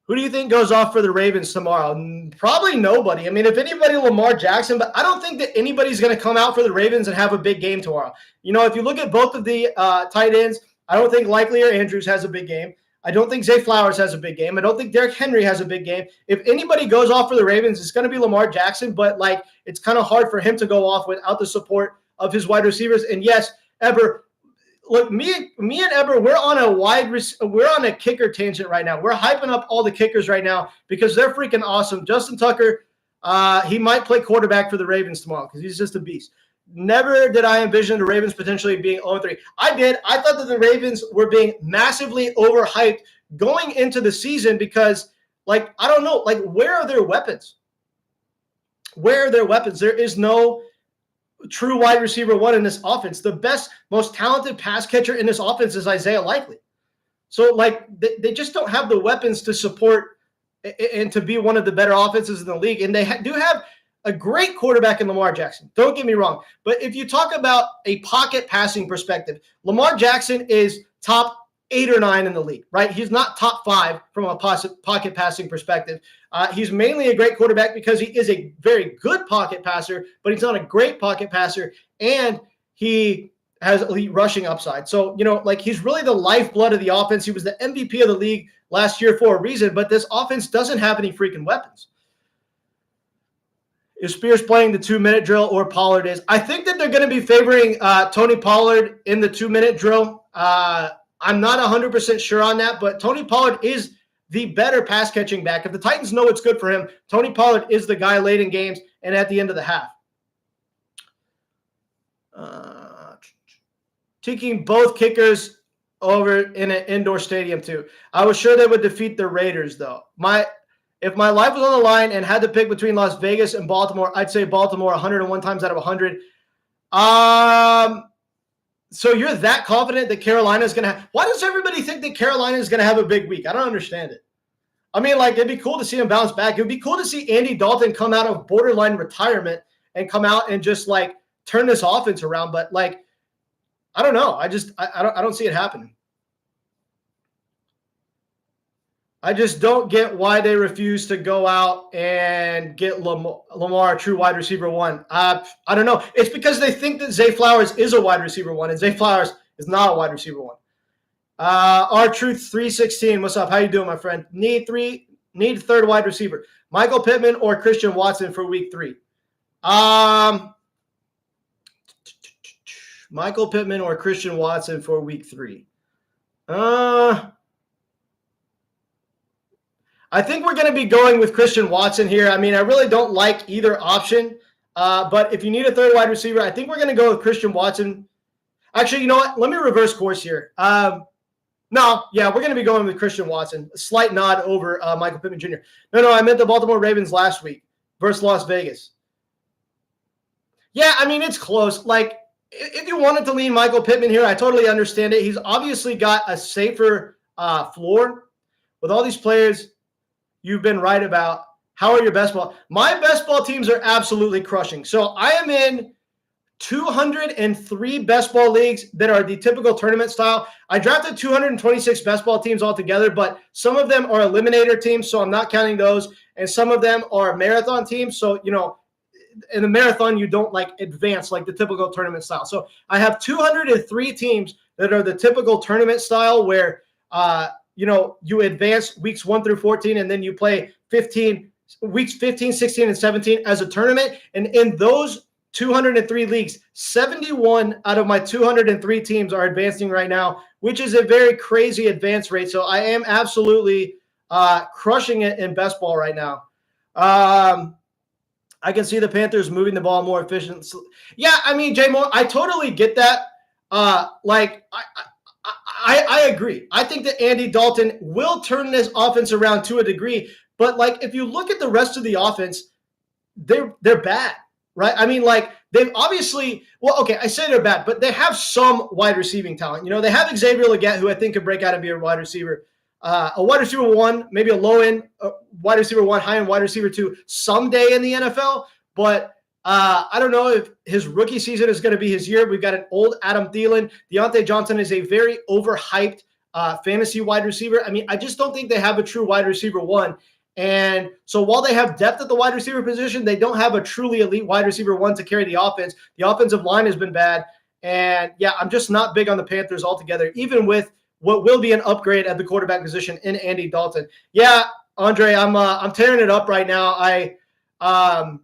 Who do you think goes off for the Ravens tomorrow? Probably nobody. I mean, if anybody, Lamar Jackson, but I don't think that anybody's going to come out for the Ravens and have a big game tomorrow. If you look at both of the tight ends, I don't think Likely or Andrews has a big game. I don't think Zay Flowers has a big game. I don't think Derrick Henry has a big game. If anybody goes off for the Ravens, it's going to be Lamar Jackson, but it's kind of hard for him to go off without the support of his wide receivers. And yes, Eber, look, me and Eber, we're on a kicker tangent right now. We're hyping up all the kickers right now because they're freaking awesome. Justin Tucker, he might play quarterback for the Ravens tomorrow because he's just a beast. Never did I envision the Ravens potentially being 0-3. I did. I thought that the Ravens were being massively overhyped going into the season because, I don't know, where are their weapons? Where are their weapons? There is no true wide receiver one in this offense. The best, most talented pass catcher in this offense is Isaiah Likely. So, they just don't have the weapons to support and to be one of the better offenses in the league. And they do have a great quarterback in Lamar Jackson. Don't get me wrong. But if you talk about a pocket passing perspective, Lamar Jackson is top 8 or 9 in the league, right? He's not top 5 from a pocket passing perspective. He's mainly a great quarterback because he is a very good pocket passer, but he's not a great pocket passer, and he has elite rushing upside. So, he's really the lifeblood of the offense. He was the MVP of the league last year for a reason, but this offense doesn't have any freaking weapons. Is Spears playing the 2-minute drill or Pollard is? I think that they're going to be favoring Tony Pollard in the 2-minute drill. I'm not 100% sure on that, but Tony Pollard is the better pass catching back. If the Titans know it's good for him, Tony Pollard is the guy late in games and at the end of the half. Taking both kickers over in an indoor stadium too. I was sure they would defeat the Raiders though. If my life was on the line and had to pick between Las Vegas and Baltimore, I'd say Baltimore 101 times out of 100. So you're that confident that Carolina is going to have – why does everybody think that Carolina is going to have a big week? I don't understand it. I mean, it'd be cool to see him bounce back. It would be cool to see Andy Dalton come out of borderline retirement and come out and just, turn this offense around. But, I don't know. I don't see it happening. I just don't get why they refuse to go out and get Lamar a true wide receiver one. I don't know. It's because they think that Zay Flowers is a wide receiver one, and Zay Flowers is not a wide receiver one. R-Truth 316, what's up? How you doing, my friend? Need 3 need third wide receiver. Michael Pittman or Christian Watson for week 3? Michael Pittman or Christian Watson for week 3? I think we're going to be going with Christian Watson here. I mean, I really don't like either option. But if you need a third wide receiver, I think we're going to go with Christian Watson. Actually, you know what? Let me reverse course here. We're going to be going with Christian Watson. A slight nod over Michael Pittman Jr. No, I meant the Baltimore Ravens last week versus Las Vegas. Yeah, I mean, it's close. Like, if you wanted to lean Michael Pittman here, I totally understand it. He's obviously got a safer floor. With all these players you've been right about, how are your best ball? My best ball teams are absolutely crushing. So I am in 203 best ball leagues that are the typical tournament style. I drafted 226 best ball teams altogether, but some of them are eliminator teams, so I'm not counting those. And some of them are marathon teams. So, you know, in the marathon, you don't like advance like the typical tournament style. So I have 203 teams that are the typical tournament style where, you advance weeks 1 through 14, and then you play weeks 15, 16, and 17 as a tournament. And in those 203 leagues, 71 out of my 203 teams are advancing right now, which is a very crazy advance rate. So I am absolutely crushing it in best ball right now. I can see the Panthers moving the ball more efficiently. Yeah, I mean, Jay Moore, I totally get that. I agree. I think that Andy Dalton will turn this offense around to a degree. But, like, if you look at the rest of the offense, they're bad, right? I mean, like, they've obviously – well, okay, I say they're bad, but they have some wide receiving talent. You know, they have Xavier Legette, who I think could break out and be a wide receiver. A wide receiver 1, maybe a low-end wide receiver 1, high-end wide receiver 2 someday in the NFL. But I don't know if his rookie season is going to be his year. We've got an old Adam Thielen. Deontay Johnson is a very overhyped fantasy wide receiver. I mean, I just don't think they have a true wide receiver 1. And so while they have depth at the wide receiver position, they don't have a truly elite wide receiver 1 to carry the offense. The offensive line has been bad. And, yeah, I'm just not big on the Panthers altogether, even with what will be an upgrade at the quarterback position in Andy Dalton. Yeah, Andre, I'm tearing it up right now. I'm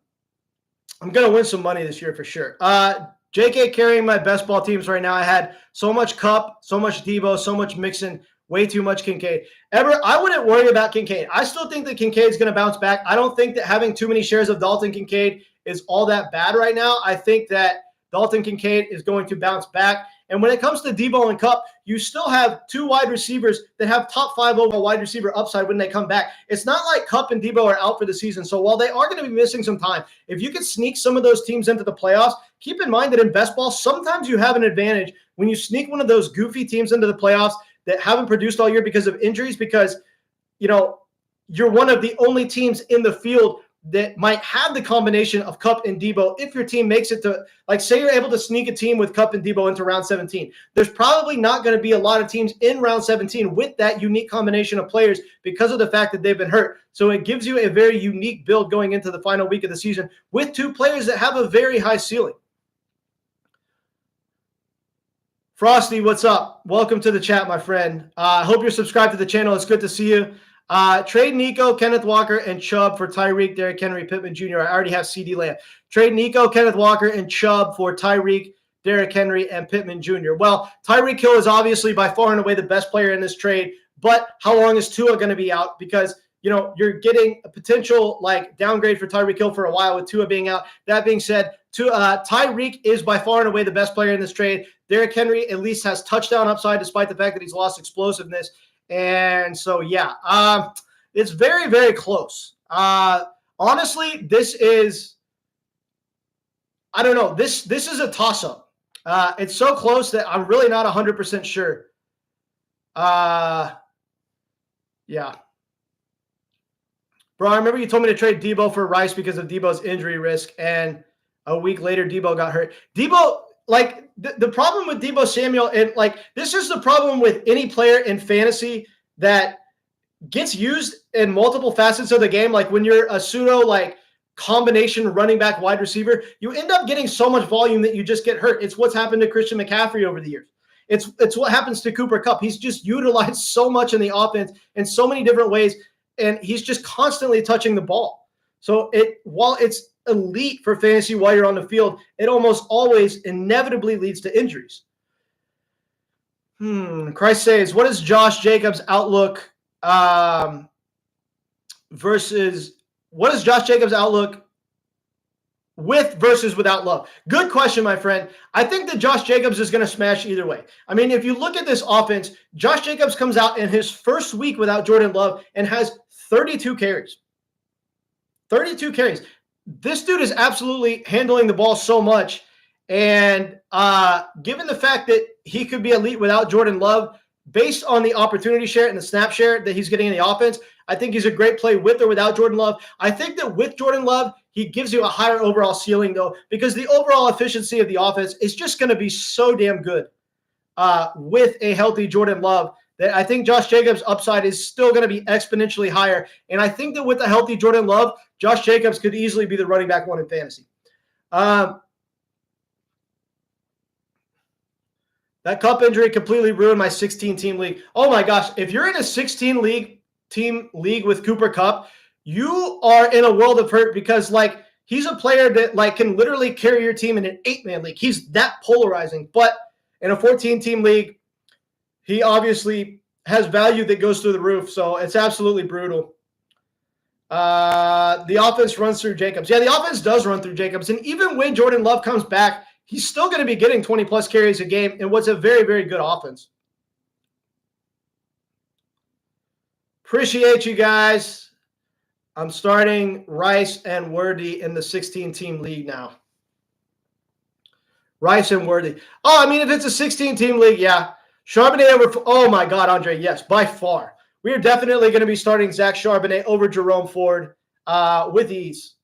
going to win some money this year for sure. JK carrying my best ball teams right now. I had so much Kupp, so much Debo, so much Mixon, way too much Kincaid. I wouldn't worry about Kincaid. I still think that Kincaid's going to bounce back. I don't think that having too many shares of Dalton Kincaid is all that bad right now. I think that Dalton Kincaid is going to bounce back. And when it comes to Debo and Kupp, you still have 2 wide receivers that have top 5 overall wide receiver upside when they come back. It's not like Kupp and Debo are out for the season. So while they are going to be missing some time, if you could sneak some of those teams into the playoffs, keep in mind that in best ball, sometimes you have an advantage when you sneak one of those goofy teams into the playoffs that haven't produced all year because of injuries, because, you know, you're one of the only teams in the field that might have the combination of Kupp and Debo. If your team makes it to, like, say you're able to sneak a team with Kupp and Debo into round 17, there's probably not going to be a lot of teams in round 17 with that unique combination of players because of the fact that they've been hurt. So it gives you a very unique build going into the final week of the season with 2 players that have a very high ceiling. Frosty, what's up? Welcome to the chat, my friend. I hope you're subscribed to the channel. It's good to see you. Trade Nico, Kenneth Walker, and Chubb for Tyreek, Derrick Henry, Pittman Jr. I already have CeeDee Lamb. Trade Nico, Kenneth Walker, and Chubb for Tyreek, Derrick Henry, and Pittman Jr. Well, Tyreek Hill is obviously by far and away the best player in this trade, but how long is Tua going to be out? Because, you know, you're getting a potential like downgrade for Tyreek Hill for a while with Tua being out. That being said, Tyreek is by far and away the best player in this trade. Derrick Henry at least has touchdown upside despite the fact that he's lost explosiveness. And so, yeah, it's very, very close. Honestly, this is, I don't know. This is a toss-up. It's so close that I'm really not 100% sure. Yeah. Bro, I remember you told me to trade Debo for Rice because of Debo's injury risk, and a week later, Debo got hurt. Debo, like, the problem with Debo Samuel, and, like, this is the problem with any player in fantasy that gets used in multiple facets of the game. Like, when you're a pseudo, like, combination running back wide receiver, you end up getting so much volume that you just get hurt. It's what's happened to Christian McCaffrey over the years. It's what happens to Cooper Kupp. He's just utilized so much in the offense in so many different ways. and he's just constantly touching the ball. So while it's elite for fantasy while you're on the field, it almost always inevitably leads to injuries. Christ says, what is Josh Jacobs' outlook what is Josh Jacobs' outlook with versus without Love? Good question, my friend. I think that Josh Jacobs is going to smash either way. I mean, if you look at this offense, Josh Jacobs comes out in his first week without Jordan Love and has 32 carries. 32 carries. This dude is absolutely handling the ball so much. And given the fact that he could be elite without Jordan Love, based on the opportunity share and the snap share that he's getting in the offense, I think he's a great play with or without Jordan Love. I think that with Jordan Love, he gives you a higher overall ceiling, though, because the overall efficiency of the offense is just going to be so damn good with a healthy Jordan Love that I think Josh Jacobs' upside is still going to be exponentially higher. And I think that with a healthy Jordan Love, Josh Jacobs could easily be the running back one in fantasy. That Kupp injury completely ruined my 16-team league. Oh, my gosh. If you're in a 16-team league with Cooper Kupp, you are in a world of hurt because, like, he's a player that, like, can literally carry your team in an 8-man league. He's that polarizing. But in a 14-team league, he obviously has value that goes through the roof. So it's absolutely brutal. The offense runs through Jacobs. Yeah, the offense does run through Jacobs. And even when Jordan Love comes back, he's still going to be getting 20-plus carries a game in what's a very, very good offense. Appreciate you guys. I'm starting Rice and Worthy in the 16-team league now. Rice and Worthy. Oh, I mean, if it's a 16-team league, yeah. Charbonnet over – oh, my God, Andre, yes, by far. We are definitely going to be starting Zach Charbonnet over Jerome Ford with ease.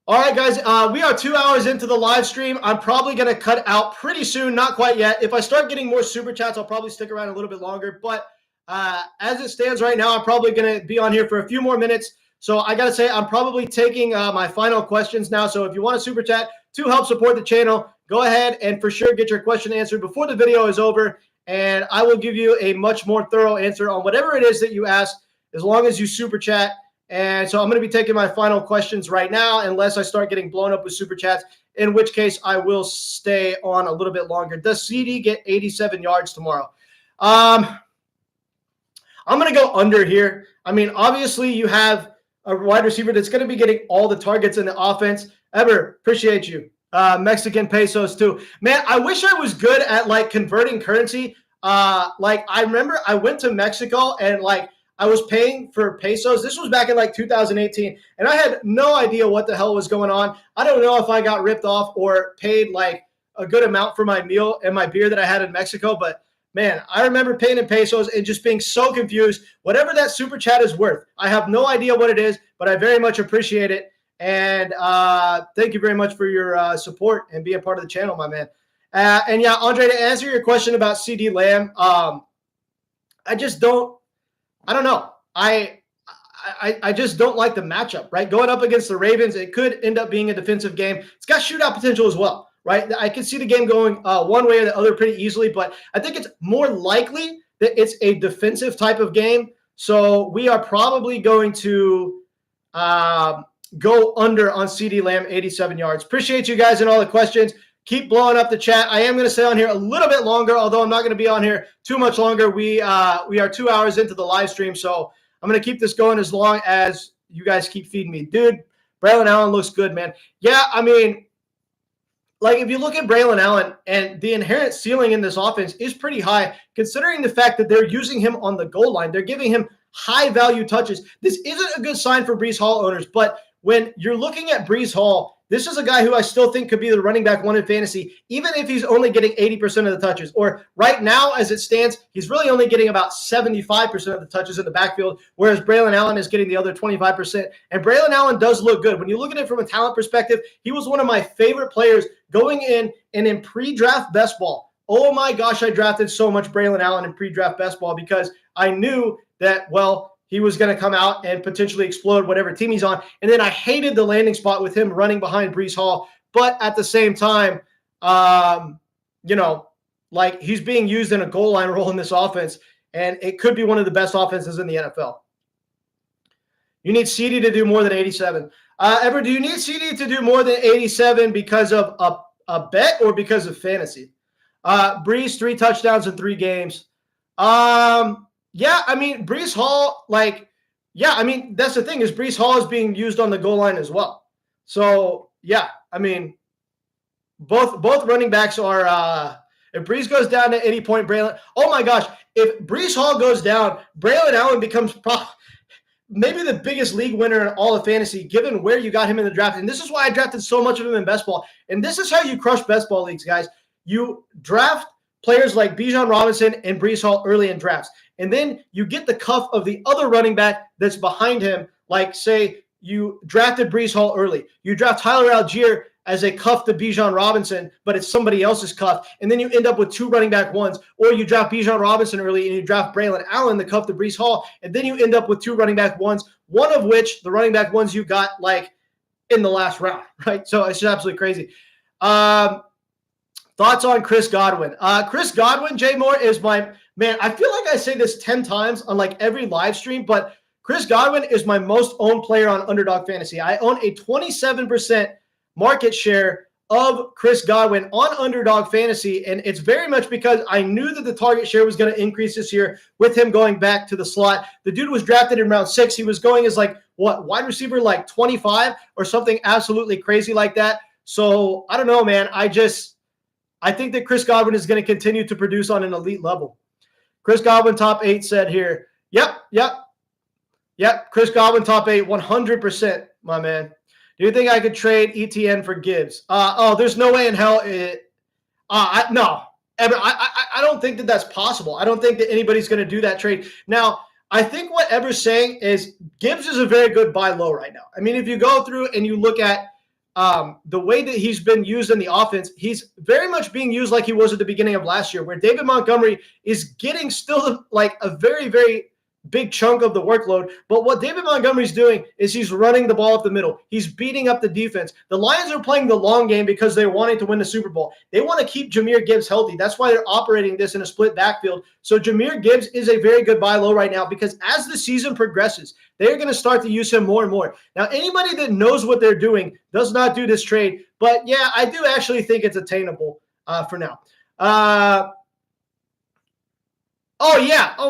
All right, guys, we are 2 hours into the live stream. I'm probably going to cut out pretty soon, not quite yet. If I start getting more super chats, I'll probably stick around a little bit longer. But as it stands right now, I'm probably going to be on here for a few more minutes. So I got to say, I'm probably taking my final questions now. So if you want to super chat to help support the channel, go ahead and for sure get your question answered before the video is over. And I will give you a much more thorough answer on whatever it is that you ask, as long as you super chat. And so I'm going to be taking my final questions right now, unless I start getting blown up with super chats, in which case I will stay on a little bit longer. Does CD get 87 yards tomorrow? I'm going to go under here. I mean, obviously you have a wide receiver that's going to be getting all the targets in the offense. Ever, appreciate you. Mexican pesos too. Man, I wish I was good at like converting currency. Like I remember I went to Mexico and like I was paying for pesos. This was back in like 2018 and I had no idea what the hell was going on. I don't know if I got ripped off or paid like a good amount for my meal and my beer that I had in Mexico. But man, I remember paying in pesos and just being so confused. Whatever that super chat is worth, I have no idea what it is, but I very much appreciate it. And thank you very much for your support and being part of the channel, my man. And yeah, Andre, to answer your question about CD Lamb, I don't know. I just don't like the matchup, right? Going up against the Ravens, it could end up being a defensive game. It's got shootout potential as well, right? I could see the game going one way or the other pretty easily, but I think it's more likely that it's a defensive type of game. So we are probably going to go under on CD Lamb, 87 yards. Appreciate you guys and all the questions. Keep blowing up the chat. I am going to stay on here a little bit longer, although I'm not going to be on here too much longer. We are 2 hours into the live stream, so I'm going to keep this going as long as you guys keep feeding me. Dude, Braylon Allen looks good, man. Yeah, I mean, like if you look at Braylon Allen and the inherent ceiling in this offense is pretty high, considering the fact that they're using him on the goal line. They're giving him high-value touches. This isn't a good sign for Breece Hall owners, but when you're looking at Breece Hall, this is a guy who I still think could be the running back one in fantasy, even if he's only getting 80% of the touches. Or right now, as it stands, he's really only getting about 75% of the touches in the backfield, whereas Braylon Allen is getting the other 25%. And Braylon Allen does look good. When you look at it from a talent perspective, he was one of my favorite players going in and in pre-draft best ball. Oh my gosh, I drafted so much Braylon Allen in pre-draft best ball because I knew that, well, he was going to come out and potentially explode whatever team he's on. And then I hated the landing spot with him running behind Breece Hall. But at the same time, you know, like he's being used in a goal line role in this offense, and it could be one of the best offenses in the NFL. You need CD to do more than 87. Ever, do you need CD to do more than 87 because of a bet or because of fantasy? Brees, 3 touchdowns in 3 games. Yeah, I mean, Brees Hall, yeah, I mean, that's the thing is Brees Hall is being used on the goal line as well. So, yeah, I mean, both running backs are if Brees goes down at any point, Braylon, oh my gosh, if Brees Hall goes down, Braylon Allen becomes maybe the biggest league winner in all of fantasy, given where you got him in the draft. And this is why I drafted so much of him in best ball. And this is how you crush best ball leagues, guys. You draft players like Bijan Robinson and Brees Hall early in drafts. And then you get the cuff of the other running back that's behind him. Like, say, you drafted Brees Hall early. You draft Tyler Algier as a cuff to Bijan Robinson, but it's somebody else's cuff. And then you end up with 2 running back ones. Or you draft Bijan Robinson early and you draft Braylon Allen, the cuff to Brees Hall. And then you end up with 2 running back ones, one of which the running back ones you got like in the last round, right? So it's just absolutely crazy. Thoughts on Chris Godwin? Chris Godwin, Jay Moore, is my man. I feel like I say this 10 times on like every live stream, but Chris Godwin is my most owned player on Underdog Fantasy. I own a 27% market share of Chris Godwin on Underdog Fantasy, and it's very much because I knew that the target share was going to increase this year with him going back to the slot. The dude was drafted in round 6. He was going as like, wide receiver like 25 or something absolutely crazy like that. So I don't know, man. I think that Chris Godwin is going to continue to produce on an elite level. Chris Godwin, top 8 said here. Yep. Chris Godwin, top 8, 100%, my man. Do you think I could trade ETN for Gibbs? There's no way in hell. No. Ever. I don't think that that's possible. I don't think that anybody's going to do that trade. Now, I think what Ever's saying is Gibbs is a very good buy low right now. I mean, if you go through and you look at the way that he's been used in the offense, he's very much being used like he was at the beginning of last year, where David Montgomery is getting still like a very, very big chunk of the workload. But what David Montgomery's doing is he's running the ball up the middle. He's beating up the defense. The Lions are playing the long game because they're wanting to win the Super Bowl. They want to keep Jahmyr Gibbs healthy. That's why they're operating this in a split backfield. So Jahmyr Gibbs is a very good buy low right now because as the season progresses, they're going to start to use him more and more. Now, anybody that knows what they're doing does not do this trade. But, yeah, I do actually think it's attainable for now. Oh,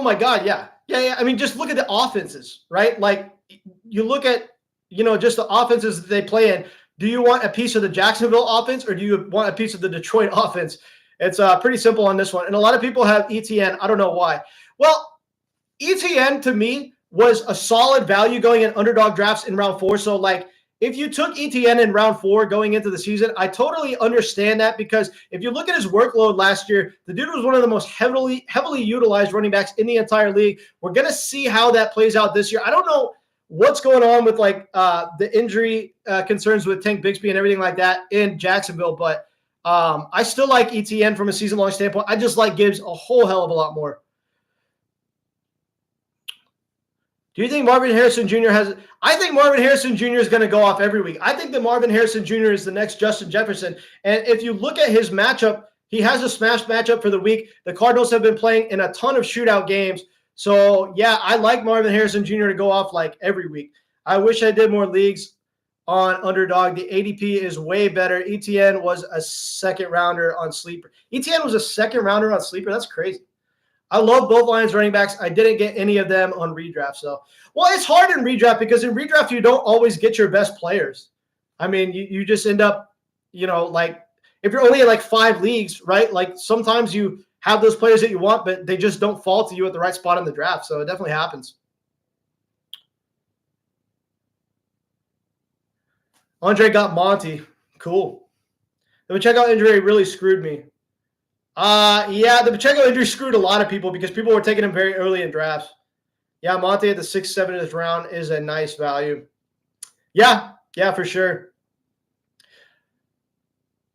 my God, yeah. Yeah. I mean, just look at the offenses, right? Like, you look at, just the offenses that they play in. Do you want a piece of the Jacksonville offense or do you want a piece of the Detroit offense? It's pretty simple on this one. And a lot of people have ETN. I don't know why. Well, ETN to me was a solid value going in underdog drafts in round 4. So, like, if you took ETN in round 4 going into the season, I totally understand that because if you look at his workload last year, the dude was one of the most heavily utilized running backs in the entire league. We're going to see how that plays out this year. I don't know what's going on with like the injury concerns with Tank Bigsby and everything like that in Jacksonville, but I still like ETN from a season-long standpoint. I just like Gibbs a whole hell of a lot more. Do you think Marvin Harrison Jr. has – I think Marvin Harrison Jr. is going to go off every week. I think that Marvin Harrison Jr. is the next Justin Jefferson. And if you look at his matchup, he has a smash matchup for the week. The Cardinals have been playing in a ton of shootout games. So, yeah, I like Marvin Harrison Jr. to go off like every week. I wish I did more leagues on Underdog. The ADP is way better. ETN was a second rounder on Sleeper. ETN was a second rounder on Sleeper. That's crazy. I love both Lions running backs. I didn't get any of them on redraft. So, well, it's hard in redraft because in redraft, you don't always get your best players. I mean, you just end up, like if you're only in like 5 leagues, right? Like sometimes you have those players that you want, but they just don't fall to you at the right spot in the draft. So it definitely happens. Andre got Monty. Cool. The Pacheco injury really screwed me. Yeah, the Pacheco injury screwed a lot of people because people were taking him very early in drafts. Yeah, Monty at the 6th, 7th round is a nice value. Yeah, for sure.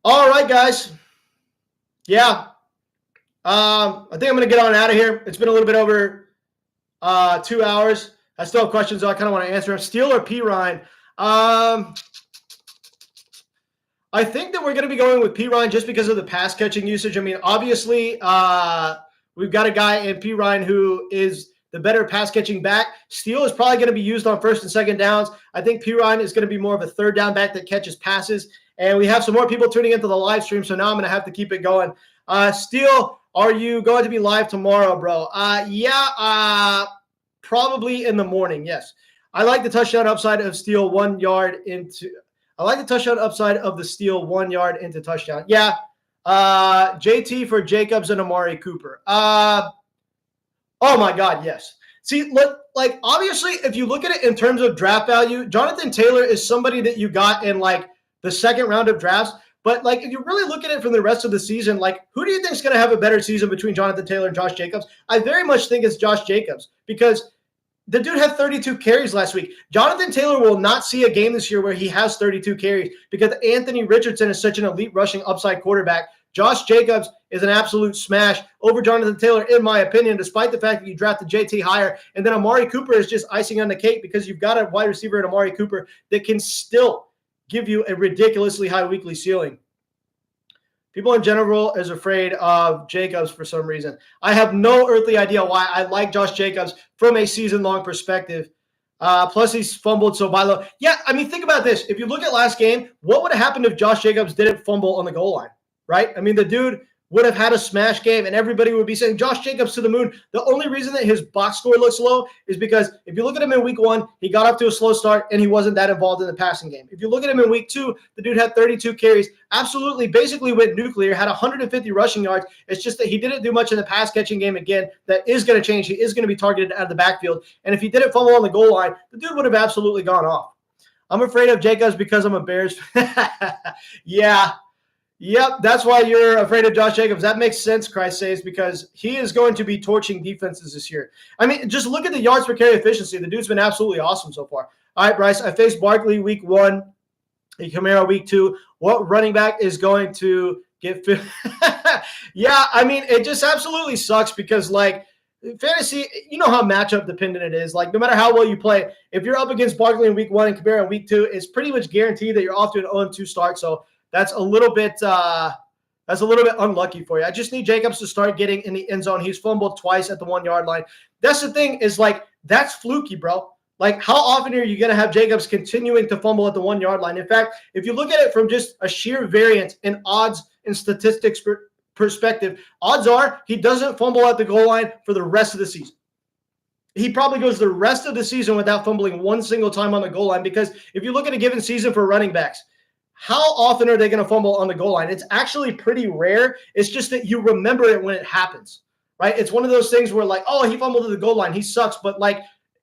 All right, guys. Yeah. I think I'm going to get on out of here. It's been a little bit over 2 hours. I still have questions, though. I kind of want to answer them. Steele or P. Ryan? I think that we're going to be going with P. Ryan just because of the pass catching usage. I mean, obviously, we've got a guy in P. Ryan who is the better pass catching back. Steele is probably going to be used on first and second downs. I think Perine is going to be more of a third down back that catches passes. And we have some more people tuning into the live stream, so now I'm going to have to keep it going. Steele, are you going to be live tomorrow, bro? Probably in the morning, yes. I like the touchdown upside of Steele 1 yard into – I like the touchdown upside of the Steele 1 yard into touchdown. Yeah. JT for Jacobs and Amari Cooper. Oh, my God, yes. See, look, like, obviously, if you look at it in terms of draft value, Jonathan Taylor is somebody that you got in, like, the second round of drafts. But, like, if you really look at it from the rest of the season, like, who do you think is going to have a better season between Jonathan Taylor and Josh Jacobs? I very much think it's Josh Jacobs because the dude had 32 carries last week. Jonathan Taylor will not see a game this year where he has 32 carries because Anthony Richardson is such an elite rushing upside quarterback. Josh Jacobs is an absolute smash over Jonathan Taylor, in my opinion, despite the fact that you drafted JT higher. And then Amari Cooper is just icing on the cake because you've got a wide receiver in Amari Cooper that can still give you a ridiculously high weekly ceiling. People in general is afraid of Jacobs for some reason. I have no earthly idea why. I like Josh Jacobs from a season-long perspective. Plus, he's fumbled so by low. Yeah, I mean, think about this. If you look at last game, what would have happened if Josh Jacobs didn't fumble on the goal line, right? I mean, the dude would have had a smash game, and everybody would be saying, Josh Jacobs to the moon. The only reason that his box score looks low is because if you look at him in week 1, he got off to a slow start, and he wasn't that involved in the passing game. If you look at him in week 2, the dude had 32 carries, absolutely basically went nuclear, had 150 rushing yards. It's just that he didn't do much in the pass-catching game again. That is going to change. He is going to be targeted out of the backfield. And if he didn't fumble on the goal line, the dude would have absolutely gone off. I'm afraid of Jacobs because I'm a Bears fan. Yeah. Yep, that's why you're afraid of Josh Jacobs. That makes sense, Christ says, because he is going to be torching defenses this year. I mean, just look at the yards per carry efficiency. The dude's been absolutely awesome so far. All right, Bryce, I faced Barkley week 1, Kamara week 2. What running back is going to get fit? Yeah, I mean, it just absolutely sucks because, like, fantasy, you know how matchup dependent it is. Like, no matter how well you play, if you're up against Barkley in week 1 and Kamara in week 2, it's pretty much guaranteed that you're off to an 0-2 start. So that's a little bit unlucky for you. I just need Jacobs to start getting in the end zone. He's fumbled twice at the 1 yard line. That's the thing is, like, that's fluky, bro. Like, how often are you going to have Jacobs continuing to fumble at the 1 yard line? In fact, if you look at it from just a sheer variance in odds and statistics perspective, odds are he doesn't fumble at the goal line for the rest of the season. He probably goes the rest of the season without fumbling one single time on the goal line because if you look at a given season for running backs, how often are they going to fumble on the goal line? It's actually pretty rare. It's just that you remember it when it happens, right? It's one of those things where, like, oh, he fumbled at the goal line. He sucks. But, like,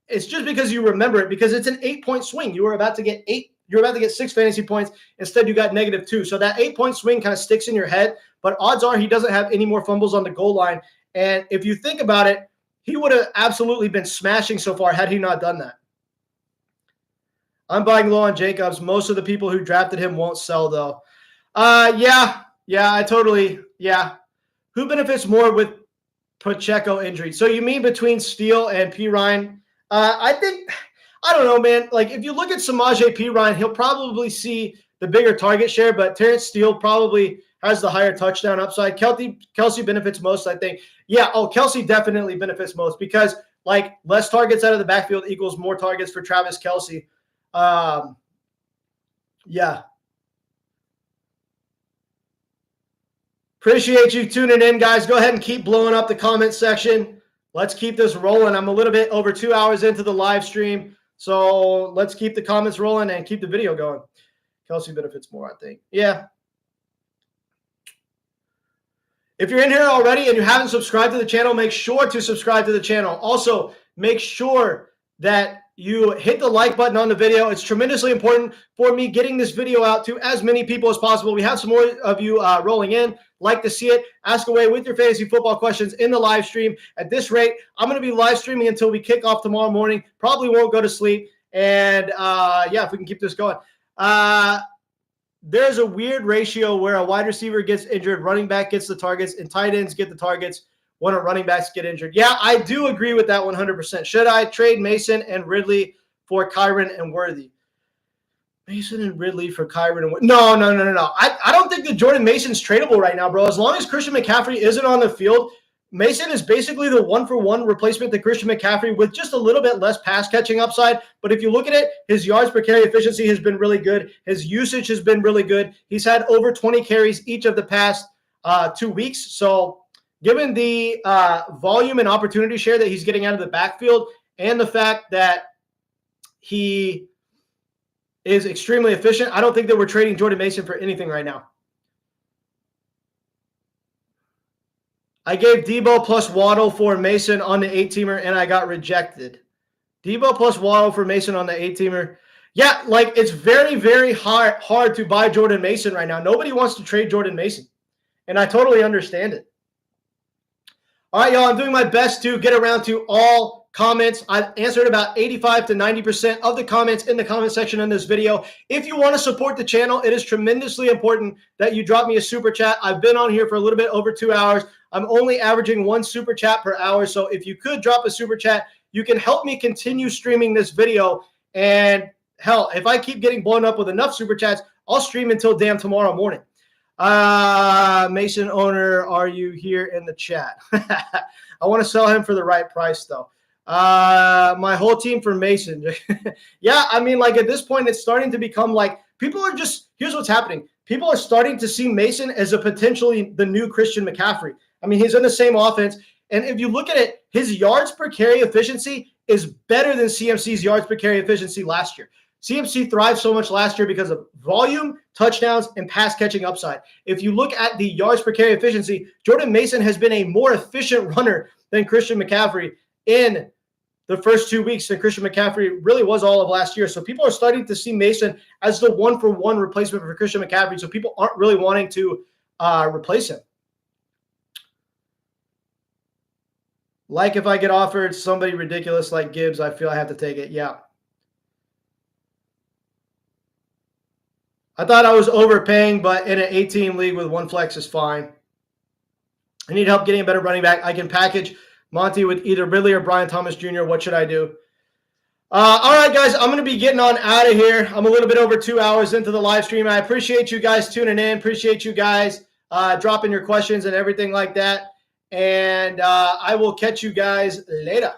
it's just because you remember it because it's an 8-point swing. You were about to get 8. You're about to get 6 fantasy points. Instead, you got -2. So that 8-point swing kind of sticks in your head. But odds are he doesn't have any more fumbles on the goal line. And if you think about it, he would have absolutely been smashing so far had he not done that. I'm buying low on Jacobs. Most of the people who drafted him won't sell, though. Yeah, I totally, yeah. Who benefits more with Pacheco injury? So you mean between Steele and Perine? I don't know, man. Like, if you look at Samaje Perine, he'll probably see the bigger target share, but Terrence Steele probably has the higher touchdown upside. Kelsey benefits most, I think. Yeah, Kelsey definitely benefits most because, like, less targets out of the backfield equals more targets for Travis Kelce. Yeah. Appreciate you tuning in, guys. Go ahead and keep blowing up the comment section. Let's keep this rolling. I'm a little bit over 2 hours into the live stream, so let's keep the comments rolling and keep the video going. Kelsey benefits more, I think. Yeah. If you're in here already and you haven't subscribed to the channel, make sure to subscribe to the channel. Also, make sure that you hit the like button on the video. It's tremendously important for me getting this video out to as many people as possible. We have some more of you rolling in. Like to see it. Ask away with your fantasy football questions in the live stream. At this rate, I'm going to be live streaming until we kick off tomorrow morning. Probably won't go to sleep. And, yeah, if we can keep this going. There's a weird ratio where a wide receiver gets injured, running back gets the targets, and tight ends get the targets when running backs get injured. Yeah, I do agree with that 100%. Should I trade Mason and Ridley for Kyren and Worthy? Mason and Ridley for Kyren and Worthy. No. I don't think that Jordan Mason's tradable right now, bro. As long as Christian McCaffrey isn't on the field, Mason is basically the one-for-one replacement to Christian McCaffrey with just a little bit less pass catching upside. But if you look at it, his yards per carry efficiency has been really good. His usage has been really good. He's had over 20 carries each of the past 2 weeks. So given the volume and opportunity share that he's getting out of the backfield and the fact that he is extremely efficient, I don't think that we're trading Jordan Mason for anything right now. I gave Debo plus Waddle for Mason on the 8-teamer, and I got rejected. Debo plus Waddle for Mason on the 8-teamer. Yeah, like it's very, very hard to buy Jordan Mason right now. Nobody wants to trade Jordan Mason, and I totally understand it. All right, y'all, I'm doing my best to get around to all comments. I've answered about 85 to 90% of the comments in the comment section in this video. If you want to support the channel, it is tremendously important that you drop me a super chat. I've been on here for a little bit over 2 hours. I'm only averaging 1 super chat per hour. So if you could drop a super chat, you can help me continue streaming this video. And hell, if I keep getting blown up with enough super chats, I'll stream until damn tomorrow morning. Mason owner, are you here in the chat? I want to sell him for the right price though. My whole team for Mason. Yeah, I mean, like at this point, it's starting to become like people are just, here's what's happening. People are starting to see Mason as a potentially the new Christian McCaffrey. I mean, he's in the same offense. And if you look at it, his yards per carry efficiency is better than CMC's yards per carry efficiency last year. CMC thrived so much last year because of volume, touchdowns, and pass catching upside. If you look at the yards per carry efficiency, Jordan Mason has been a more efficient runner than Christian McCaffrey in the first 2 weeks than Christian McCaffrey really was all of last year. So people are starting to see Mason as the one-for-one replacement for Christian McCaffrey. So people aren't really wanting to replace him. Like if I get offered somebody ridiculous like Gibbs, I feel I have to take it. Yeah. I thought I was overpaying, but in an 8-team league with 1 flex is fine. I need help getting a better running back. I can package Monty with either Ridley or Brian Thomas Jr. What should I do? All right, guys, I'm going to be getting on out of here. I'm a little bit over 2 hours into the live stream. I appreciate you guys tuning in. Appreciate you guys dropping your questions and everything like that. And I will catch you guys later.